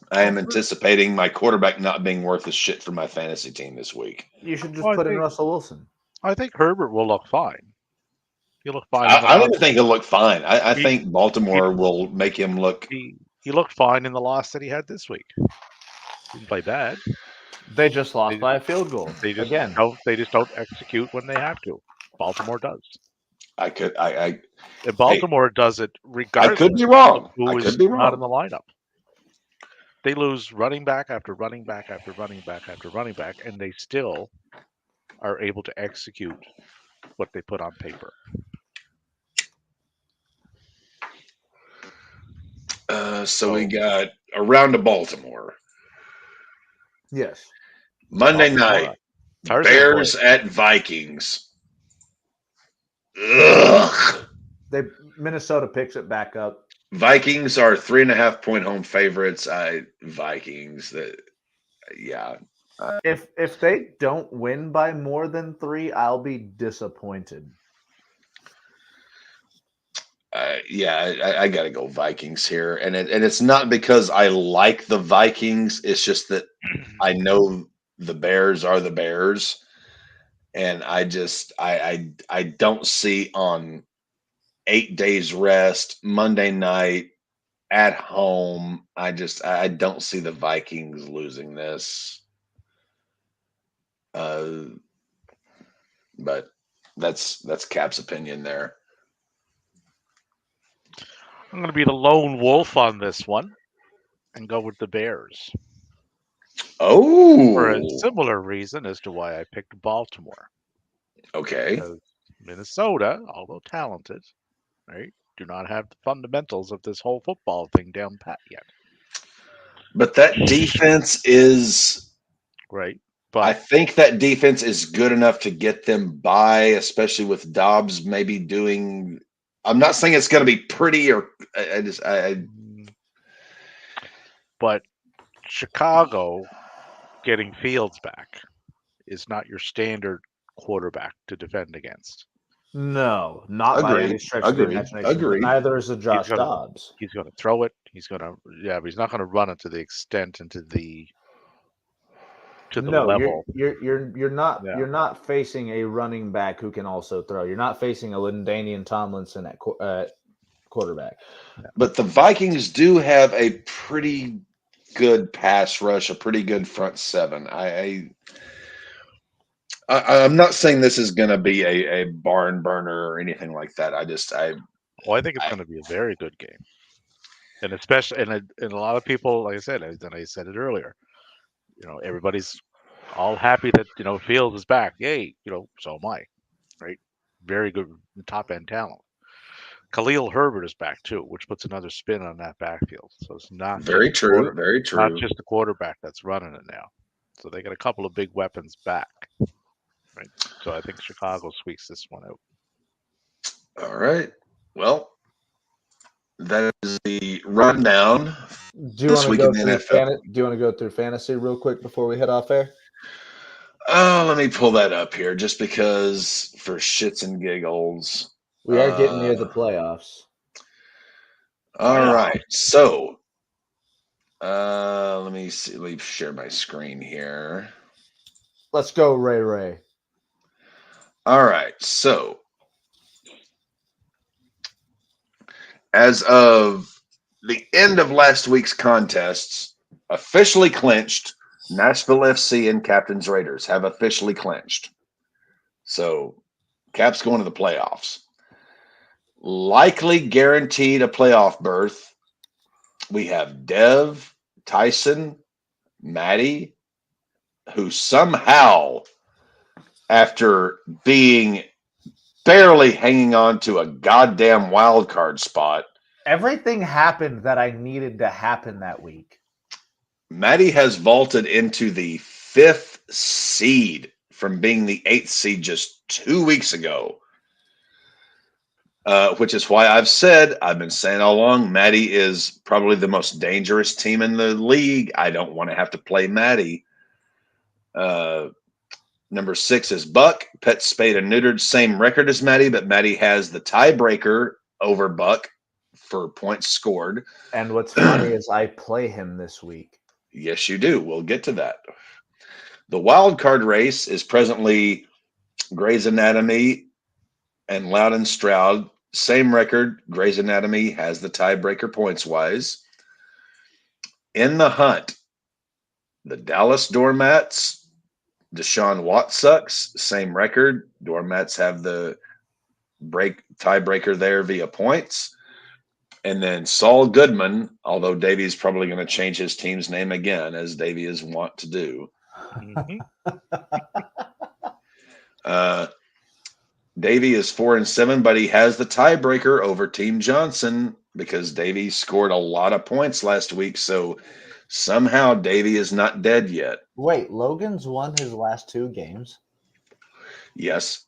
I am anticipating my quarterback not being worth a shit for my fantasy team this week. You should just put in Russell Wilson. I think Herbert will look fine. He'll look fine. I don't even think he'll look fine. I think Baltimore will make him look. He looked fine in the loss that he had this week. Didn't play bad. They just lost by a field goal. They just Again. They just don't execute when they have to. Baltimore does. And Baltimore does it regardless. I could be wrong. Of who is not in the lineup. They lose running back after running back after running back after running back, and they still are able to execute what they put on paper. So we got a round of Baltimore. Yes. Monday night, Bears at Vikings. Ugh. Minnesota picks it back up. Vikings are 3.5-point home favorites. Vikings. Yeah. If they don't win by more than 3, I'll be disappointed. I got to go Vikings here, and it's not because I like the Vikings. It's just that I know the Bears are the Bears, and I don't see on 8 days rest Monday night at home. I don't see the Vikings losing this. But that's Cap's opinion there. I'm going to be the lone wolf on this one and go with the Bears. Oh. For a similar reason as to why I picked Baltimore. Okay. Because Minnesota, although talented, right, do not have the fundamentals of this whole football thing down pat yet. But that defense is right. But I think that defense is good enough to get them by, especially with Dobbs maybe doing. I'm not saying it's going to be pretty, or But Chicago getting Fields back is not your standard quarterback to defend against. No, not by any stretch of the imagination. But neither is a Josh Dobbs. He's going to throw it. He's going to, but he's not going to run it to the extent and to the level. You're not facing a running back who can also throw. You're not facing a LaDainian Tomlinson at quarterback. But the Vikings do have a pretty good pass rush, a pretty good front seven. I'm not saying this is going to be a barn burner or anything like that. I think it's going to be a very good game, and especially and a lot of people, like I said, and I said it earlier. Everybody's all happy that Fields is back. Yay! So am I. Right? Very good top end talent. Khalil Herbert is back too, which puts another spin on that backfield. So it's not very just true, very not true. just the quarterback that's running it now. So they got a couple of big weapons back. Right. So I think Chicago squeaks this one out. All right. Well, that is the rundown Do you this want to week go in the through NFL. Do you want to go through fantasy real quick before we head off air? Let me pull that up here just because for shits and giggles. We are getting near the playoffs. All right. So, let me see. Let me share my screen here. Let's go, Ray. All right. So, as of the end of last week's contests, officially clinched, Nashville FC and Captains Raiders have officially clinched. So, Cap's going to the playoffs. Likely guaranteed a playoff berth. We have Dev, Tyson, Maddie, who somehow, after being barely hanging on to a goddamn wild card spot, everything happened that I needed to happen that week. Maddie has vaulted into the 5th seed from being the 8th seed just 2 weeks ago. Which is why I've been saying all along, Maddie is probably the most dangerous team in the league. I don't want to have to play Maddie. Number 6 is Buck. Pet, spayed, and neutered. Same record as Maddie, but Maddie has the tiebreaker over Buck for points scored. And what's funny is I play him this week. Yes, you do. We'll get to that. The wild card race is presently Grey's Anatomy and Loudon Stroud. Same record. Grey's Anatomy has the tiebreaker points-wise. In the hunt, the Dallas Doormats, Deshaun Watsucks, same record. Doormats have the tiebreaker there via points. And then Saul Goodman, although Davey is probably going to change his team's name again, as Davey is wont to do. Davey is 4-7, but he has the tiebreaker over Team Johnson because Davey scored a lot of points last week. So somehow Davey is not dead yet. Wait, Logan's won his last 2 games? Yes.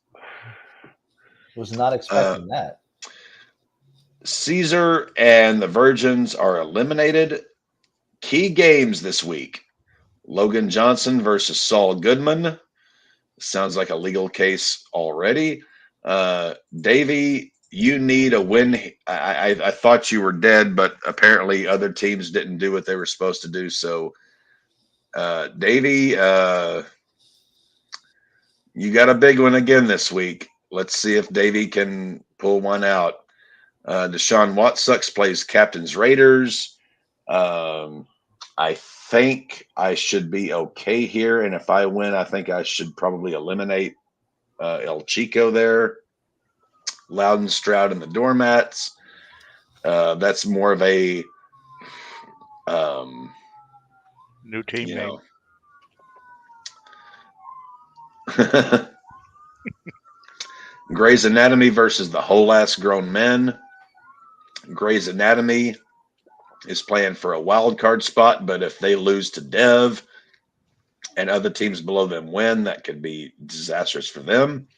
Was not expecting that. Caesar and the Virgins are eliminated. Key games this week. Logan Johnson versus Saul Goodman. Sounds like a legal case already. Davey, you need a win. I thought you were dead, but apparently other teams didn't do what they were supposed to do. So, Davey, you got a big one again this week. Let's see if Davey can pull one out. Deshaun Watsucks plays Captains Raiders. I think I should be okay here. And if I win, I think I should probably eliminate El Chico there. Loudon, Stroud, and the Doormats. That's more of a new team name. Grey's Anatomy versus the Whole Ass Grown Men. Grey's Anatomy is playing for a wild card spot, but if they lose to Dev and other teams below them win, that could be disastrous for them.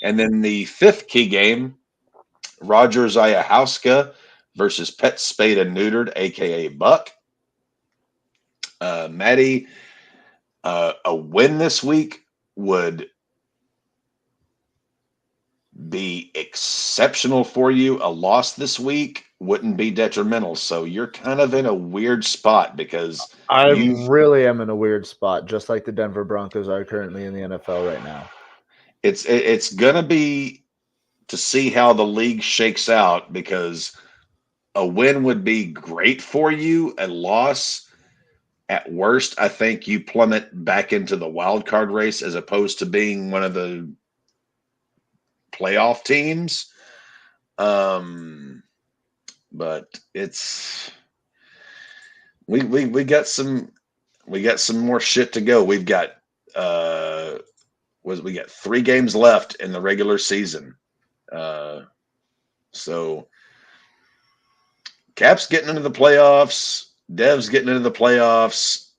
And then the 5th key game, Roger Zayahowska versus Pet, Spayed, and Neutered, a.k.a. Buck. Maddie, a win this week would be exceptional for you. A loss this week wouldn't be detrimental. So you're kind of in a weird spot because I really am in a weird spot, just like the Denver Broncos are currently in the NFL right now. It's going to be to see how the league shakes out because a win would be great for you. A loss, at worst, I think you plummet back into the wild card race as opposed to being one of the playoff teams. But it's we got some more shit to go. We've got we got 3 games left in the regular season. So Cap's getting into the playoffs. Dev's getting into the playoffs.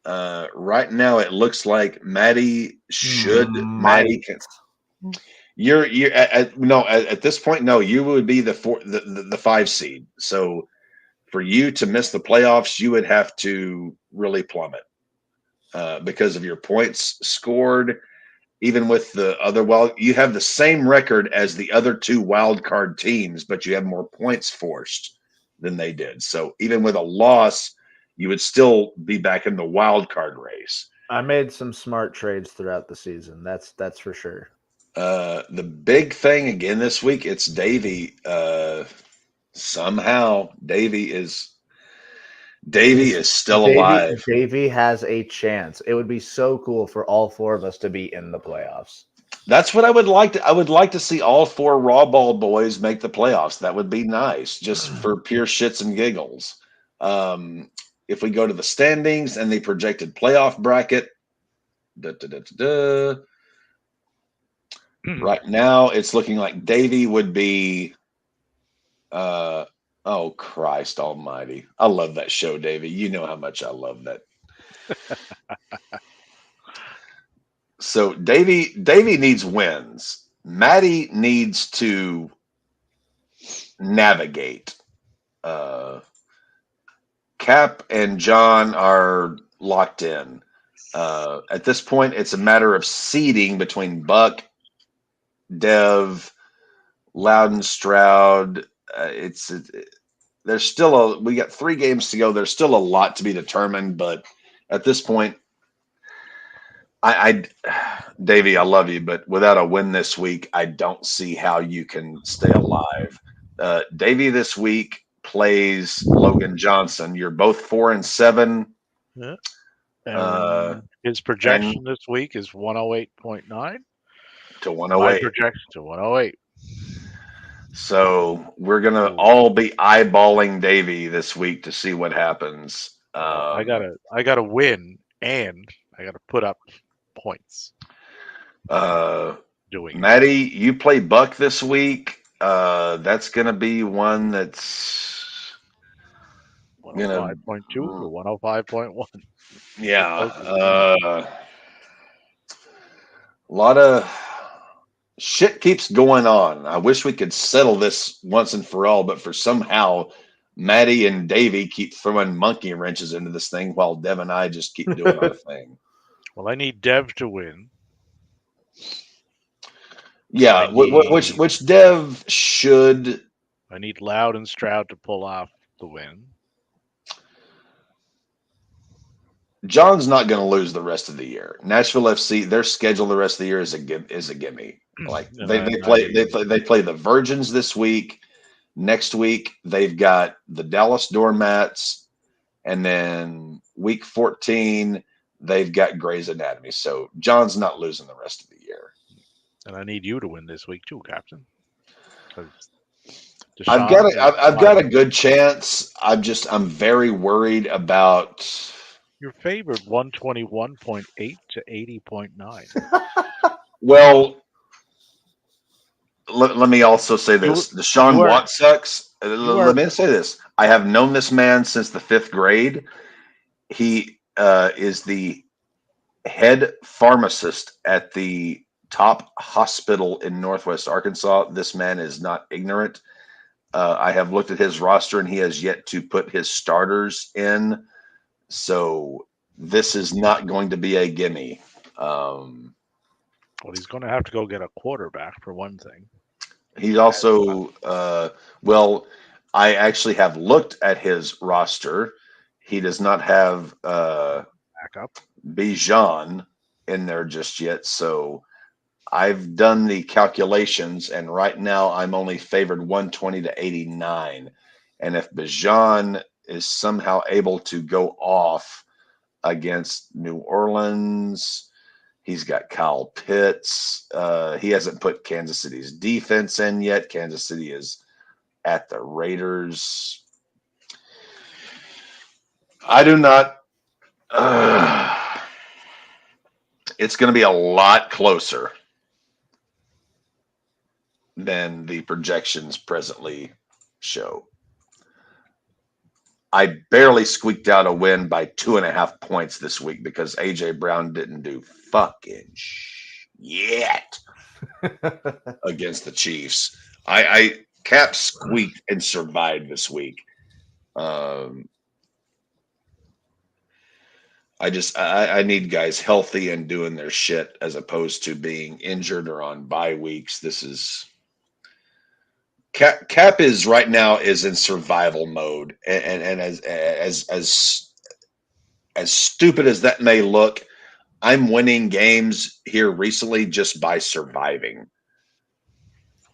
Right now, it looks like Maddie should. Maddie can. You're at this point, no, you would be the 5 seed. So for you to miss the playoffs, you would have to really plummet because of your points scored. Even with the other you have the same record as the other 2 wild card teams, but you have more points forced than they did. So even with a loss, you would still be back in the wild card race. I made some smart trades throughout the season. That's for sure. The big thing again this week, it's Davey. Somehow Davey is still alive. Davey has a chance. It would be so cool for all 4 of us to be in the playoffs. That's what I would like to. I would like to see all 4 RAWBall boys make the playoffs. That would be nice, just for pure shits and giggles. If we go to the standings and the projected playoff bracket, right now it's looking like Davey would be. Oh, Christ almighty. I love that show, Davey. You know how much I love that. So Davey needs wins. Maddie needs to navigate. Cap and John are locked in. At this point, it's a matter of seeding between Buck, Dev, Loudon, Stroud. There's still we got 3 games to go. There's still a lot to be determined, but at this point, Davey, I love you, but without a win this week, I don't see how you can stay alive. Davey this week plays Logan Johnson. You're both 4-7. Yeah. And his projection this week is 108.9 to 108. My projection to 108. So we're gonna all be eyeballing Davey this week to see what happens. I gotta win, and I gotta put up points. Maddie, you play Buck this week. That's gonna be one that's 105.2 or 105.1. Yeah. A lot of shit keeps going on. I wish we could settle this once and for all, but for somehow Maddie and Davey keep throwing monkey wrenches into this thing while Dev and I just keep doing our thing. Well, I need Dev to win. Yeah, which Dev should. I need Loud and Stroud to pull off the win. John's not going to lose the rest of the year. Nashville FC, their schedule the rest of the year is a gimme. Like they play the Virgins this week. Next week they've got the Dallas Doormats, and then week 14 they've got Grey's Anatomy. So John's not losing the rest of the year. And I need you to win this week too, Captain. I've got a good chance. I'm very worried about. You're favored 121.8 to 80.9. Well, let me also say this: Deshaun Watt sucks. Let me say this: I have known this man since the 5th grade. He is the head pharmacist at the top hospital in Northwest Arkansas. This man is not ignorant. I have looked at his roster, and he has yet to put his starters in. So this is not going to be a gimme. Well, he's going to have to go get a quarterback for one thing. He's also, I actually have looked at his roster. He does not have backup Bijan in there just yet. So I've done the calculations, and right now I'm only favored 120 to 89. And if Bijan is somehow able to go off against New Orleans, he's got Kyle Pitts. He hasn't put Kansas City's defense in yet. Kansas City is at the Raiders. I do not. It's going to be a lot closer than the projections presently show. I barely squeaked out a win by 2.5 points this week because AJ Brown didn't do fucking yet against the Chiefs. I Cap squeaked and survived this week. I need guys healthy and doing their shit as opposed to being injured or on bye weeks. This is Cap is right now is in survival mode, and as stupid as that may look, I'm winning games here recently just by surviving.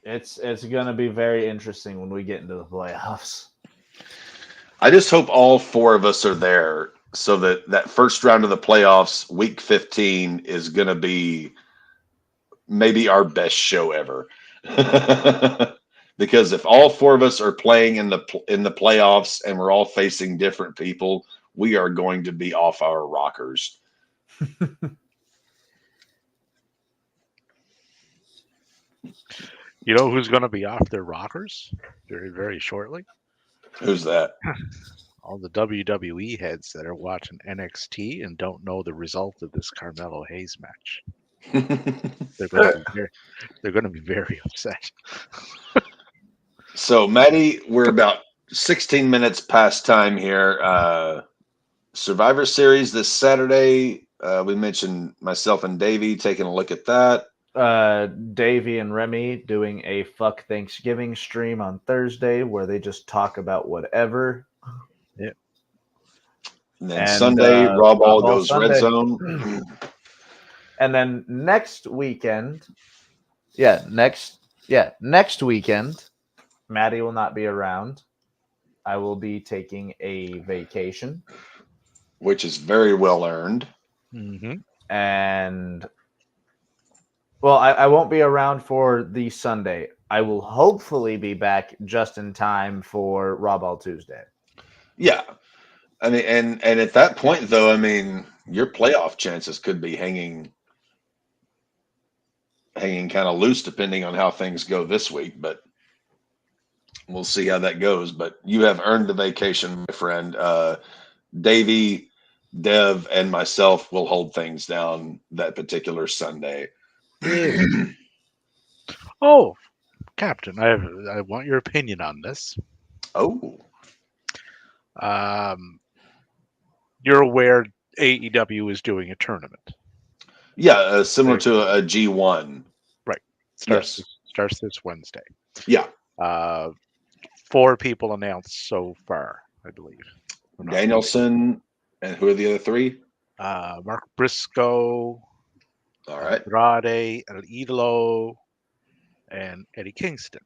It's going to be very interesting when we get into the playoffs. I just hope all four of us are there so that first round of the playoffs, week 15, is going to be maybe our best show ever. Because if all four of us are playing in the playoffs and we're all facing different people, we are going to be off our rockers. You know who's going to be off their rockers very, very shortly? Who's that? All the WWE heads that are watching NXT and don't know the result of this Carmelo Hayes match. They're going to be very upset. So, Maddie, we're about 16 minutes past time here. Survivor Series this Saturday. We mentioned myself and Davey taking a look at that. Davey and Remy doing a Fuck Thanksgiving stream on Thursday where they just talk about whatever. Yeah. And then Sunday, RAWBall goes Sunday. Red Zone. And then next weekend, next weekend, Maddie will not be around. I will be taking a vacation. Which is very well earned. Mm-hmm. And, well, I won't be around for the Sunday. I will hopefully be back just in time for RAWBall Tuesday. Yeah. I mean, and at that point, though, I mean, your playoff chances could be hanging kind of loose depending on how things go this week, but we'll see how that goes. But you have earned the vacation, my friend. Davey, Dev, and myself will hold things down that particular Sunday. Oh, Captain, I want your opinion on this. Oh. You're aware AEW is doing a tournament. Yeah, similar to a G1. Right. Yes. Starts this Wednesday. Yeah. 4 people announced so far, I believe. Danielson, and who are the other 3? Mark Briscoe, all right, Andrade, El Idolo, and Eddie Kingston.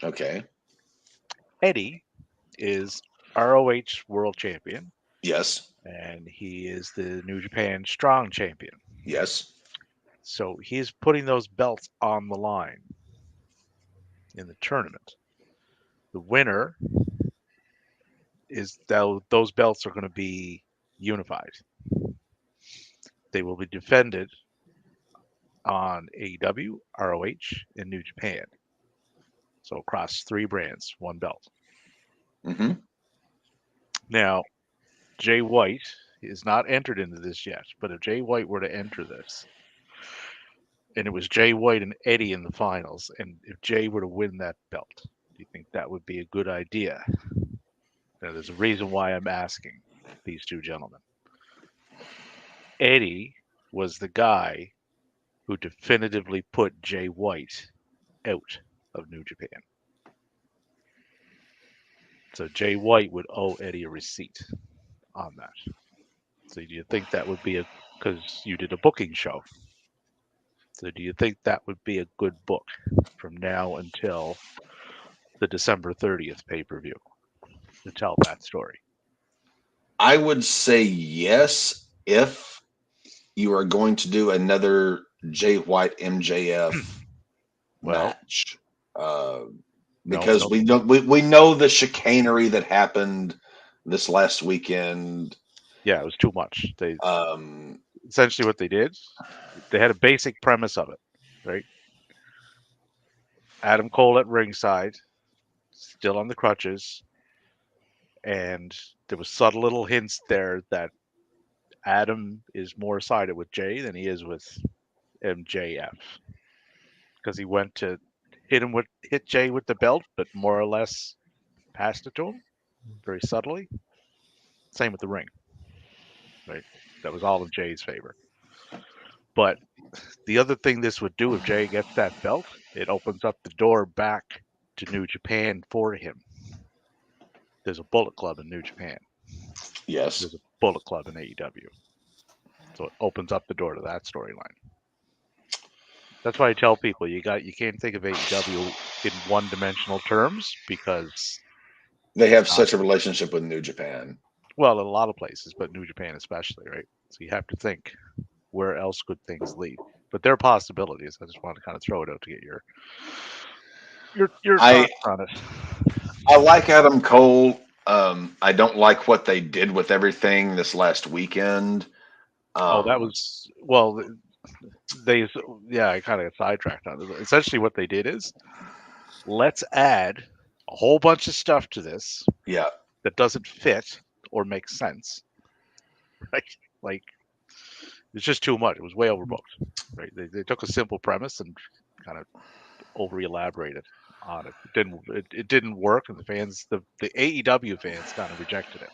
Okay. Eddie is ROH World Champion. Yes. And he is the New Japan Strong Champion. Yes. So he's putting those belts on the line in the tournament. The winner is those belts are going to be unified. They will be defended on AEW, ROH, and New Japan. So across 3 brands, 1 belt. Mm-hmm. Now, Jay White is not entered into this yet, but if Jay White were to enter this, and it was Jay White and Eddie in the finals, and if Jay were to win that belt, do you think that would be a good idea? Now, there's a reason why I'm asking these 2 gentlemen. Eddie was the guy who definitively put Jay White out of New Japan. So Jay White would owe Eddie a receipt on that. So do you think that would be because you did a booking show? So do you think that would be a good book from now until the December 30th pay-per-view? to tell that story. I would say yes if you are going to do another Jay White MJF Well, match. no, Because no. we know the chicanery that happened this last weekend. Yeah, it was too much. They Um, essentially what they did, they had a basic premise of it, right? Adam Cole at ringside, still on the crutches, and there was subtle little hints there that Adam is more sided with Jay than he is with MJF because he went to hit Jay with the belt, but more or less passed it to him very subtly. Same with the ring, right? That was all in Jay's favor. But the other thing this would do if Jay gets that belt, it opens up the door back to New Japan for him. There's a Bullet Club in New Japan. yes. There's a Bullet Club in AEW. So it opens up the door to that storyline. That's why I tell people you can't think of AEW in one-dimensional terms because They have such a relationship with New Japan. well, in a lot of places, but New Japan especially, right? So you have to think where else could things lead. But there are possibilities. I just want to kind of throw it out to get your I thoughts on it. I like Adam Cole. I don't like what they did with everything this last weekend. That was well. I kind of got sidetracked on it. Essentially, what they did is let's add a whole bunch of stuff to this yeah. that doesn't fit or make sense, right? Like it's just too much. It was way overbooked, right? They took a simple premise and kind of over elaborated on it. It didn't work, and the AEW fans kind of rejected it.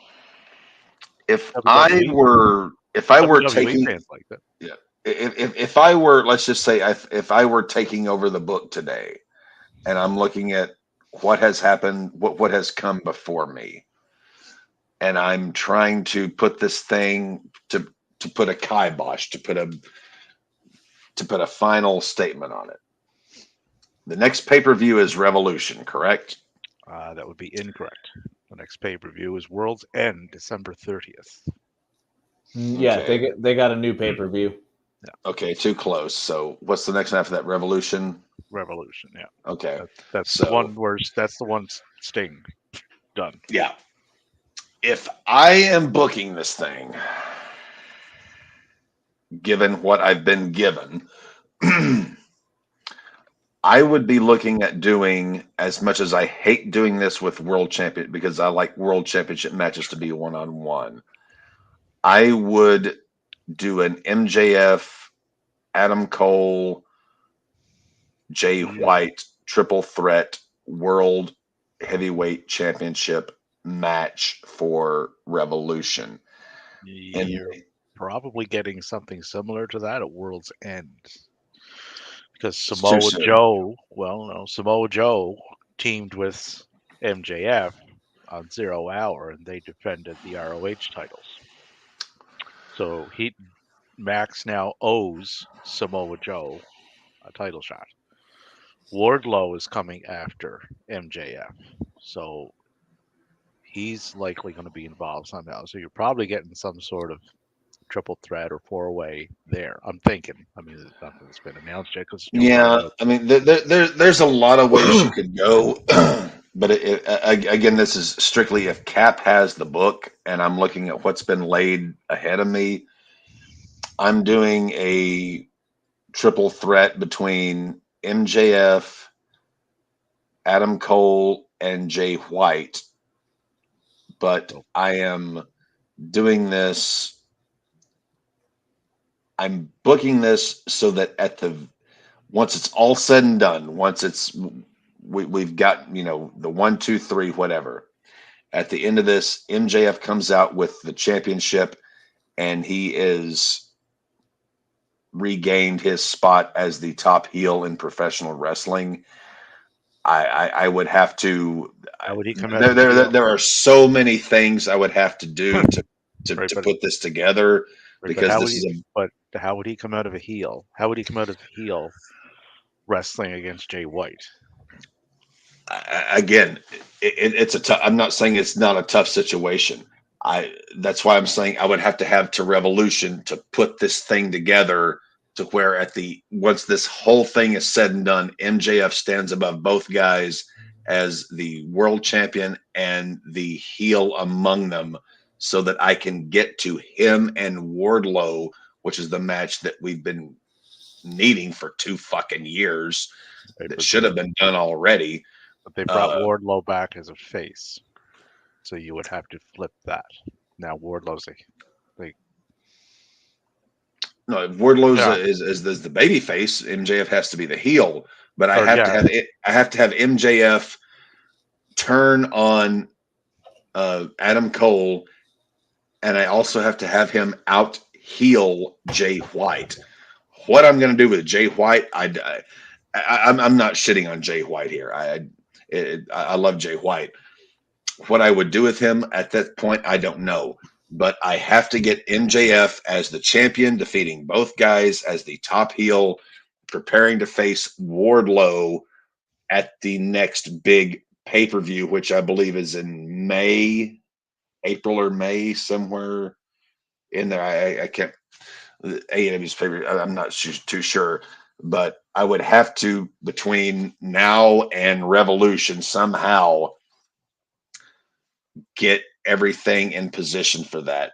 If WWE I were WWE taking fans like that. yeah, if I were, let's just say if I were taking over the book today, and I'm looking at what has happened, what has come before me, and I'm trying to put this thing to put a kibosh, to put a final statement on it. The next pay-per-view is Revolution, correct? That would be incorrect. The next pay-per-view is World's End, December 30th. Yeah, Okay. they got a new pay-per-view. Yeah. Okay, too close. So what's the next one after that? Revolution? Revolution, yeah. Okay. That's So- the one where Sting done. Yeah. If I am booking this thing, given what I've been given, I would be looking at doing, as much as I hate doing this with world champion, because I like world championship matches to be one-on-one. I would do an MJF, Adam Cole, Jay White triple threat world heavyweight championship match for Revolution. And You're probably getting something similar to that at World's End. Because Samoa soon. Joe, Samoa Joe teamed with MJF on 0 Hour and they defended the ROH titles. So Max now owes Samoa Joe a title shot. Wardlow is coming after MJF. So he's likely going to be involved somehow. So you're probably getting some sort of triple threat or four-way there. I'm thinking. I mean, nothing that's been announced yet. Yeah, I mean, there's a lot of ways you could go, but again, this is strictly if Cap has the book, and I'm looking at what's been laid ahead of me. I'm doing a triple threat between MJF, Adam Cole, and Jay White, but I am doing this. I'm booking this so that once it's all said and done, once we've got, the 1, 2, 3, whatever. At the end of this, MJF comes out with the championship, and he is regained his spot as the top heel in professional wrestling. I would have to. How would he come out? There are so many things I would have to do to put this together. Because how would he come out of a heel? How would he come out of a heel wrestling against Jay White? Again, it's a tough. I'm not saying it's not a tough situation. That's why I'm saying I would have to have to Revolution to put this thing together to where once this whole thing is said and done, MJF stands above both guys as the world champion and the heel among them, so that I can get to him and Wardlow, which is the match that we've been needing for 2 fucking years. That should have been done already. But they brought Wardlow back as a face, so you would have to flip that. Now Wardlow's like no, Wardlow's Yeah. is the baby face. MJF has to be the heel, but I Or, have yeah. to have it. I have to have MJF turn on Adam Cole, and I also have to have him out heel Jay White. What I'm going to do with Jay White, I'm not shitting on Jay White here. I love Jay White. What I would do with him at that point, I don't know. But I have to get MJF as the champion, defeating both guys as the top heel, preparing to face Wardlow at the next big pay-per-view, which I believe is in May, April or May, somewhere in there. I can't. AEW's favorite. I'm not too sure, but I would have to, between now and Revolution, somehow get everything in position for that.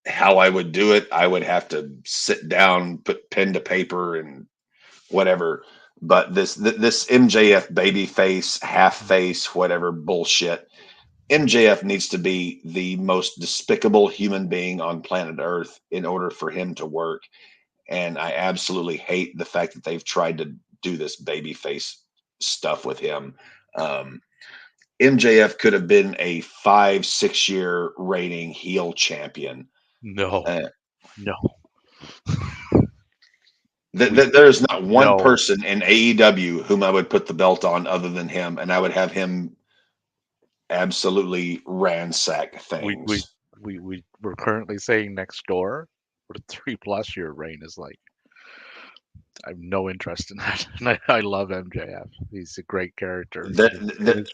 How I would do it, I would have to sit down, put pen to paper, and whatever. But this MJF baby face, half face, whatever bullshit. MJF needs to be the most despicable human being on planet Earth in order for him to work. And I absolutely hate the fact that they've tried to do this babyface stuff with him. MJF could have been a 5-6 year reigning heel champion. No. No. There's not one person in AEW whom I would put the belt on other than him, and I would have him absolutely ransack things. We're currently saying next door, but a 3+ year reign is like, I have no interest in that. And I love MJF. He's a great character.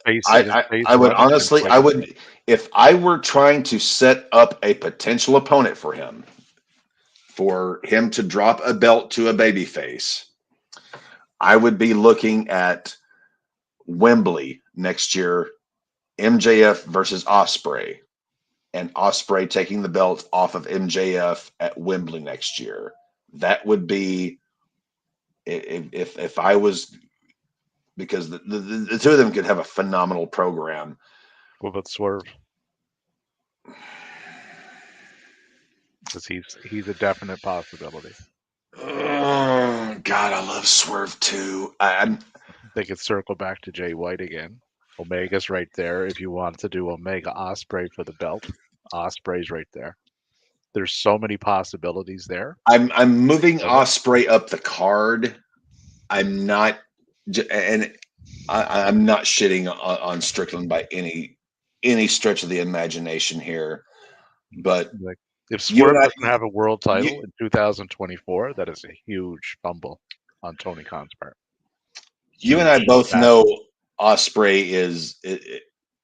I would honestly, if I were trying to set up a potential opponent for him to drop a belt to a babyface, I would be looking at Wembley next year, MJF versus Ospreay, and Ospreay taking the belt off of MJF at Wembley next year. That would be, if I was, because the two of them could have a phenomenal program. What about Swerve? Because he's a definite possibility. Oh God, I love Swerve too. They could circle back to Jay White again. Omega's right there. If you want to do Omega Ospreay for the belt, Ospreay's right there. There's so many possibilities there. I'm moving Ospreay up the card. I'm not, and I'm not shitting on Strickland by any stretch of the imagination here. But if Swerve doesn't have a world title in 2024, that is a huge fumble on Tony Khan's part. You and I both know Ospreay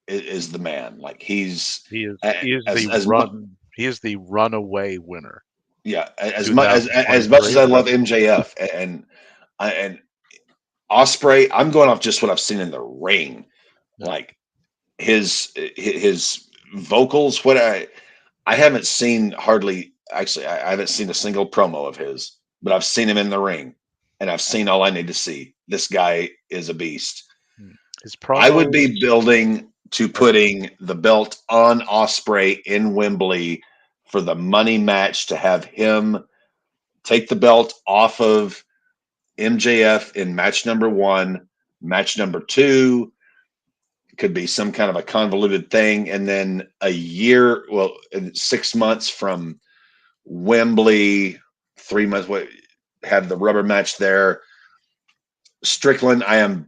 is the man. Like he is the runaway winner. Yeah, as much as I love MJF and Ospreay, I'm going off just what I've seen in the ring. Yeah. Like his vocals, what I haven't seen hardly, actually I haven't seen a single promo of his, but I've seen him in the ring and I've seen all I need to see. This guy is a beast. I would be building to putting the belt on Ospreay in Wembley for the money match, to have him take the belt off of MJF in match number 1. Match number 2 could be some kind of a convoluted thing. And then 6 months from Wembley, 3 months, have the rubber match there. Strickland, I'm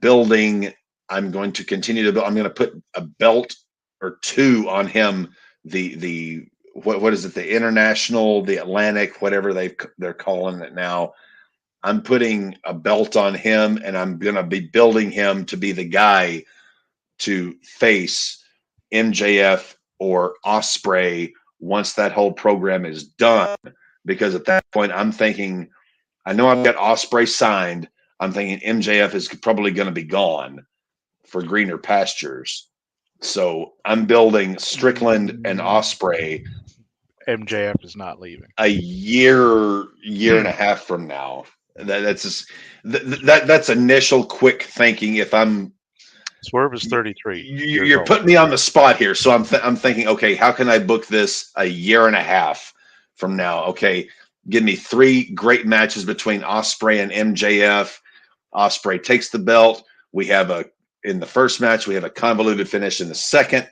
going to continue to build. I'm going to put a belt or 2 on him. What is it? The International, the Atlantic, whatever they're calling it now. I'm putting a belt on him, and I'm going to be building him to be the guy to face MJF or Ospreay once that whole program is done. Because at that point, I'm thinking, I know I've got Ospreay signed. I'm thinking MJF is probably going to be gone for greener pastures. So I'm building Strickland and Ospreay MJF is not leaving. a year and a half from now. That's just, that's initial quick thinking. If I'm Swerve is 33. you're putting me on the spot here, so I'm thinking, okay, how can I book this a year and a half from now? Okay, give me 3 great matches between Ospreay and MJF. Ospreay takes the belt. We have in the first match, we have a convoluted finish. In the second,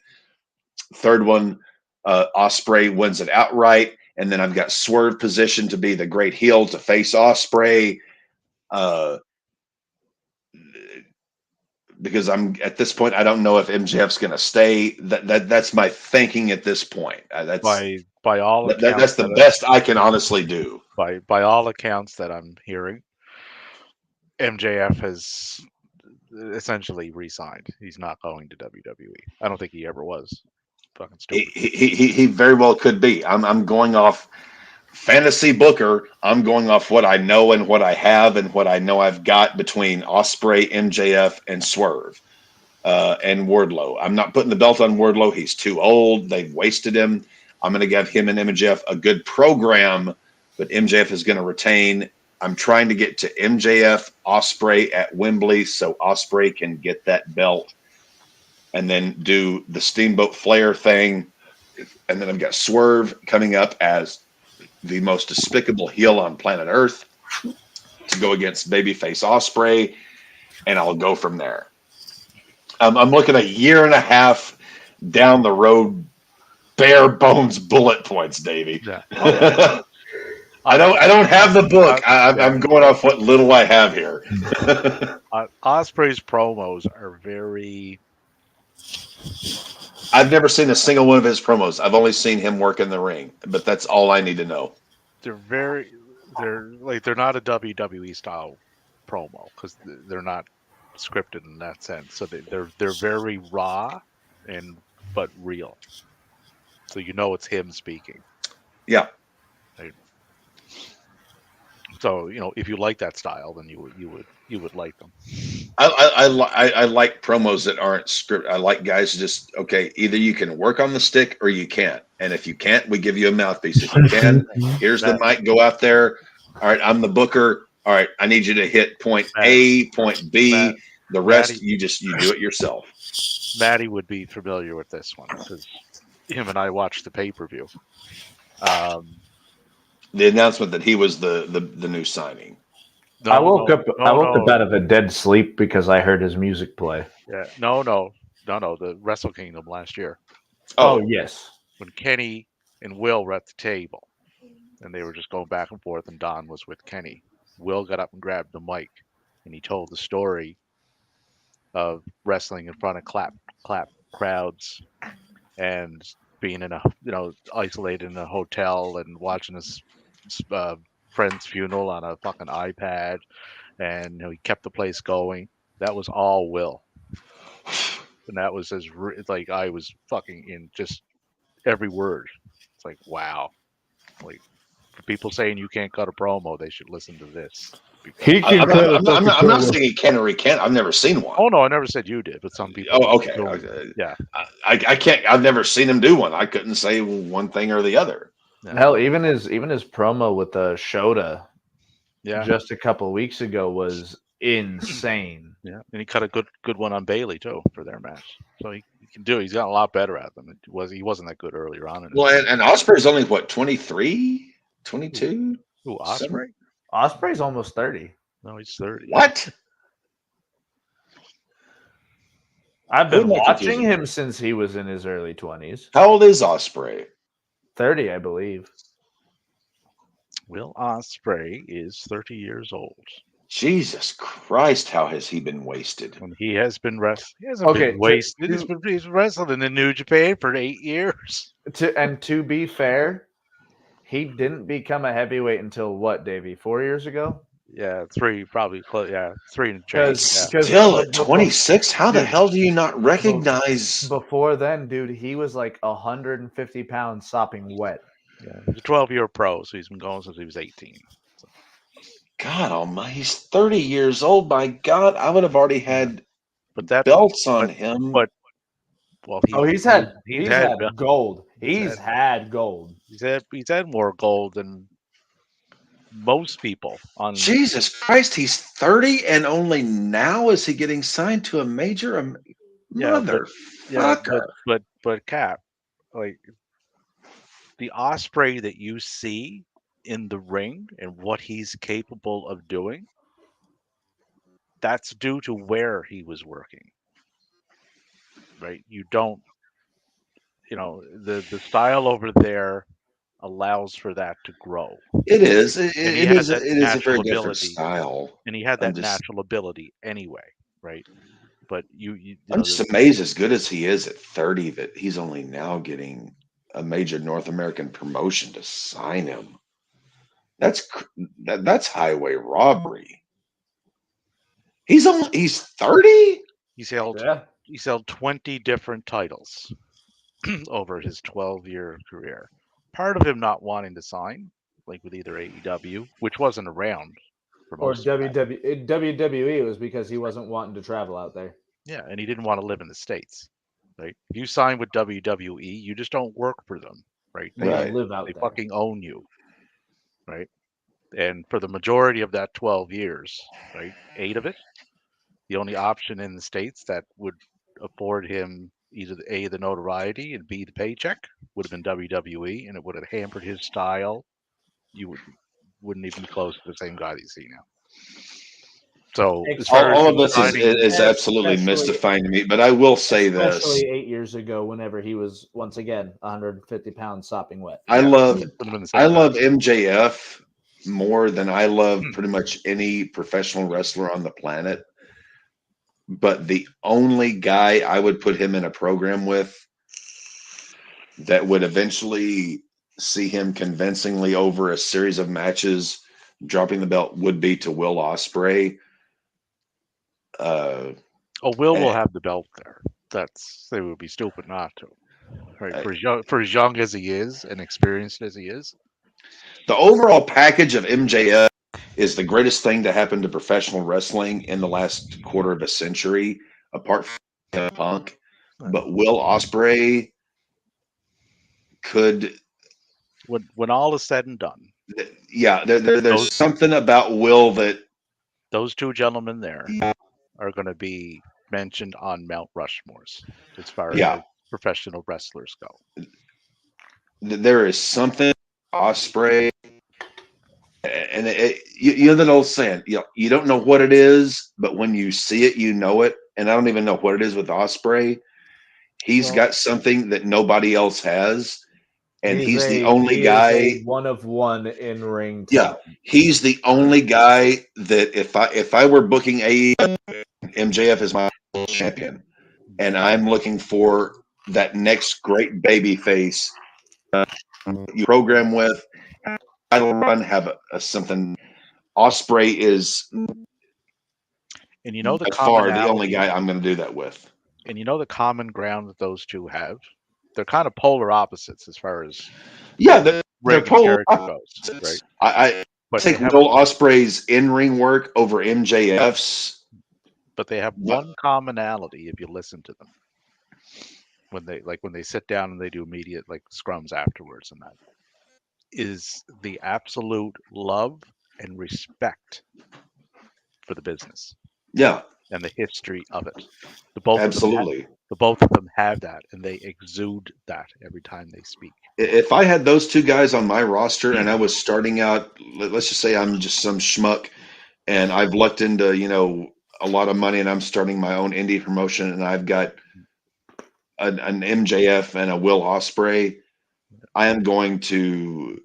third one, Ospreay wins it outright, and then I've got Swerve positioned to be the great heel to face Ospreay. Because I'm at this point, I don't know if MJF's going to stay. That's my thinking at this point. That's by all accounts, that's the best I can honestly do. By all accounts that I'm hearing, MJF has essentially re-signed. He's not going to WWE. I don't think he ever was. Fucking stupid. He very well could be. I'm going off fantasy booker. I'm going off what I know and what I have and what I know I've got between Ospreay, MJF, and Swerve, and Wardlow. I'm not putting the belt on Wardlow. He's too old. They've wasted him. I'm going to give him and MJF a good program, but MJF is going to retain. I'm trying to get to MJF, Ospreay at Wembley so Ospreay can get that belt and then do the Steamboat Flair thing. And then I've got Swerve coming up as the most despicable heel on planet Earth to go against babyface Ospreay, and I'll go from there. I'm looking a year and a half down the road, bare bones bullet points, Davey. Yeah. I don't have the book. I'm going off what little I have here. Ospreay's promos are very. I've never seen a single one of his promos. I've only seen him work in the ring, but that's all I need to know. They're not a WWE style promo because they're not scripted in that sense. So they're very raw but real. So you know it's him speaking. Yeah. So if you like that style, then you would like them. I like promos that aren't scripted. I like guys just either you can work on the stick or you can't. And if you can't, we give you a mouthpiece. If you can, here's the mic. Go out there. All right, I'm the booker. All right, I need you to hit point A, point B. The rest, you do it yourself. Matty would be familiar with this one because him and I watched the pay-per-view. The announcement that he was the new signing. I woke up out of a dead sleep because I heard his music play. Yeah, no. The Wrestle Kingdom last year. Oh yes, when Kenny and Will were at the table, and they were just going back and forth, and Don was with Kenny. Will got up and grabbed the mic, and he told the story of wrestling in front of clap crowds, and being in isolated in a hotel and watching his friend's funeral on a fucking iPad, and he kept the place going. That was all Will, and that was I was fucking in just every word. It's like, wow. Like, for people saying you can't cut a promo, they should listen to this. I'm not saying he can or he can't. I've never seen one. Oh no, I never said you did, but some people. Oh, okay. Yeah. I can't. I've never seen him do one. I couldn't say one thing or the other. Yeah. Hell, even his promo with the Shota, just a couple of weeks ago was insane. Yeah, and he cut a good one on Bailey too for their match. So he can do it. He's gotten a lot better at them. He wasn't that good earlier on. And Ospreay's only what, 23, 22? Who, Ospreay? Ospreay's almost 30. No, he's 30. What? I've been watching him since he was in his early 20s. How old is Ospreay? 30, I believe. Will Ospreay is 30 years old. Jesus Christ, how has he been wasted? And he has been wrestling. He hasn't been wasted. He's wrestled in the New Japan for 8 years. To be fair, he didn't become a heavyweight until what, Davey? 4 years ago? Yeah, three probably close. Yeah, three and change. Yeah. Still at 26, how the dude, hell do you not recognize? Before then, dude, he was like 150 pounds sopping wet. Yeah, he's a 12-year pro, so he's been going since he was 18. So, God almighty, he's 30 years old. My God, I would have already had but that, belts on but, him. but well, He's had he's gold. He's had gold. he's had more gold than most people on. Jesus Christ, he's 30, and only now is he getting signed to a major? Yeah, Motherfucker. but Cap, like the Osprey that you see in the ring and what he's capable of doing, that's due to where he was working. Right? You don't, the style over there allows for that to grow. It is. And he It had is. that It is a very natural different ability, style. and he had I'm that just, natural ability anyway, right? But I'm just amazed, as good as he is at 30, that he's only now getting a major North American promotion to sign him. That's highway robbery. He's 30. he's held Yeah. he's held 20 different titles over his 12-year career. Part of him not wanting to sign, like with either AEW, which wasn't around for Or most of that. WWE, it was because he wasn't wanting to travel out there. Yeah, and he didn't want to live in the States. Right? If you sign with WWE, you just don't work for them, right? You Right. live out They there. fucking own you, right? And for the majority of that 12 years, right, 8 of it, the only option in the States that would afford him either the notoriety and B, the paycheck would have been WWE, and it would have hampered his style. You wouldn't even be close to the same guy that you see now. So as far as All of him this signing, is absolutely Especially- mystifying to me. But I will say this: Especially 8 years ago, whenever he was once again 150 pounds sopping wet. I Yeah, love put him in the same MJF more than I love pretty much any professional wrestler on the planet. But the only guy I would put him in a program with that would eventually see him convincingly over a series of matches dropping the belt would be to Will Ospreay. Will will have the belt there. They would be stupid not to. Right, for as young as he is and experienced as he is. The overall package of MJF is the greatest thing to happen to professional wrestling in the last quarter of a century, apart from Punk. But Will Ospreay could, when all is said and done, there's something about Will that those two gentlemen there are going to be mentioned on Mount Rushmores as far as professional wrestlers go. There is something Ospreay, and you know that old saying, you don't know what it is, but when you see it, you know it. And I don't even know what it is with Ospreay. He's got something that nobody else has, and he's the only guy. One of one in ring. Yeah, he's the only guy that if I were booking AEW, MJF is my champion, and I'm looking for that next great baby face you program with. Title run have something. Ospreay is, and by far the only guy I'm going to do that with. And the common ground that those two have, they're kind of polar opposites as far as they're polar opposites. Goes, right? I take Will Ospreay's in-ring work over MJF's, but they have one commonality if you listen to them. When they sit down and they do immediate scrums afterwards, and that is the absolute love and respect for the business. Yeah. And the history of it. The both of them have that, and they exude that every time they speak. If I had those two guys on my roster and I was starting out, let's just say I'm just some schmuck and I've lucked into, a lot of money and I'm starting my own indie promotion and I've got an MJF and a Will Ospreay, I am going to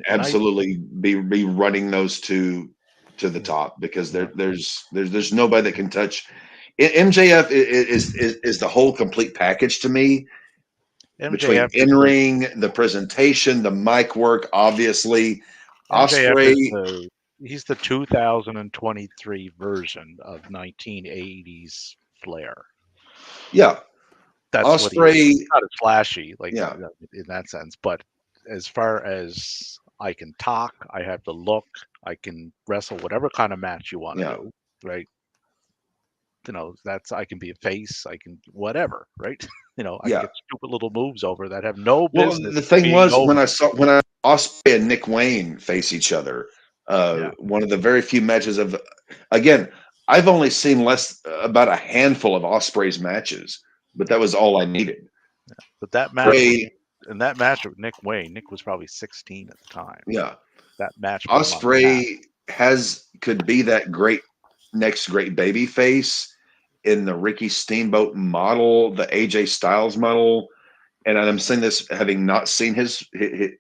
absolutely be running those two to the top, because there's nobody that can touch. MJF is the whole complete package to me. MJF, between in-ring, the presentation, the mic work, obviously. MJF Ospreay He's the 2023 version of 1980s Flair. Yeah, That's what Osprey. he's not as flashy, like Yeah. in that sense. But as far as I can talk, I have the look, I can wrestle whatever kind of match you want to Yeah. do, right? That's I can be a face, I can whatever, right? I can Yeah. get stupid little moves over that have no Well, business the thing being was over. when I Osprey and Nick Wayne face each other, Yeah. one of the very few matches of, again, I've only seen about a handful of Osprey's matches, but that was all I needed. But that match, Osprey, in that match with Nick Wayne, Nick was probably 16 at the time. yeah, That match put him on the map. Osprey could be that next great baby face in the Ricky Steamboat model, the AJ Styles model. And I'm saying this having not seen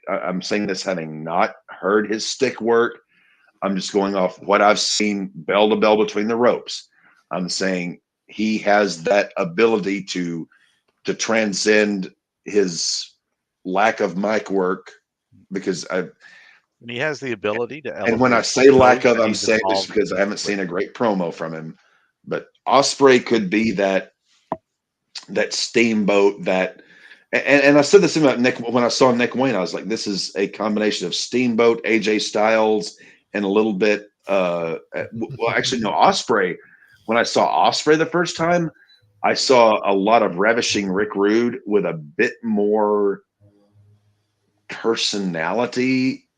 I'm saying this having not heard his stick work. I'm just going off what I've seen bell to bell between the ropes. I'm saying he has that ability to transcend his lack of mic work, because And he has the ability to elevate. and when I say lack of, that I'm he's saying this involved because in. I haven't seen a great promo from him. But Osprey could be that steamboat and I said this about Nick when I saw Nick Wayne. I was like, this is a combination of Steamboat, AJ Styles, and a little bit. Well, actually, no, Osprey. When I saw Osprey the first time, I saw a lot of ravishing Rick Rude with a bit more personality.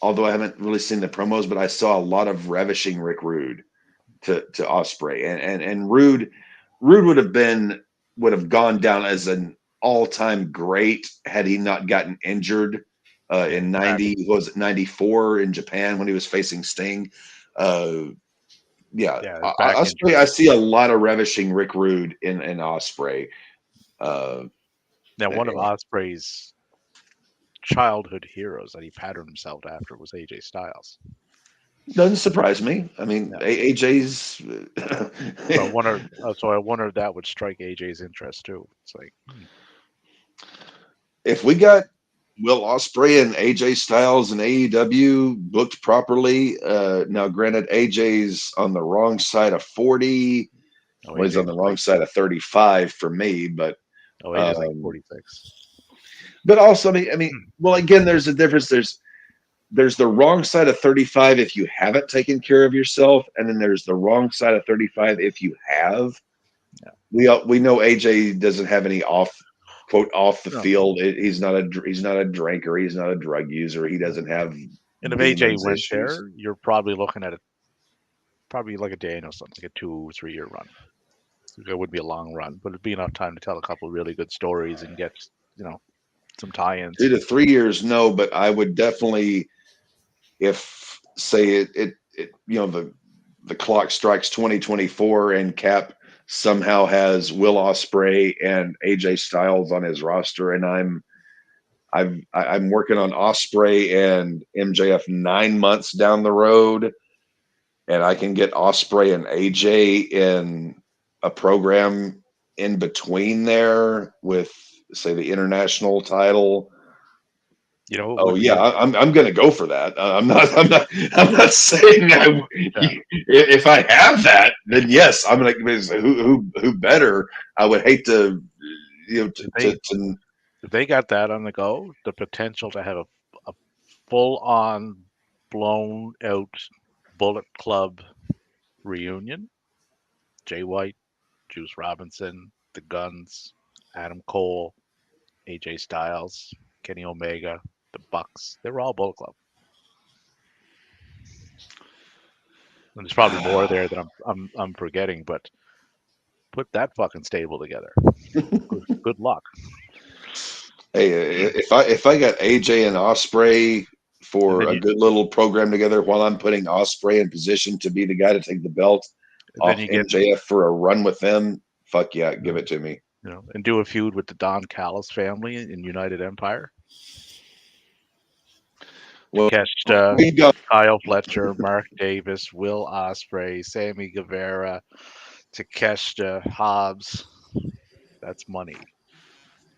Although I haven't really seen the promos, but I saw a lot of ravishing Rick Rude to Osprey, and Rude would have gone down as an all-time great had he not gotten injured in 94 in Japan when he was facing Sting. Osprey, I see a lot of ravishing Rick Rude in Osprey. Now, one of Osprey's childhood heroes that he patterned himself after was AJ Styles. Doesn't surprise me. I mean, AJ's. So I wonder if that would strike AJ's interest too. It's like, if we got Will Ospreay and AJ Styles and AEW booked properly, now granted AJ's on the wrong side of 40. Well, he's on the wrong side of 35 for me, but AJ's like 46. But also, I mean, well, again, there's a difference. There's the wrong side of 35 if you haven't taken care of yourself, and then there's the wrong side of 35 if you have. Yeah. We know AJ doesn't have any off the field. He's not a drinker. He's not a drug user. He doesn't have. And if AJ went there, you're probably looking at probably like a Danielson, like a 2 or 3 year run. It would be a long run, but it'd be enough time to tell a couple of really good stories and get some tie-ins. 2 to 3 years, no, but I would definitely, if say it the clock strikes 2024 and Cap somehow has Will Ospreay and AJ Styles on his roster, and I'm working on Ospreay and MJF 9 months down the road, and I can get Ospreay and AJ in a program in between there with, say, the international title. I'm going to go for that. I'm not saying if I have that, then yes, I'm like, who better? I would hate to, if they got that on the go, the potential to have a full on blown out Bullet Club reunion, Jay White, Juice Robinson, the Guns, Adam Cole, AJ Styles, Kenny Omega, the Bucks, they were all Bullet Club. And there's probably more there that I'm forgetting, but put that fucking stable together. Good luck. Hey, if I got AJ and Ospreay for a good little program together while I'm putting Ospreay in position to be the guy to take the belt off MJF for a run with them, fuck yeah, give it to me. And do a feud with the Don Callis family in United Empire. Well, Kyle Fletcher, Mark Davis, Will Ospreay, Sammy Guevara, Takeshita, Hobbs. That's money,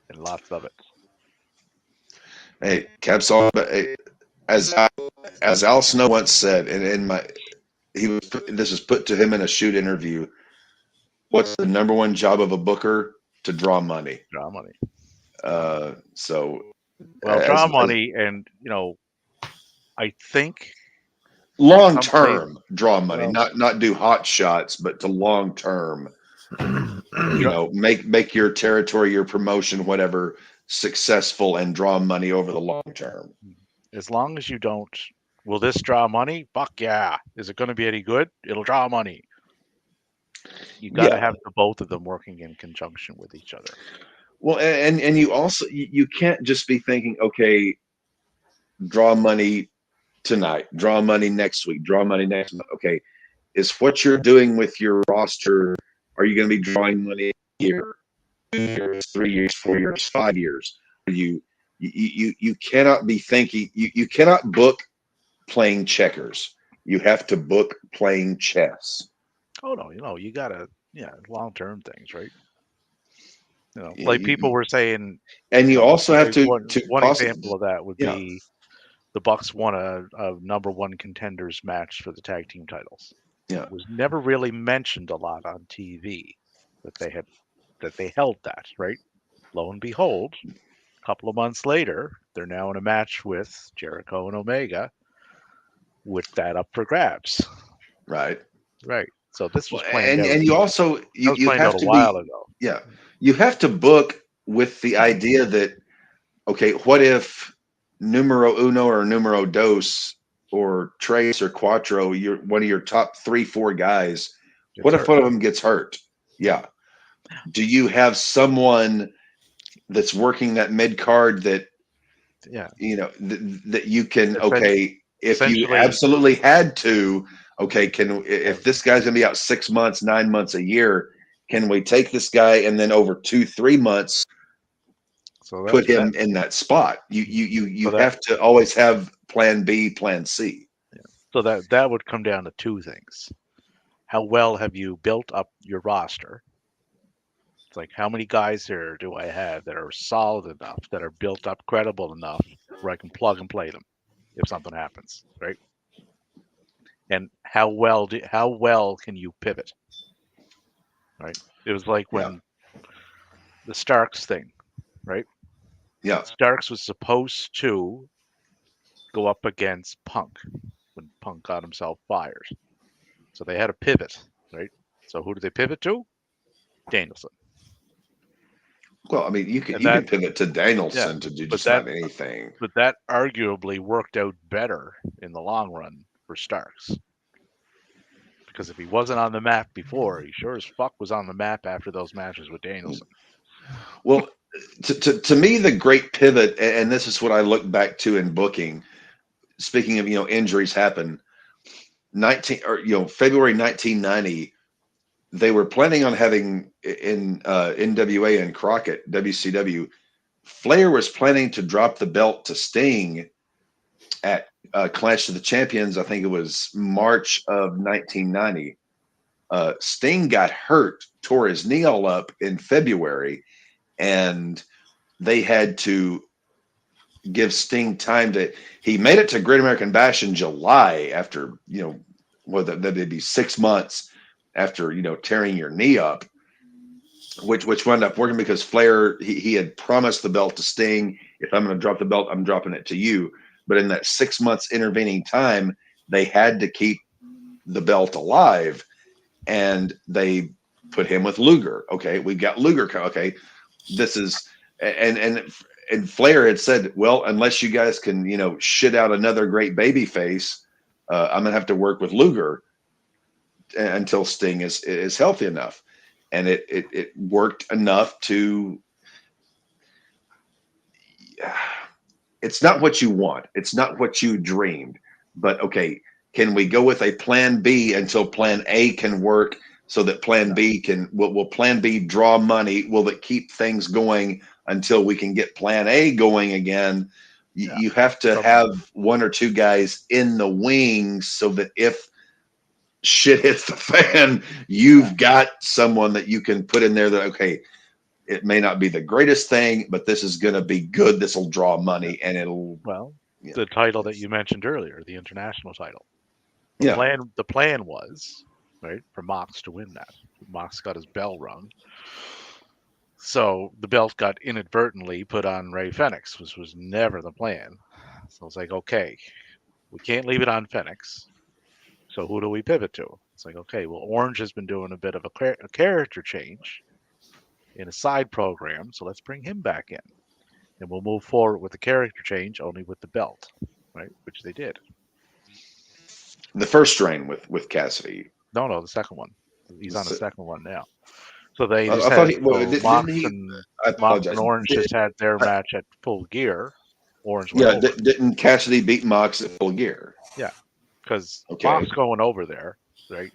and lots of it. Hey, Cap's all. as Al Snow once said, and this was put to him in a shoot interview. What's the number one job of a booker? To draw money. Draw money. So, Draw money, and I think long term draw money, not do hot shots, but to long term. Make your territory, your promotion, whatever, successful and draw money over the long term. As long as you don't, will this draw money? Fuck yeah. Is it going to be any good? It'll draw money. You got to have the both of them working in conjunction with each other. Well, and you also, you can't just be thinking, okay, draw money tonight, draw money next week, draw money next month. Okay, is what you're doing with your roster, are you going to be drawing money a year, 2 years, 3 years, 4 years, 5 years? You cannot be thinking, you cannot book playing checkers. You have to book playing chess. Oh no, you gotta, long-term things, right? Like people were saying, and you also have to one example of that would be the Bucks won a number one contenders match for the tag team titles. Yeah, it was never really mentioned a lot on TV that they held that, right? Lo and behold, a couple of months later, they're now in a match with Jericho and Omega with that up for grabs. Right. So this was planned out. And you also you have to a while ago. Yeah, you have to book with the idea that, okay, what if numero uno or numero dos or tres or cuatro, you're one of your top 3-4 guys. What if one of them gets hurt? Yeah. Do you have someone that's working that mid card that, that you can, okay, if you absolutely had to, okay, if this guy's gonna be out 6 months, 9 months, a year, can we take this guy and then over 2-3 months put him in that spot? You have to always have plan B, plan C. So that would come down to two things. How well have you built up your roster? It's like, how many guys here do I have that are solid enough, that are built up, credible enough, where I can plug and play them if something happens, right? And how well can you pivot, right? It was like when the Starks thing, right? Yeah, Starks was supposed to go up against Punk when Punk got himself fired, so they had a pivot, right? So who did they pivot to? Danielson. Well, I mean, you can pivot to Danielson to do just about anything. But that arguably worked out better in the long run for Starks. Because if he wasn't on the map before, he sure as fuck was on the map after those matches with Danielson. Well, to me, the great pivot, and this is what I look back to in booking, speaking of, injuries happen, February 1990, they were planning on having in NWA and Crockett, WCW, Flair was planning to drop the belt to Sting at Clash of the Champions. I think it was March of 1990. Sting got hurt, tore his knee all up in February, and they had to give Sting time he made it to Great American Bash in July after, that'd be 6 months after, tearing your knee up, which wound up working because Flair, he had promised the belt to Sting. If I'm going to drop the belt, I'm dropping it to you. But in that 6 months intervening time, they had to keep the belt alive, and they put him with Luger. Okay, we've got Luger. Okay, this is and Flair had said, well, unless you guys can, shit out another great baby face, I'm gonna have to work with Luger until Sting is healthy enough. And it worked enough to. It's not what you want. It's not what you dreamed. But okay, can we go with a plan B until plan A can work, so that plan B will plan B draw money? Will it keep things going until we can get plan A going again? You have to have 1 or 2 guys in the wings so that if shit hits the fan, you've got someone that you can put in there that, okay, it may not be the greatest thing, but this is going to be good. This will draw money, and it'll. Well, the title that you mentioned earlier, the international title. Yeah. The plan was, right, for Mox to win that. Mox got his bell rung. So the belt got inadvertently put on Ray Fenix, which was never the plan. So it's like, okay, we can't leave it on Fenix. So who do we pivot to? It's like, okay, well, Orange has been doing a bit of a character change in a side program, so let's bring him back in. And we'll move forward with the character change only with the belt, right? Which they did. The first strain with Cassidy. No, the second one. He's on the So- second one now. So they I just thought had didn't he? I Mox and apologize. Orange just had their I- match at Full Gear. Orange went Yeah, over. didn't Cassidy beat Mox at Full Gear? Yeah, because Okay. Mox going over there, right?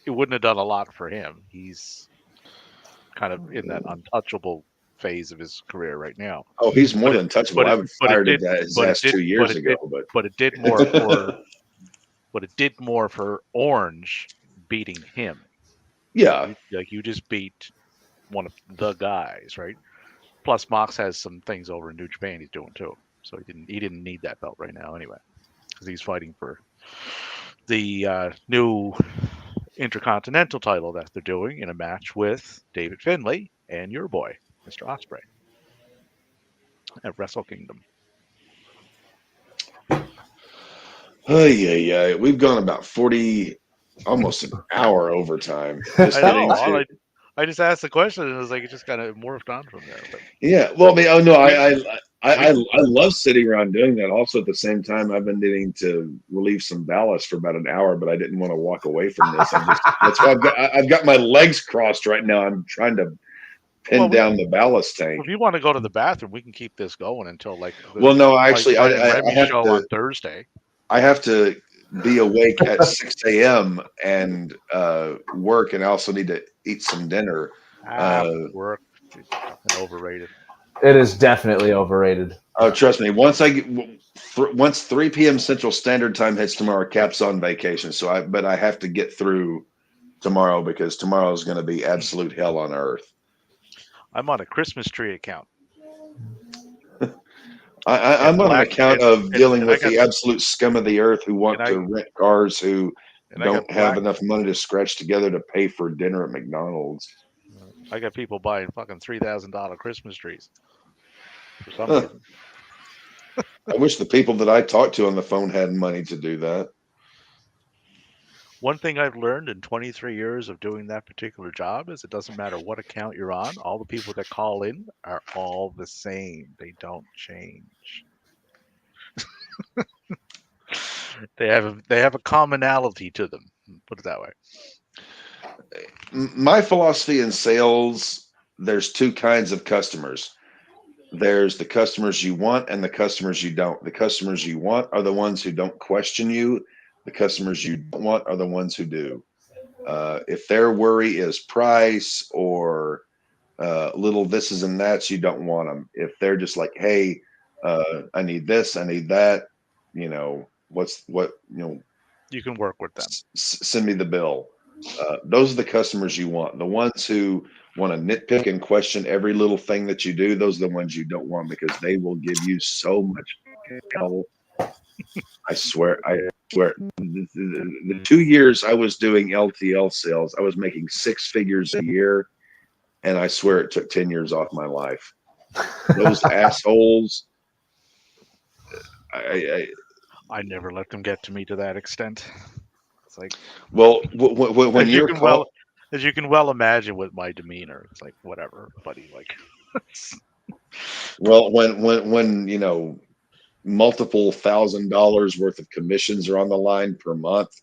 It wouldn't have done a lot for him. He's kind of in that untouchable phase of his career right now. Oh, he's more than touchable. but I it- would but it fired did- his but it ass did- 2 years but it ago, did- But it did more for. But it did more for Orange beating him. yeah, Like you just beat one of the guys, right? Plus, Mox has some things over in New Japan he's doing too, so he didn't need that belt right now anyway, because he's fighting for the new Intercontinental title that they're doing in a match with David Finlay and your boy, Mr. Ospreay, at Wrestle Kingdom. yeah. We've gone about 40, almost an hour overtime. Just I getting know. to, I just asked the question, and it was like it just kind of morphed on from there. But yeah. Well, I mean, oh no, I love sitting around doing that. Also, at the same time, I've been needing to relieve some ballast for about an hour, but I didn't want to walk away from this. That's why I've got my legs crossed right now. I'm trying to pin down the ballast tank. if you want to go to the bathroom, we can keep this going until like Well, no, actually, I have show to, on Thursday. I have to be awake at 6 a.m. and work, and I also need to eat some dinner. Work, fucking overrated. It is definitely overrated. Oh, trust me. Once 3 p.m. Central Standard Time hits tomorrow, Cap's on vacation. But I have to get through tomorrow because tomorrow is going to be absolute hell on earth. I'm on a Christmas tree account. I'm on an account of dealing with the absolute scum of the earth who want to rent cars who don't have enough money to scratch together to pay for dinner at McDonald's. I got people buying fucking $3,000 Christmas trees for some reason. I wish the people that I talked to on the phone had money to do that. One thing I've learned in 23 years of doing that particular job is it doesn't matter what account you're on. All the people that call in are all the same. They don't change. They have a commonality to them. Put it that way. My philosophy in sales, there's two kinds of customers. There's the customers you want and the customers you don't. The customers you want are the ones who don't question you. The customers you don't want are the ones who do. If their worry is price or little thises and that's, you don't want them. If they're just like, hey, I need this, I need that, you can work with them. Send me the bill. Those are the customers you want. The ones who want to nitpick and question every little thing that you do, those are the ones you don't want because they will give you so much hell. I swear. The 2 years I was doing LTL sales, I was making 6 figures a year, and I swear it took 10 years off my life. Those assholes. I never let them get to me to that extent. It's like, well, when you're as you can well imagine with my demeanor, it's like whatever, buddy. Like, well, when multiple $1,000s worth of commissions are on the line per month,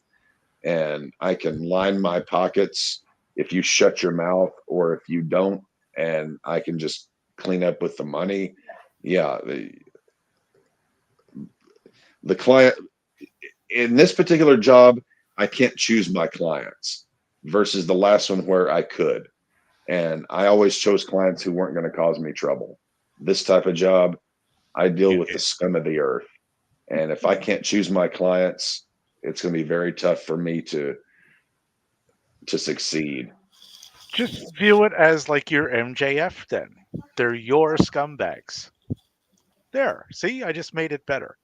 and I can line my pockets if you shut your mouth or if you don't, and I can just clean up with the money. Yeah, the client in this particular job, I can't choose my clients versus the last one where I could. And I always chose clients who weren't going to cause me trouble. This type of job, I deal with the scum of the earth. And if I can't choose my clients, it's going to be very tough for me to succeed. Just view it as like your MJF then. They're your scumbags. There. See, I just made it better.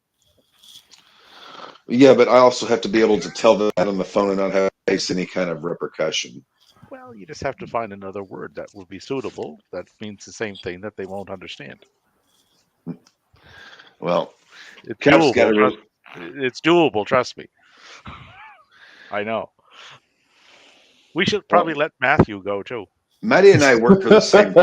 Yeah, but I also have to be able to tell them that on the phone and not have to face any kind of repercussion. Well, you just have to find another word that would be suitable. That means the same thing that they won't understand. Well, It's Cap's got doable. to. It's doable. Trust me. I know. We should probably Well, let Matthew go too. Maddie and I work for the same.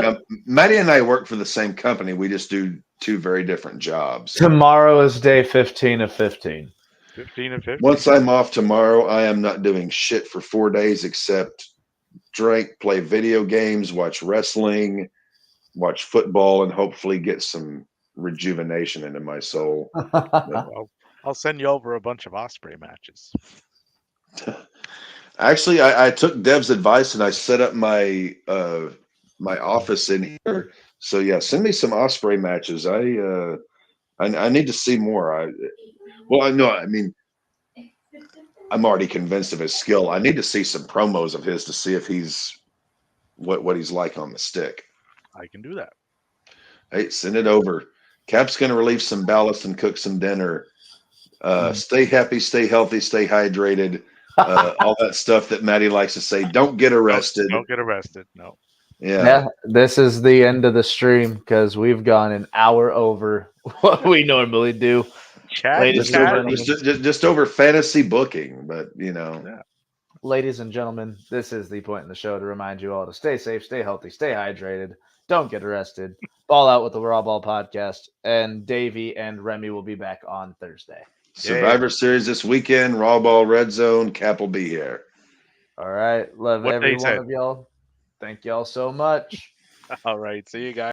Maddie and I work for the same company. We just do two very different jobs. Tomorrow is day 15 of 15. 15 and 15. Once I'm off tomorrow, I am not doing shit for 4 days except drink, play video games, watch wrestling, watch football, and hopefully get some rejuvenation into my soul. Well, I'll send you over a bunch of Osprey matches. Actually, I took Dev's advice and I set up my my office in here. So yeah, send me some Osprey matches. I need to see more. I know. I mean, I'm already convinced of his skill. I need to see some promos of his to see if he's what he's like on the stick. I can do that. Hey, send it over. Cap's going to relieve some ballast and cook some dinner. Stay happy, stay healthy, stay hydrated. All that stuff that Maddie likes to say. Don't get arrested. Don't get arrested. No. Yeah. This is the end of the stream because we've gone an hour over what we normally do. Ladies and gentlemen, Just over fantasy booking, but you know. Yeah. Ladies and gentlemen, this is the point in the show to remind you all to stay safe, stay healthy, stay hydrated, don't get arrested. Ball out with the RAWBall podcast, and Davey and Remy will be back on Thursday. Survivor Series this weekend, RAWBall Red Zone. Cap will be here. All right. Love every one of y'all. Thank y'all so much. All right. See you guys.